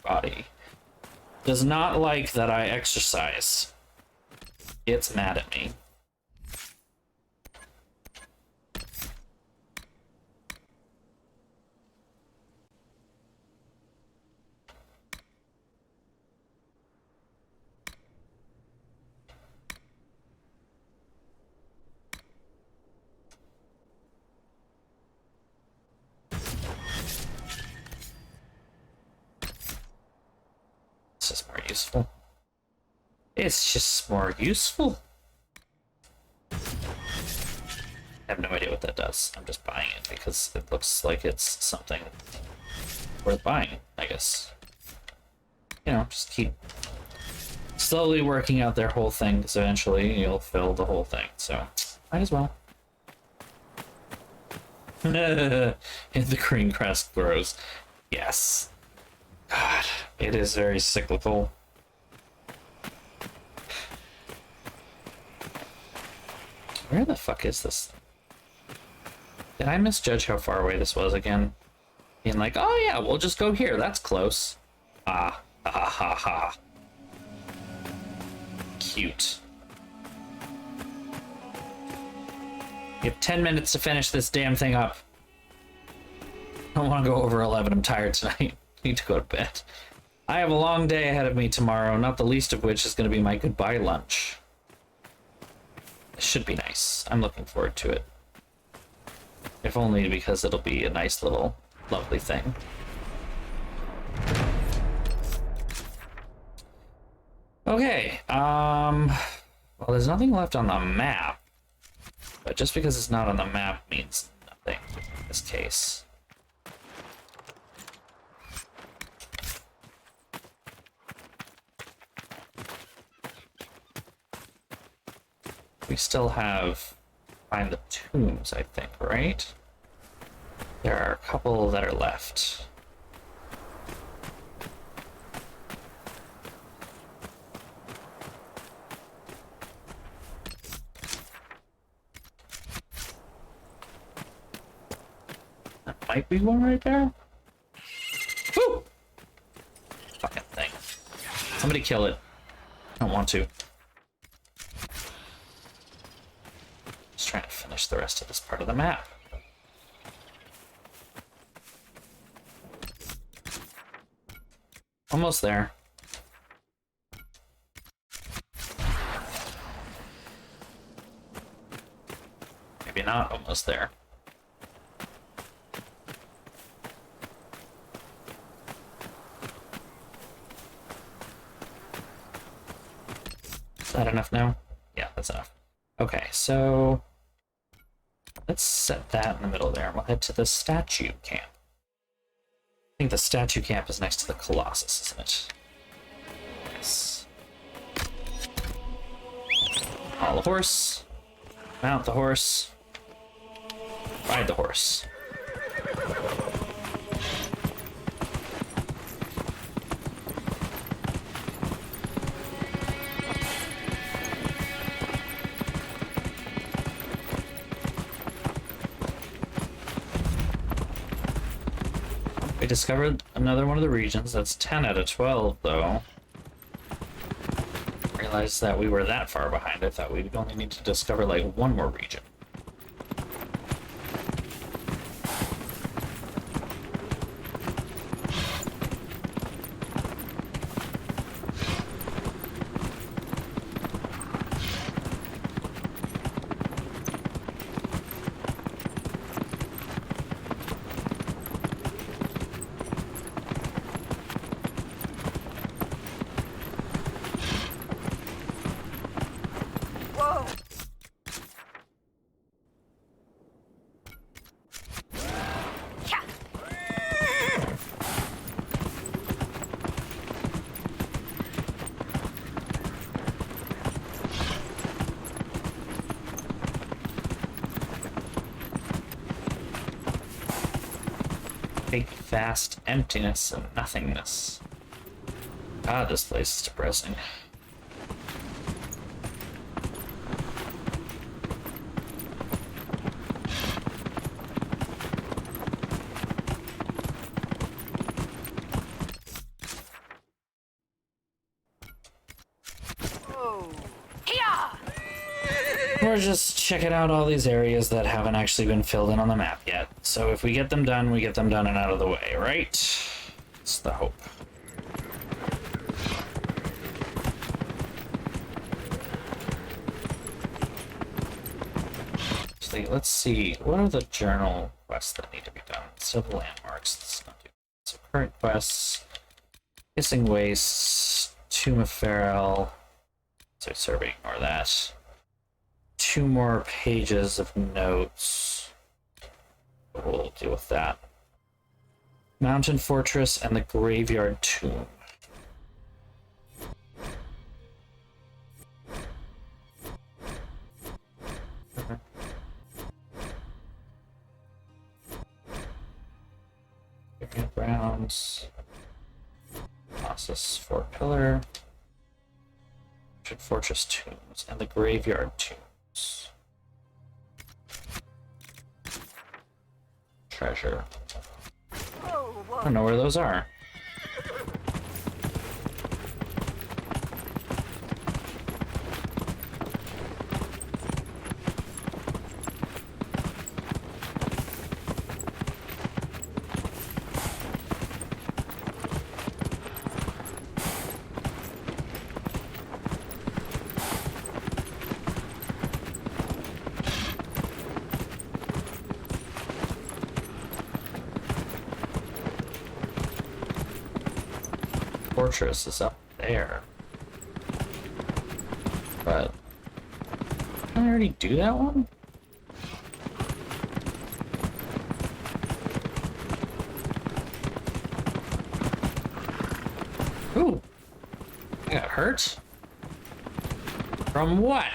Body does not like that I exercise. It's mad at me. It's just more useful. It's just more useful. I have no idea what that does. I'm just buying it because it looks like it's something worth buying, I guess. You know, just keep slowly working out their whole thing, because eventually you'll fill the whole thing, so might as well. And the green crest grows. Yes. God, it is very cyclical. Where the fuck is this? Did I misjudge how far away this was again? Being like, oh yeah, we'll just go here, that's close. Ah, ha ha ha. Cute. You have 10 minutes to finish this damn thing up. I don't want to go over 11, I'm tired tonight. I need to go to bed. I have a long day ahead of me tomorrow, not the least of which is going to be my goodbye lunch. It should be nice. I'm looking forward to it. If only because it'll be a nice little lovely thing. Okay, well, there's nothing left on the map, but just because it's not on the map means nothing in this case. We still have find the tombs, I think, right? There are a couple that are left. That might be one right there. Woo! Fucking thing. Somebody kill it. I don't want to. finish the rest of this part of the map. Almost there. Maybe not almost there. Is that enough now? Yeah, that's enough. Okay, so let's set that in the middle there, and we'll head to the statue camp. I think the statue camp is next to the Colossus, isn't it? Yes. Haul a horse. Mount the horse. Ride the horse. We discovered another one of the regions. That's 10 out of 12, though. Realized that we were that far behind. I thought we'd only need to discover, like, one more region. Big, vast emptiness and nothingness. God, this place is depressing. We're just checking out all these areas that haven't actually been filled in on the map yet. So if we get them done, we get them done and out of the way, right? It's the hope. Actually, let's see. What are the journal quests that need to be done? Civil landmarks. Let's not do that. So current quests. Missing Waste. Tomb of Pharaoh. So survey, ignore that. 2 more pages of notes. We'll deal with that. Mountain Fortress and the Graveyard Tomb. Grounds. Colossus 4 Pillar. Mountain Fortress Tombs and the Graveyard Tomb. Treasure. I don't know where those are. Fortress is up there. But didn't I already do that one? Ooh. I got hurt? From what?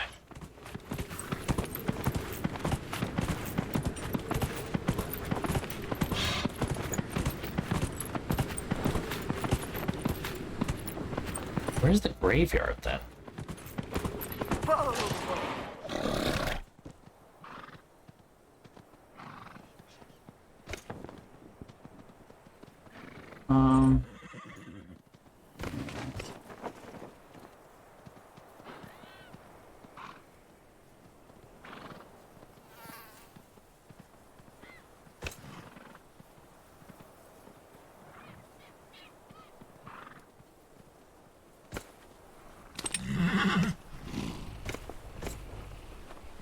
Where's the graveyard then?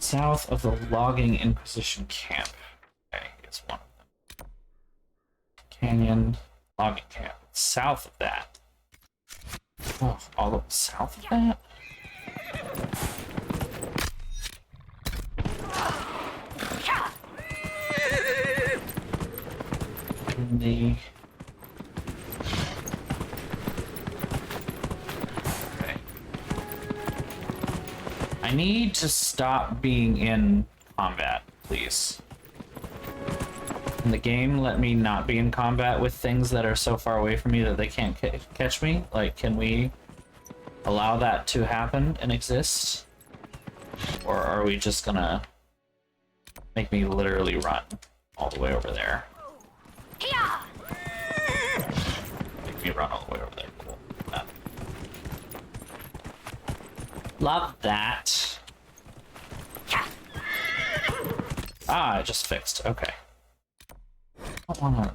South of the logging Inquisition camp. Okay, it's one of them. Canyon logging camp. South of that. Oh, all the south of that? In the... Okay. I need to stop being in combat, please. Can the game let me not be in combat with things that are so far away from me that they can't catch me? Like, can we allow that to happen and exist? Or are we just gonna make me literally run all the way over there? Make me run all the way over there. Cool. Love that. Ah, I just fixed. Okay. I don't wanna...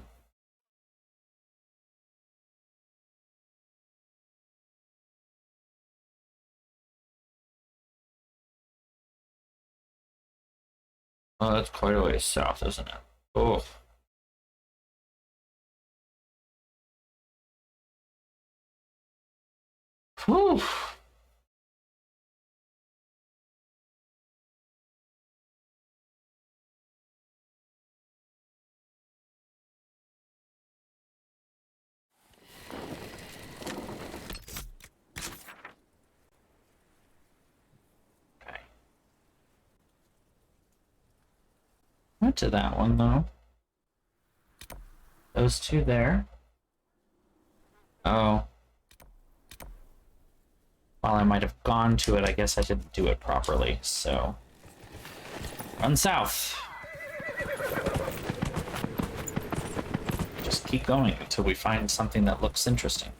Oh, that's quite a ways south, isn't it? Oh. Whew. Okay. Went to that one though. Those two there. Oh. While I might have gone to it, I guess I didn't do it properly, so... Run south! Just keep going until we find something that looks interesting.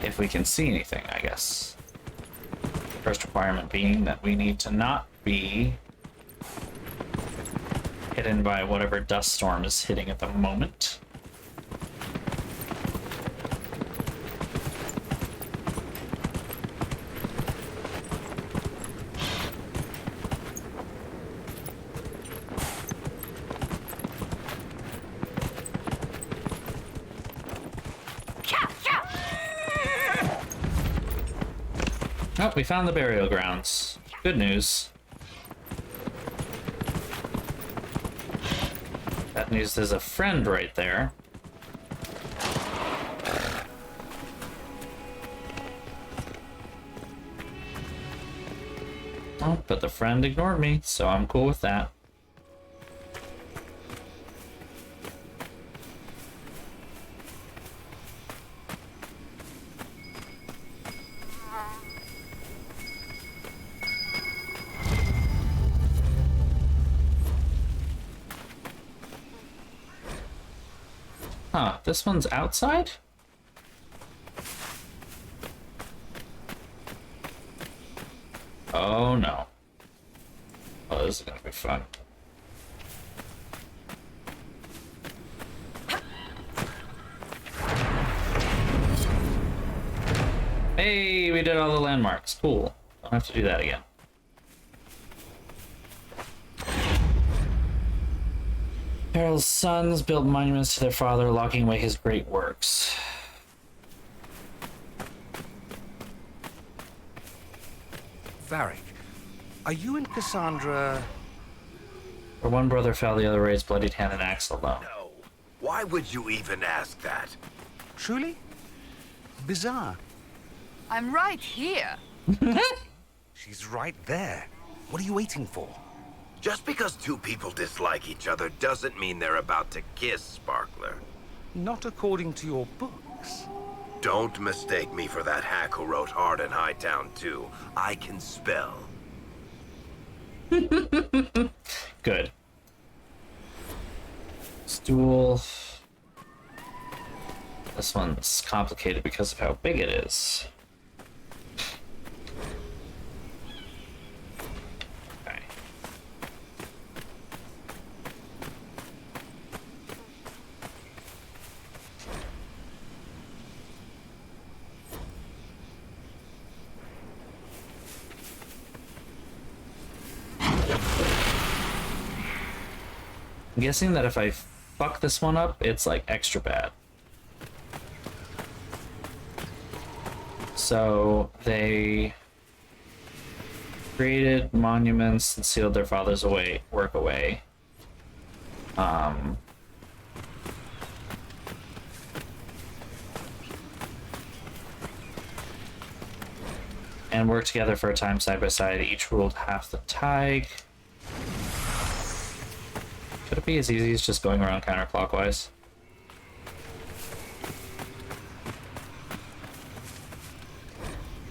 If we can see anything, I guess. First requirement being that we need to not be hidden by whatever dust storm is hitting at the moment. Oh, we found the burial grounds. Good news. Bad news, there's a friend right there. Oh, but the friend ignored me, so I'm cool with that. Huh, this one's outside? Oh no. Oh, this is gonna be fun. Hey, we did all the landmarks. Cool. Don't have to do that again. Peril's sons built monuments to their father, locking away his great works. Varric, are you and Cassandra... Where one brother fell, the other raised bloodied hand and axe alone. No. Why would you even ask that? Truly? Bizarre. I'm right here. She's right there. What are you waiting for? Just because two people dislike each other doesn't mean they're about to kiss, Sparkler. Not according to your books. Don't mistake me for that hack who wrote Hard in Hightown 2. I can spell. Good. Stool. This one's complicated because of how big it is. Okay. I'm guessing that if I fuck this one up, it's like extra bad. So they created monuments and sealed their father's work away. And worked together for a time side by side. Each ruled half the Tig. Could it be as easy as just going around counterclockwise?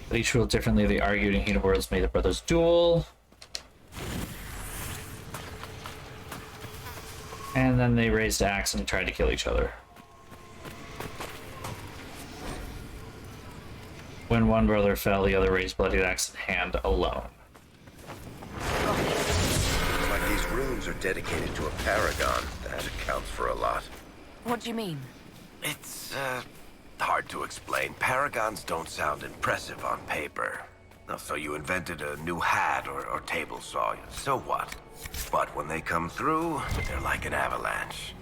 But each ruled differently. They argued in heat of words, made the brothers duel. And then they raised axe and tried to kill each other. When one brother fell, the other raised bloodied axe in hand alone. Like these rooms are dedicated to a paragon. That accounts for a lot. What do you mean? It's, hard to explain. Paragons don't sound impressive on paper. So you invented a new hat or table saw. So what? But when they come through, they're like an avalanche.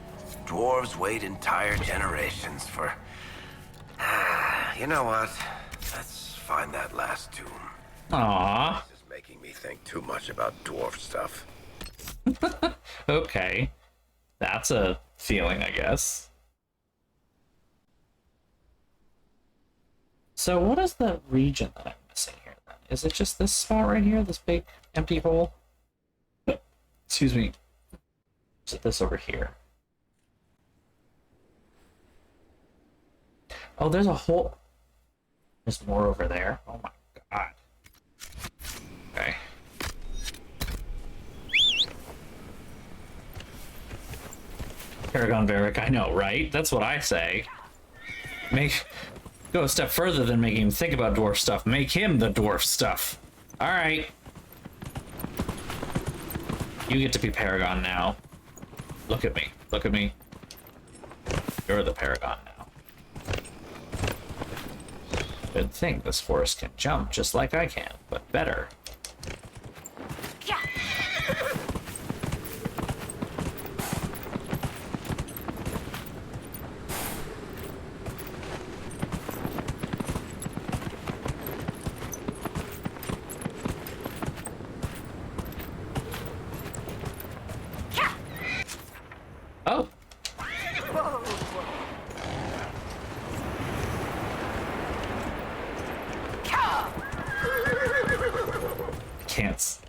Dwarves wait entire generations for... you know what? Let's find that last tomb. Aww. This is making me think too much about dwarf stuff. Okay. That's a feeling, I guess. So what is the region that I'm missing here then? Is it just this spot right here? This big empty hole? Excuse me. Is it this over here? Oh, there's a hole. There's more over there. Oh my god. Okay. Paragon Varric, I know, right? That's what I say. Go a step further than making him think about dwarf stuff. Make him the dwarf stuff. Alright. You get to be Paragon now. Look at me. Look at me. You're the Paragon now. Good thing this forest can jump just like I can, but better. Oh! Can't.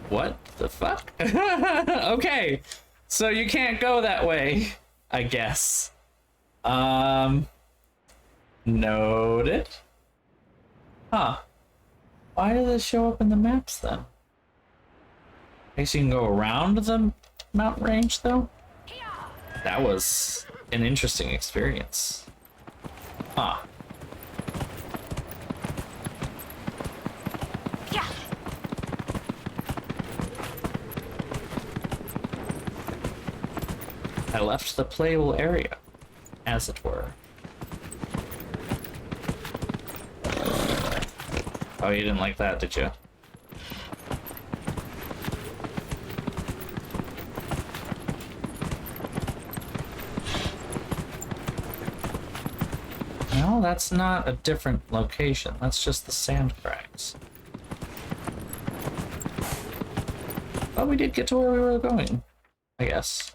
What the fuck? Okay, so you can't go that way, I guess. Noted. Huh. Why does it show up in the maps then? I guess you can go around the mountain range though? That was an interesting experience. Huh. I left the playable area, as it were. Oh, you didn't like that, did you? No, that's not a different location. That's just the sand crags. But we did get to where we were going, I guess.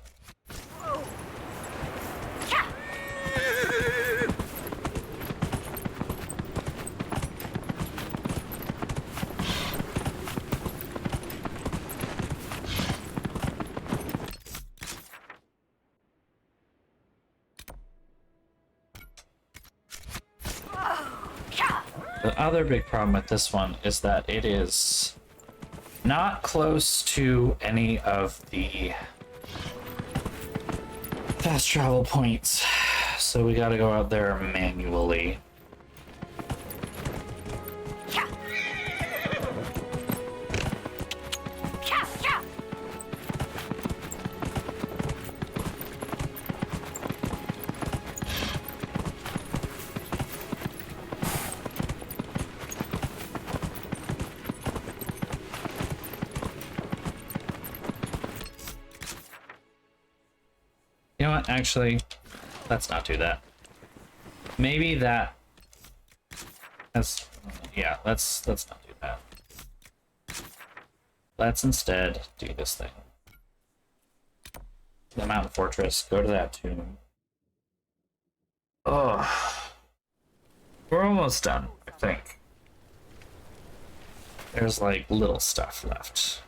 The other big problem with this one is that it is not close to any of the fast travel points, so we gotta go out there manually. You know what? Actually, let's not do that. Maybe that. Yeah. Let's not do that. Let's instead do this thing. The mountain fortress. Go to that tomb. Oh, we're almost done. I think. There's like little stuff left.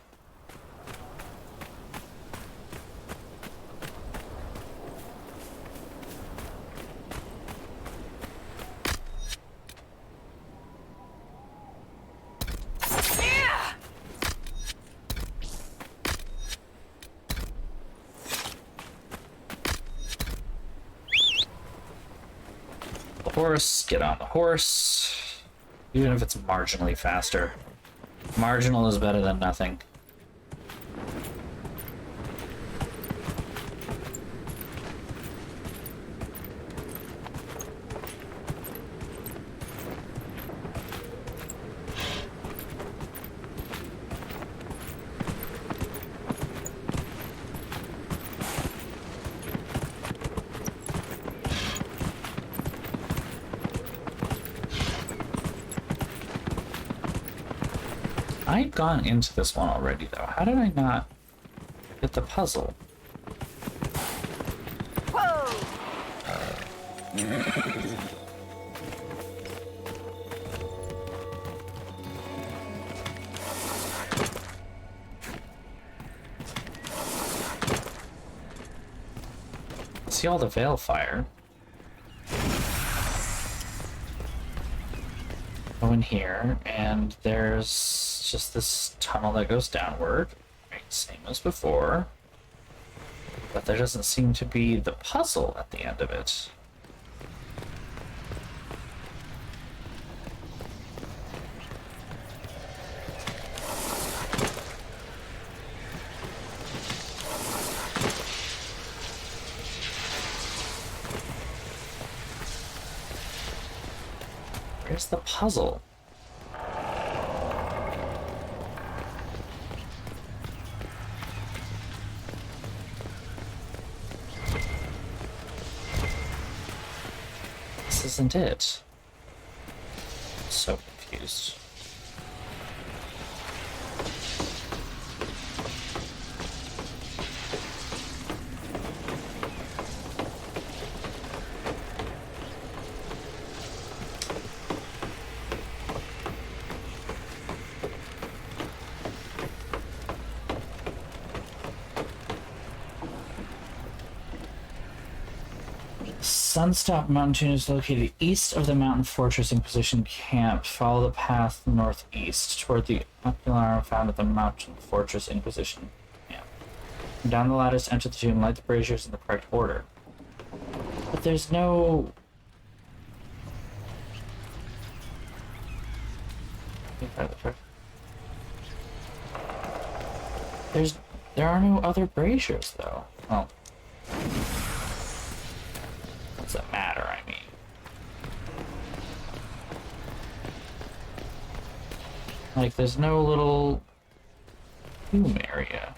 Horse, get on the horse, even if it's marginally faster. Marginal is better than nothing. I'd gone into this one already, though. How did I not get the puzzle? Whoa! See all the veil fire. Go in here, and there's just this tunnel that goes downward, right? Same as before. But there doesn't seem to be the puzzle at the end of it. Where's the puzzle? This isn't it. So confused. Sunstop Mountain is located east of the mountain fortress Inquisition camp. Follow the path northeast toward the ocular found at the mountain fortress Inquisition camp. Down the ladders, enter the tomb, light the braziers in the correct order. But there's no... There are no other braziers, though. Well... doesn't matter, I mean. Like, there's no little tomb area.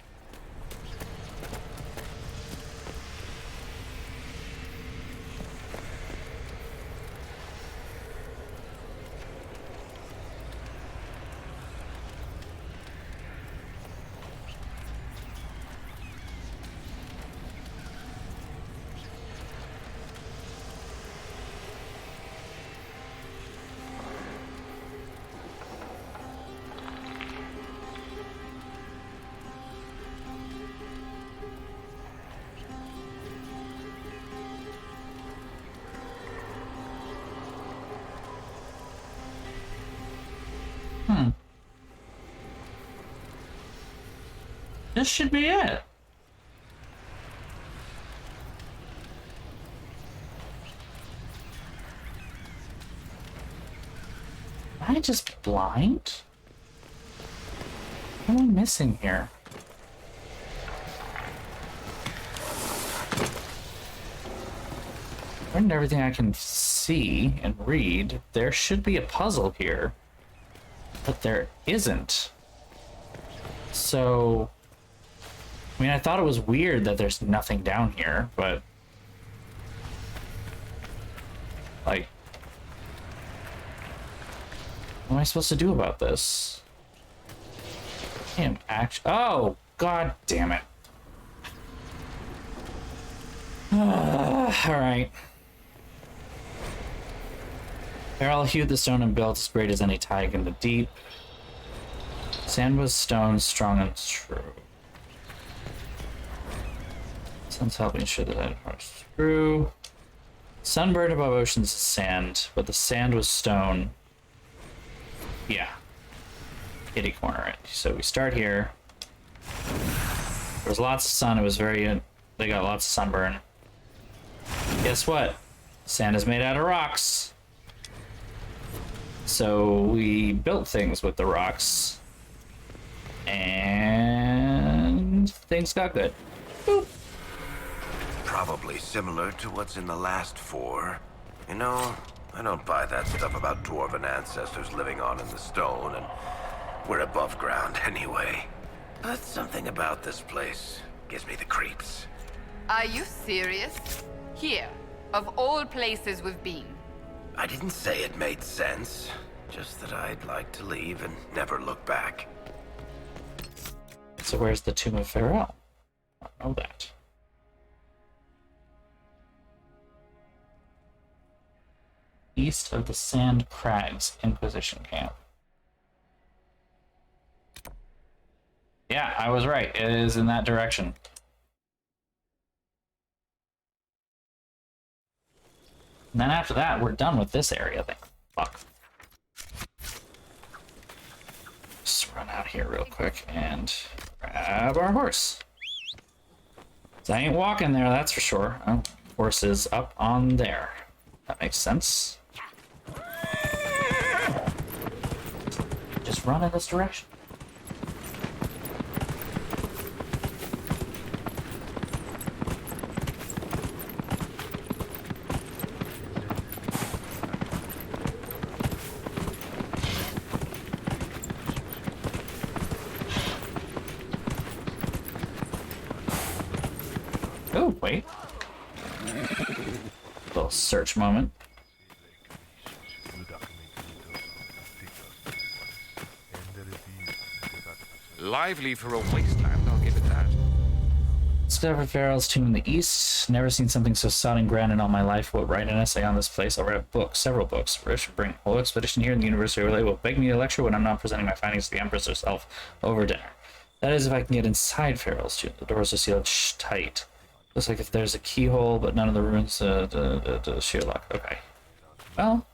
This should be it. Am I just blind? What am I missing here? According to everything I can see and read, there should be a puzzle here, but there isn't. So, I mean, I thought it was weird that there's nothing down here, but... like... what am I supposed to do about this? I am actually... oh! God damn it. Alright. Farrell hewed the stone and built as great as any tide in the deep. Sand was stone, strong and true. Sun's helping ensure that I parsed through. Sunburned above oceans is sand, but the sand was stone. Yeah. Kitty corner it. So we start here. There was lots of sun. It was very... they got lots of sunburn. Guess what? Sand is made out of rocks. So we built things with the rocks. And things got good. Boop. Probably similar to what's in the last 4. You know, I don't buy that stuff about dwarven ancestors living on in the stone, and we're above ground anyway. But something about this place gives me the creeps. Are you serious? Here, of all places we've been. I didn't say it made sense, just that I'd like to leave and never look back. So where's the Tomb of Farrell? I don't know that. East of the Sand Crags Inquisition camp. Yeah, I was right. It is in that direction. And then after that, we're done with this area thing. Fuck. Just run out here real quick and grab our horse. 'Cause I ain't walking there, that's for sure. Oh, horse is up on there. That makes sense. Just run in this direction. Oh, wait. Little search moment. Lively for a wasteland, I'll give it that. Discovered Farrell's tomb in the east. Never seen something so sod and grand in all my life. Will write an essay on this place. I'll write a book, several books. Rich should bring a whole expedition here, and the University Relay will beg me to lecture when I'm not presenting my findings to the Empress herself over dinner. That is, if I can get inside Farrell's tomb. The doors are sealed tight. Looks like if there's a keyhole, but none of the runes the sheer lock. Okay. Well.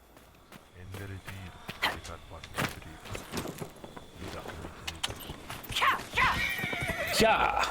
Yeah.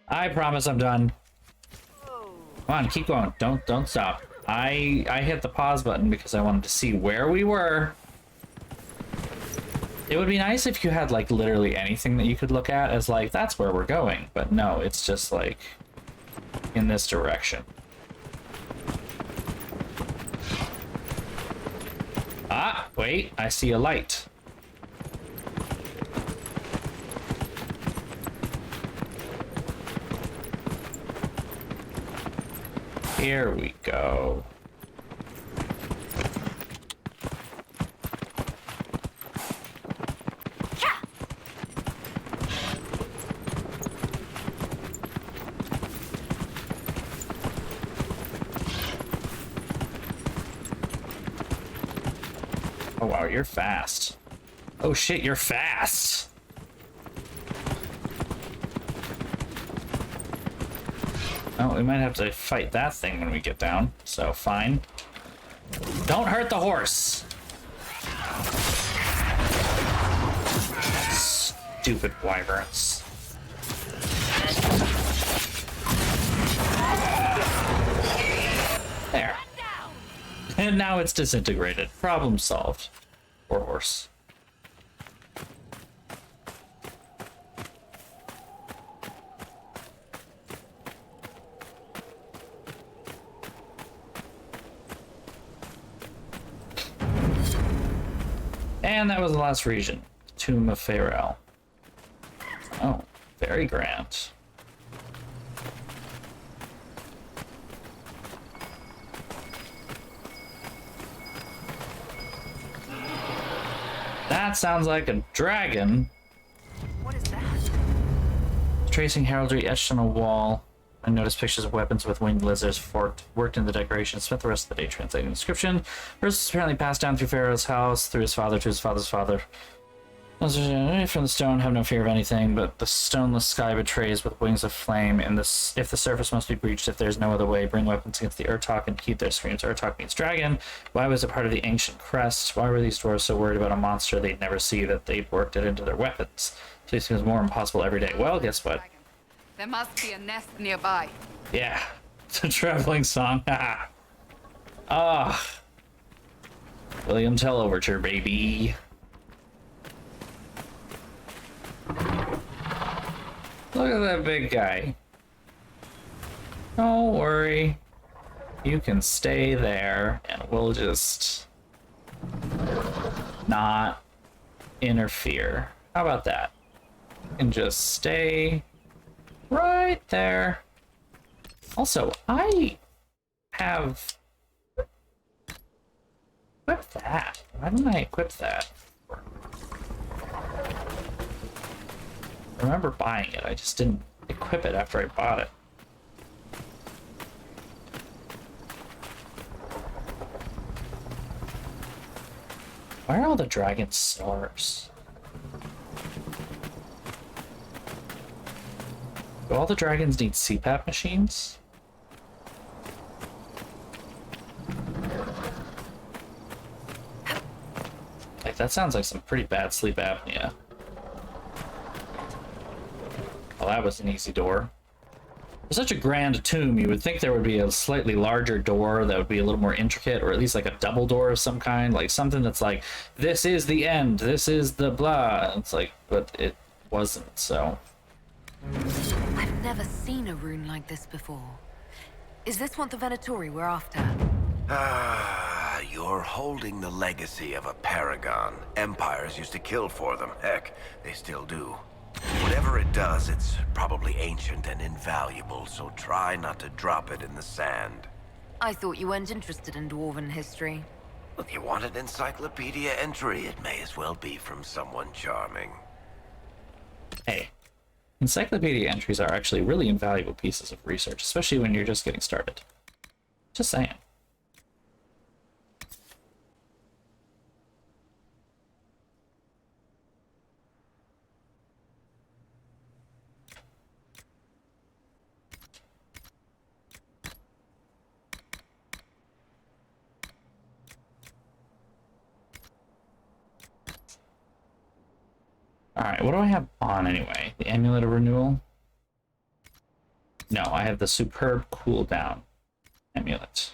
I promise I'm done. Come on, keep going. Don't stop. I hit the pause button because I wanted to see where we were. It would be nice if you had like literally anything that you could look at as like that's where we're going, but no, it's just like in this direction. Ah, wait, I see a light. Here we go. Oh wow, you're fast. Oh shit, you're fast. Oh, we might have to fight that thing when we get down, so fine. Don't hurt the horse. Stupid wyverns. There. And now it's disintegrated. Problem solved. Poor horse. And that was the last region. Tomb of Pharaoh. Oh, very grand. That sounds like a dragon. What is that? Tracing heraldry etched on a wall. I noticed pictures of weapons with winged lizards worked in the decoration. Spent the rest of the day translating the inscription. First was apparently passed down through Pharaoh's house, through his father to his father's father. From the stone, have no fear of anything, but the stoneless sky betrays with wings of flame, and if the surface must be breached, if there's no other way, bring weapons against the Urtok and keep their screams. Urtok means dragon. Why was it part of the ancient crest? Why were these dwarves so worried about a monster they'd never see that they'd worked it into their weapons? This becomes more impossible every day. Well, guess what? There must be a nest nearby. Yeah, it's a traveling song. Ah, William Tell Overture, baby. Look at that big guy. Don't worry. You can stay there and we'll just not interfere. How about that? And just stay right there. Also, I have equipped that. Why didn't I equip that? I remember buying it, I just didn't equip it after I bought it. Why are all the dragon stars? Do all the dragons need CPAP machines? Like, that sounds like some pretty bad sleep apnea. Well, that was an easy door. For such a grand tomb, you would think there would be a slightly larger door that would be a little more intricate, or at least like a double door of some kind, like something that's like, this is the end, this is the blah. It's like, but it wasn't, so. I've never seen a rune like this before. Is this what the Venatori were after? Ah, you're holding the legacy of a paragon. Empires used to kill for them. Heck, they still do. Whatever it does, it's probably ancient and invaluable, so try not to drop it in the sand. I thought you weren't interested in dwarven history. If you want an encyclopedia entry, it may as well be from someone charming. Hey, encyclopedia entries are actually really invaluable pieces of research, especially when you're just getting started. Just saying. Alright, what do I have on anyway? The Amulet of Renewal? No, I have the Superb Cooldown Amulet.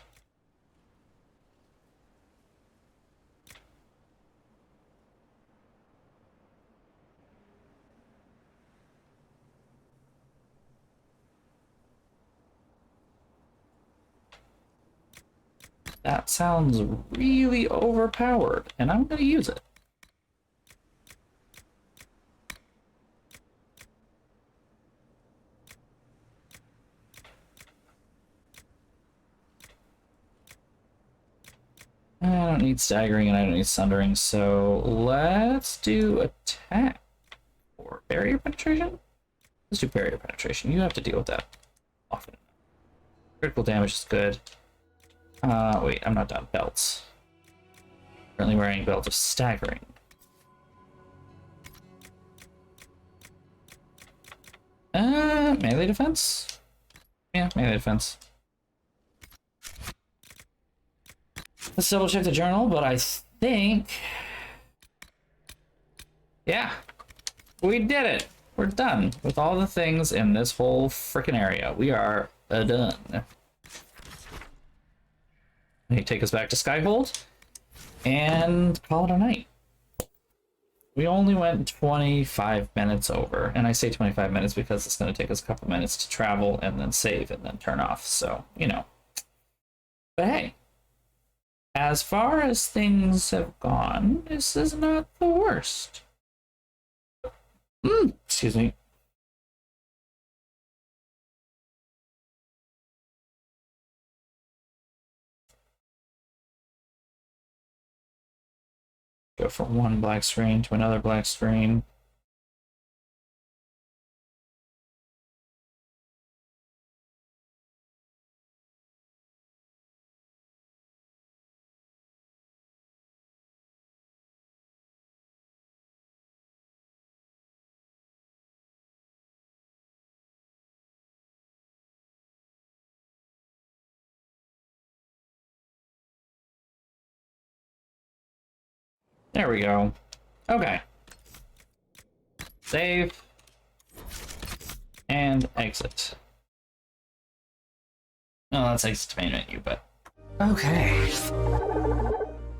That sounds really overpowered, and I'm going to use it. I don't need staggering and I don't need sundering, so let's do attack or barrier penetration. Let's do barrier penetration. You have to deal with that often. Critical damage is good. Wait, I'm not done. Belts. Currently wearing belt of staggering. Melee defense? Yeah, melee defense. Let's double check the journal, but I think... Yeah. We did it. We're done with all the things in this whole freaking area. We are done. They take us back to Skyhold and call it a night. We only went 25 minutes over, and I say 25 minutes because it's going to take us a couple minutes to travel and then save and then turn off, so, you know. But hey, as far as things have gone, this is not the worst. Excuse me. Go from one black screen to another black screen. There we go. Okay. Save. And exit. No, that's exit main menu, but... Okay.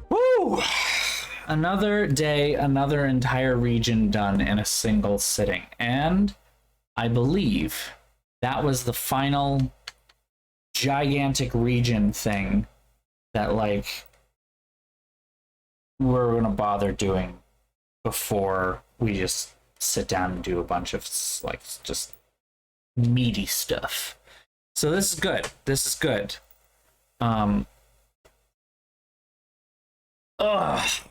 Woo! Another day, another entire region done in a single sitting. And I believe that was the final gigantic region thing that, like, we're gonna bother doing before we just sit down and do a bunch of, like, just meaty stuff. So this is good. This is good. Oh,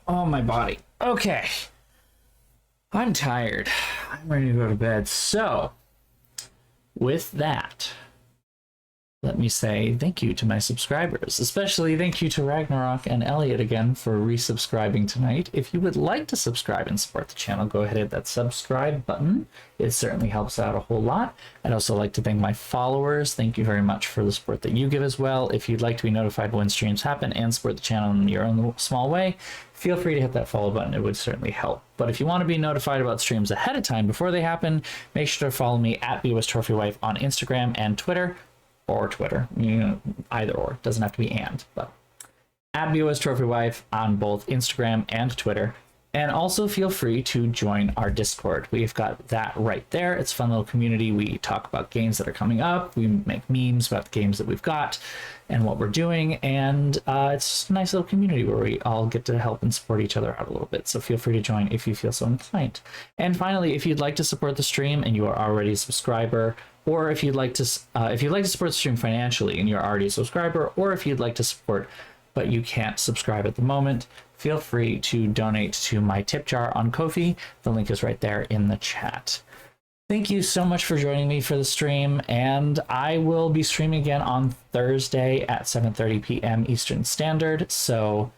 my body. Okay. I'm tired. I'm ready to go to bed. So, with that, let me say thank you to my subscribers, especially thank you to Ragnarok and Elliot again for resubscribing tonight. If you would like to subscribe and support the channel, go ahead and hit that subscribe button. It certainly helps out a whole lot. I'd also like to thank my followers. Thank you very much for the support that you give as well. If you'd like to be notified when streams happen and support the channel in your own small way, feel free to hit that follow button. It would certainly help. But if you want to be notified about streams ahead of time before they happen, make sure to follow me at BOSTrophyWife on Instagram and Twitter. Or Twitter, you know, either or, doesn't have to be and, but at BOSTrophyWife on both Instagram and Twitter. And also feel free to join our Discord. We've got that right there. It's a fun little community. We talk about games that are coming up. We make memes about the games that we've got and what we're doing. And it's a nice little community where we all get to help and support each other out a little bit. So feel free to join if you feel so inclined. And finally, if you'd like to support the stream and you are already a subscriber, or if you'd like to support the stream financially and you're already a subscriber, or if you'd like to support but you can't subscribe at the moment, feel free to donate to my tip jar on Ko-fi. The link is right there in the chat. Thank you so much for joining me for the stream, and I will be streaming again on Thursday at 7:30 p.m. Eastern Standard, so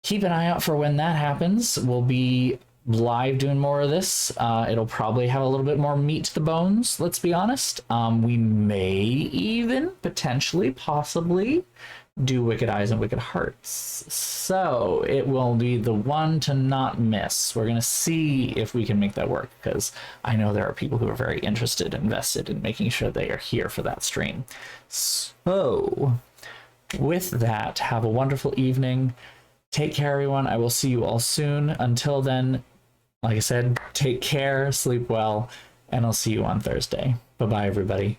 keep an eye out for when that happens. We'll be live doing more of this. It'll probably have a little bit more meat to the bones, let's be honest. We may even potentially possibly do Wicked Eyes and Wicked Hearts, so it will be the one to not miss. We're gonna see if we can make that work, because I know there are people who are very interested, invested in making sure they are here for that stream. So with that, have a wonderful evening. Take care, everyone. I will see you all soon. Until then, like I said, take care, sleep well, and I'll see you on Thursday. Bye-bye, everybody.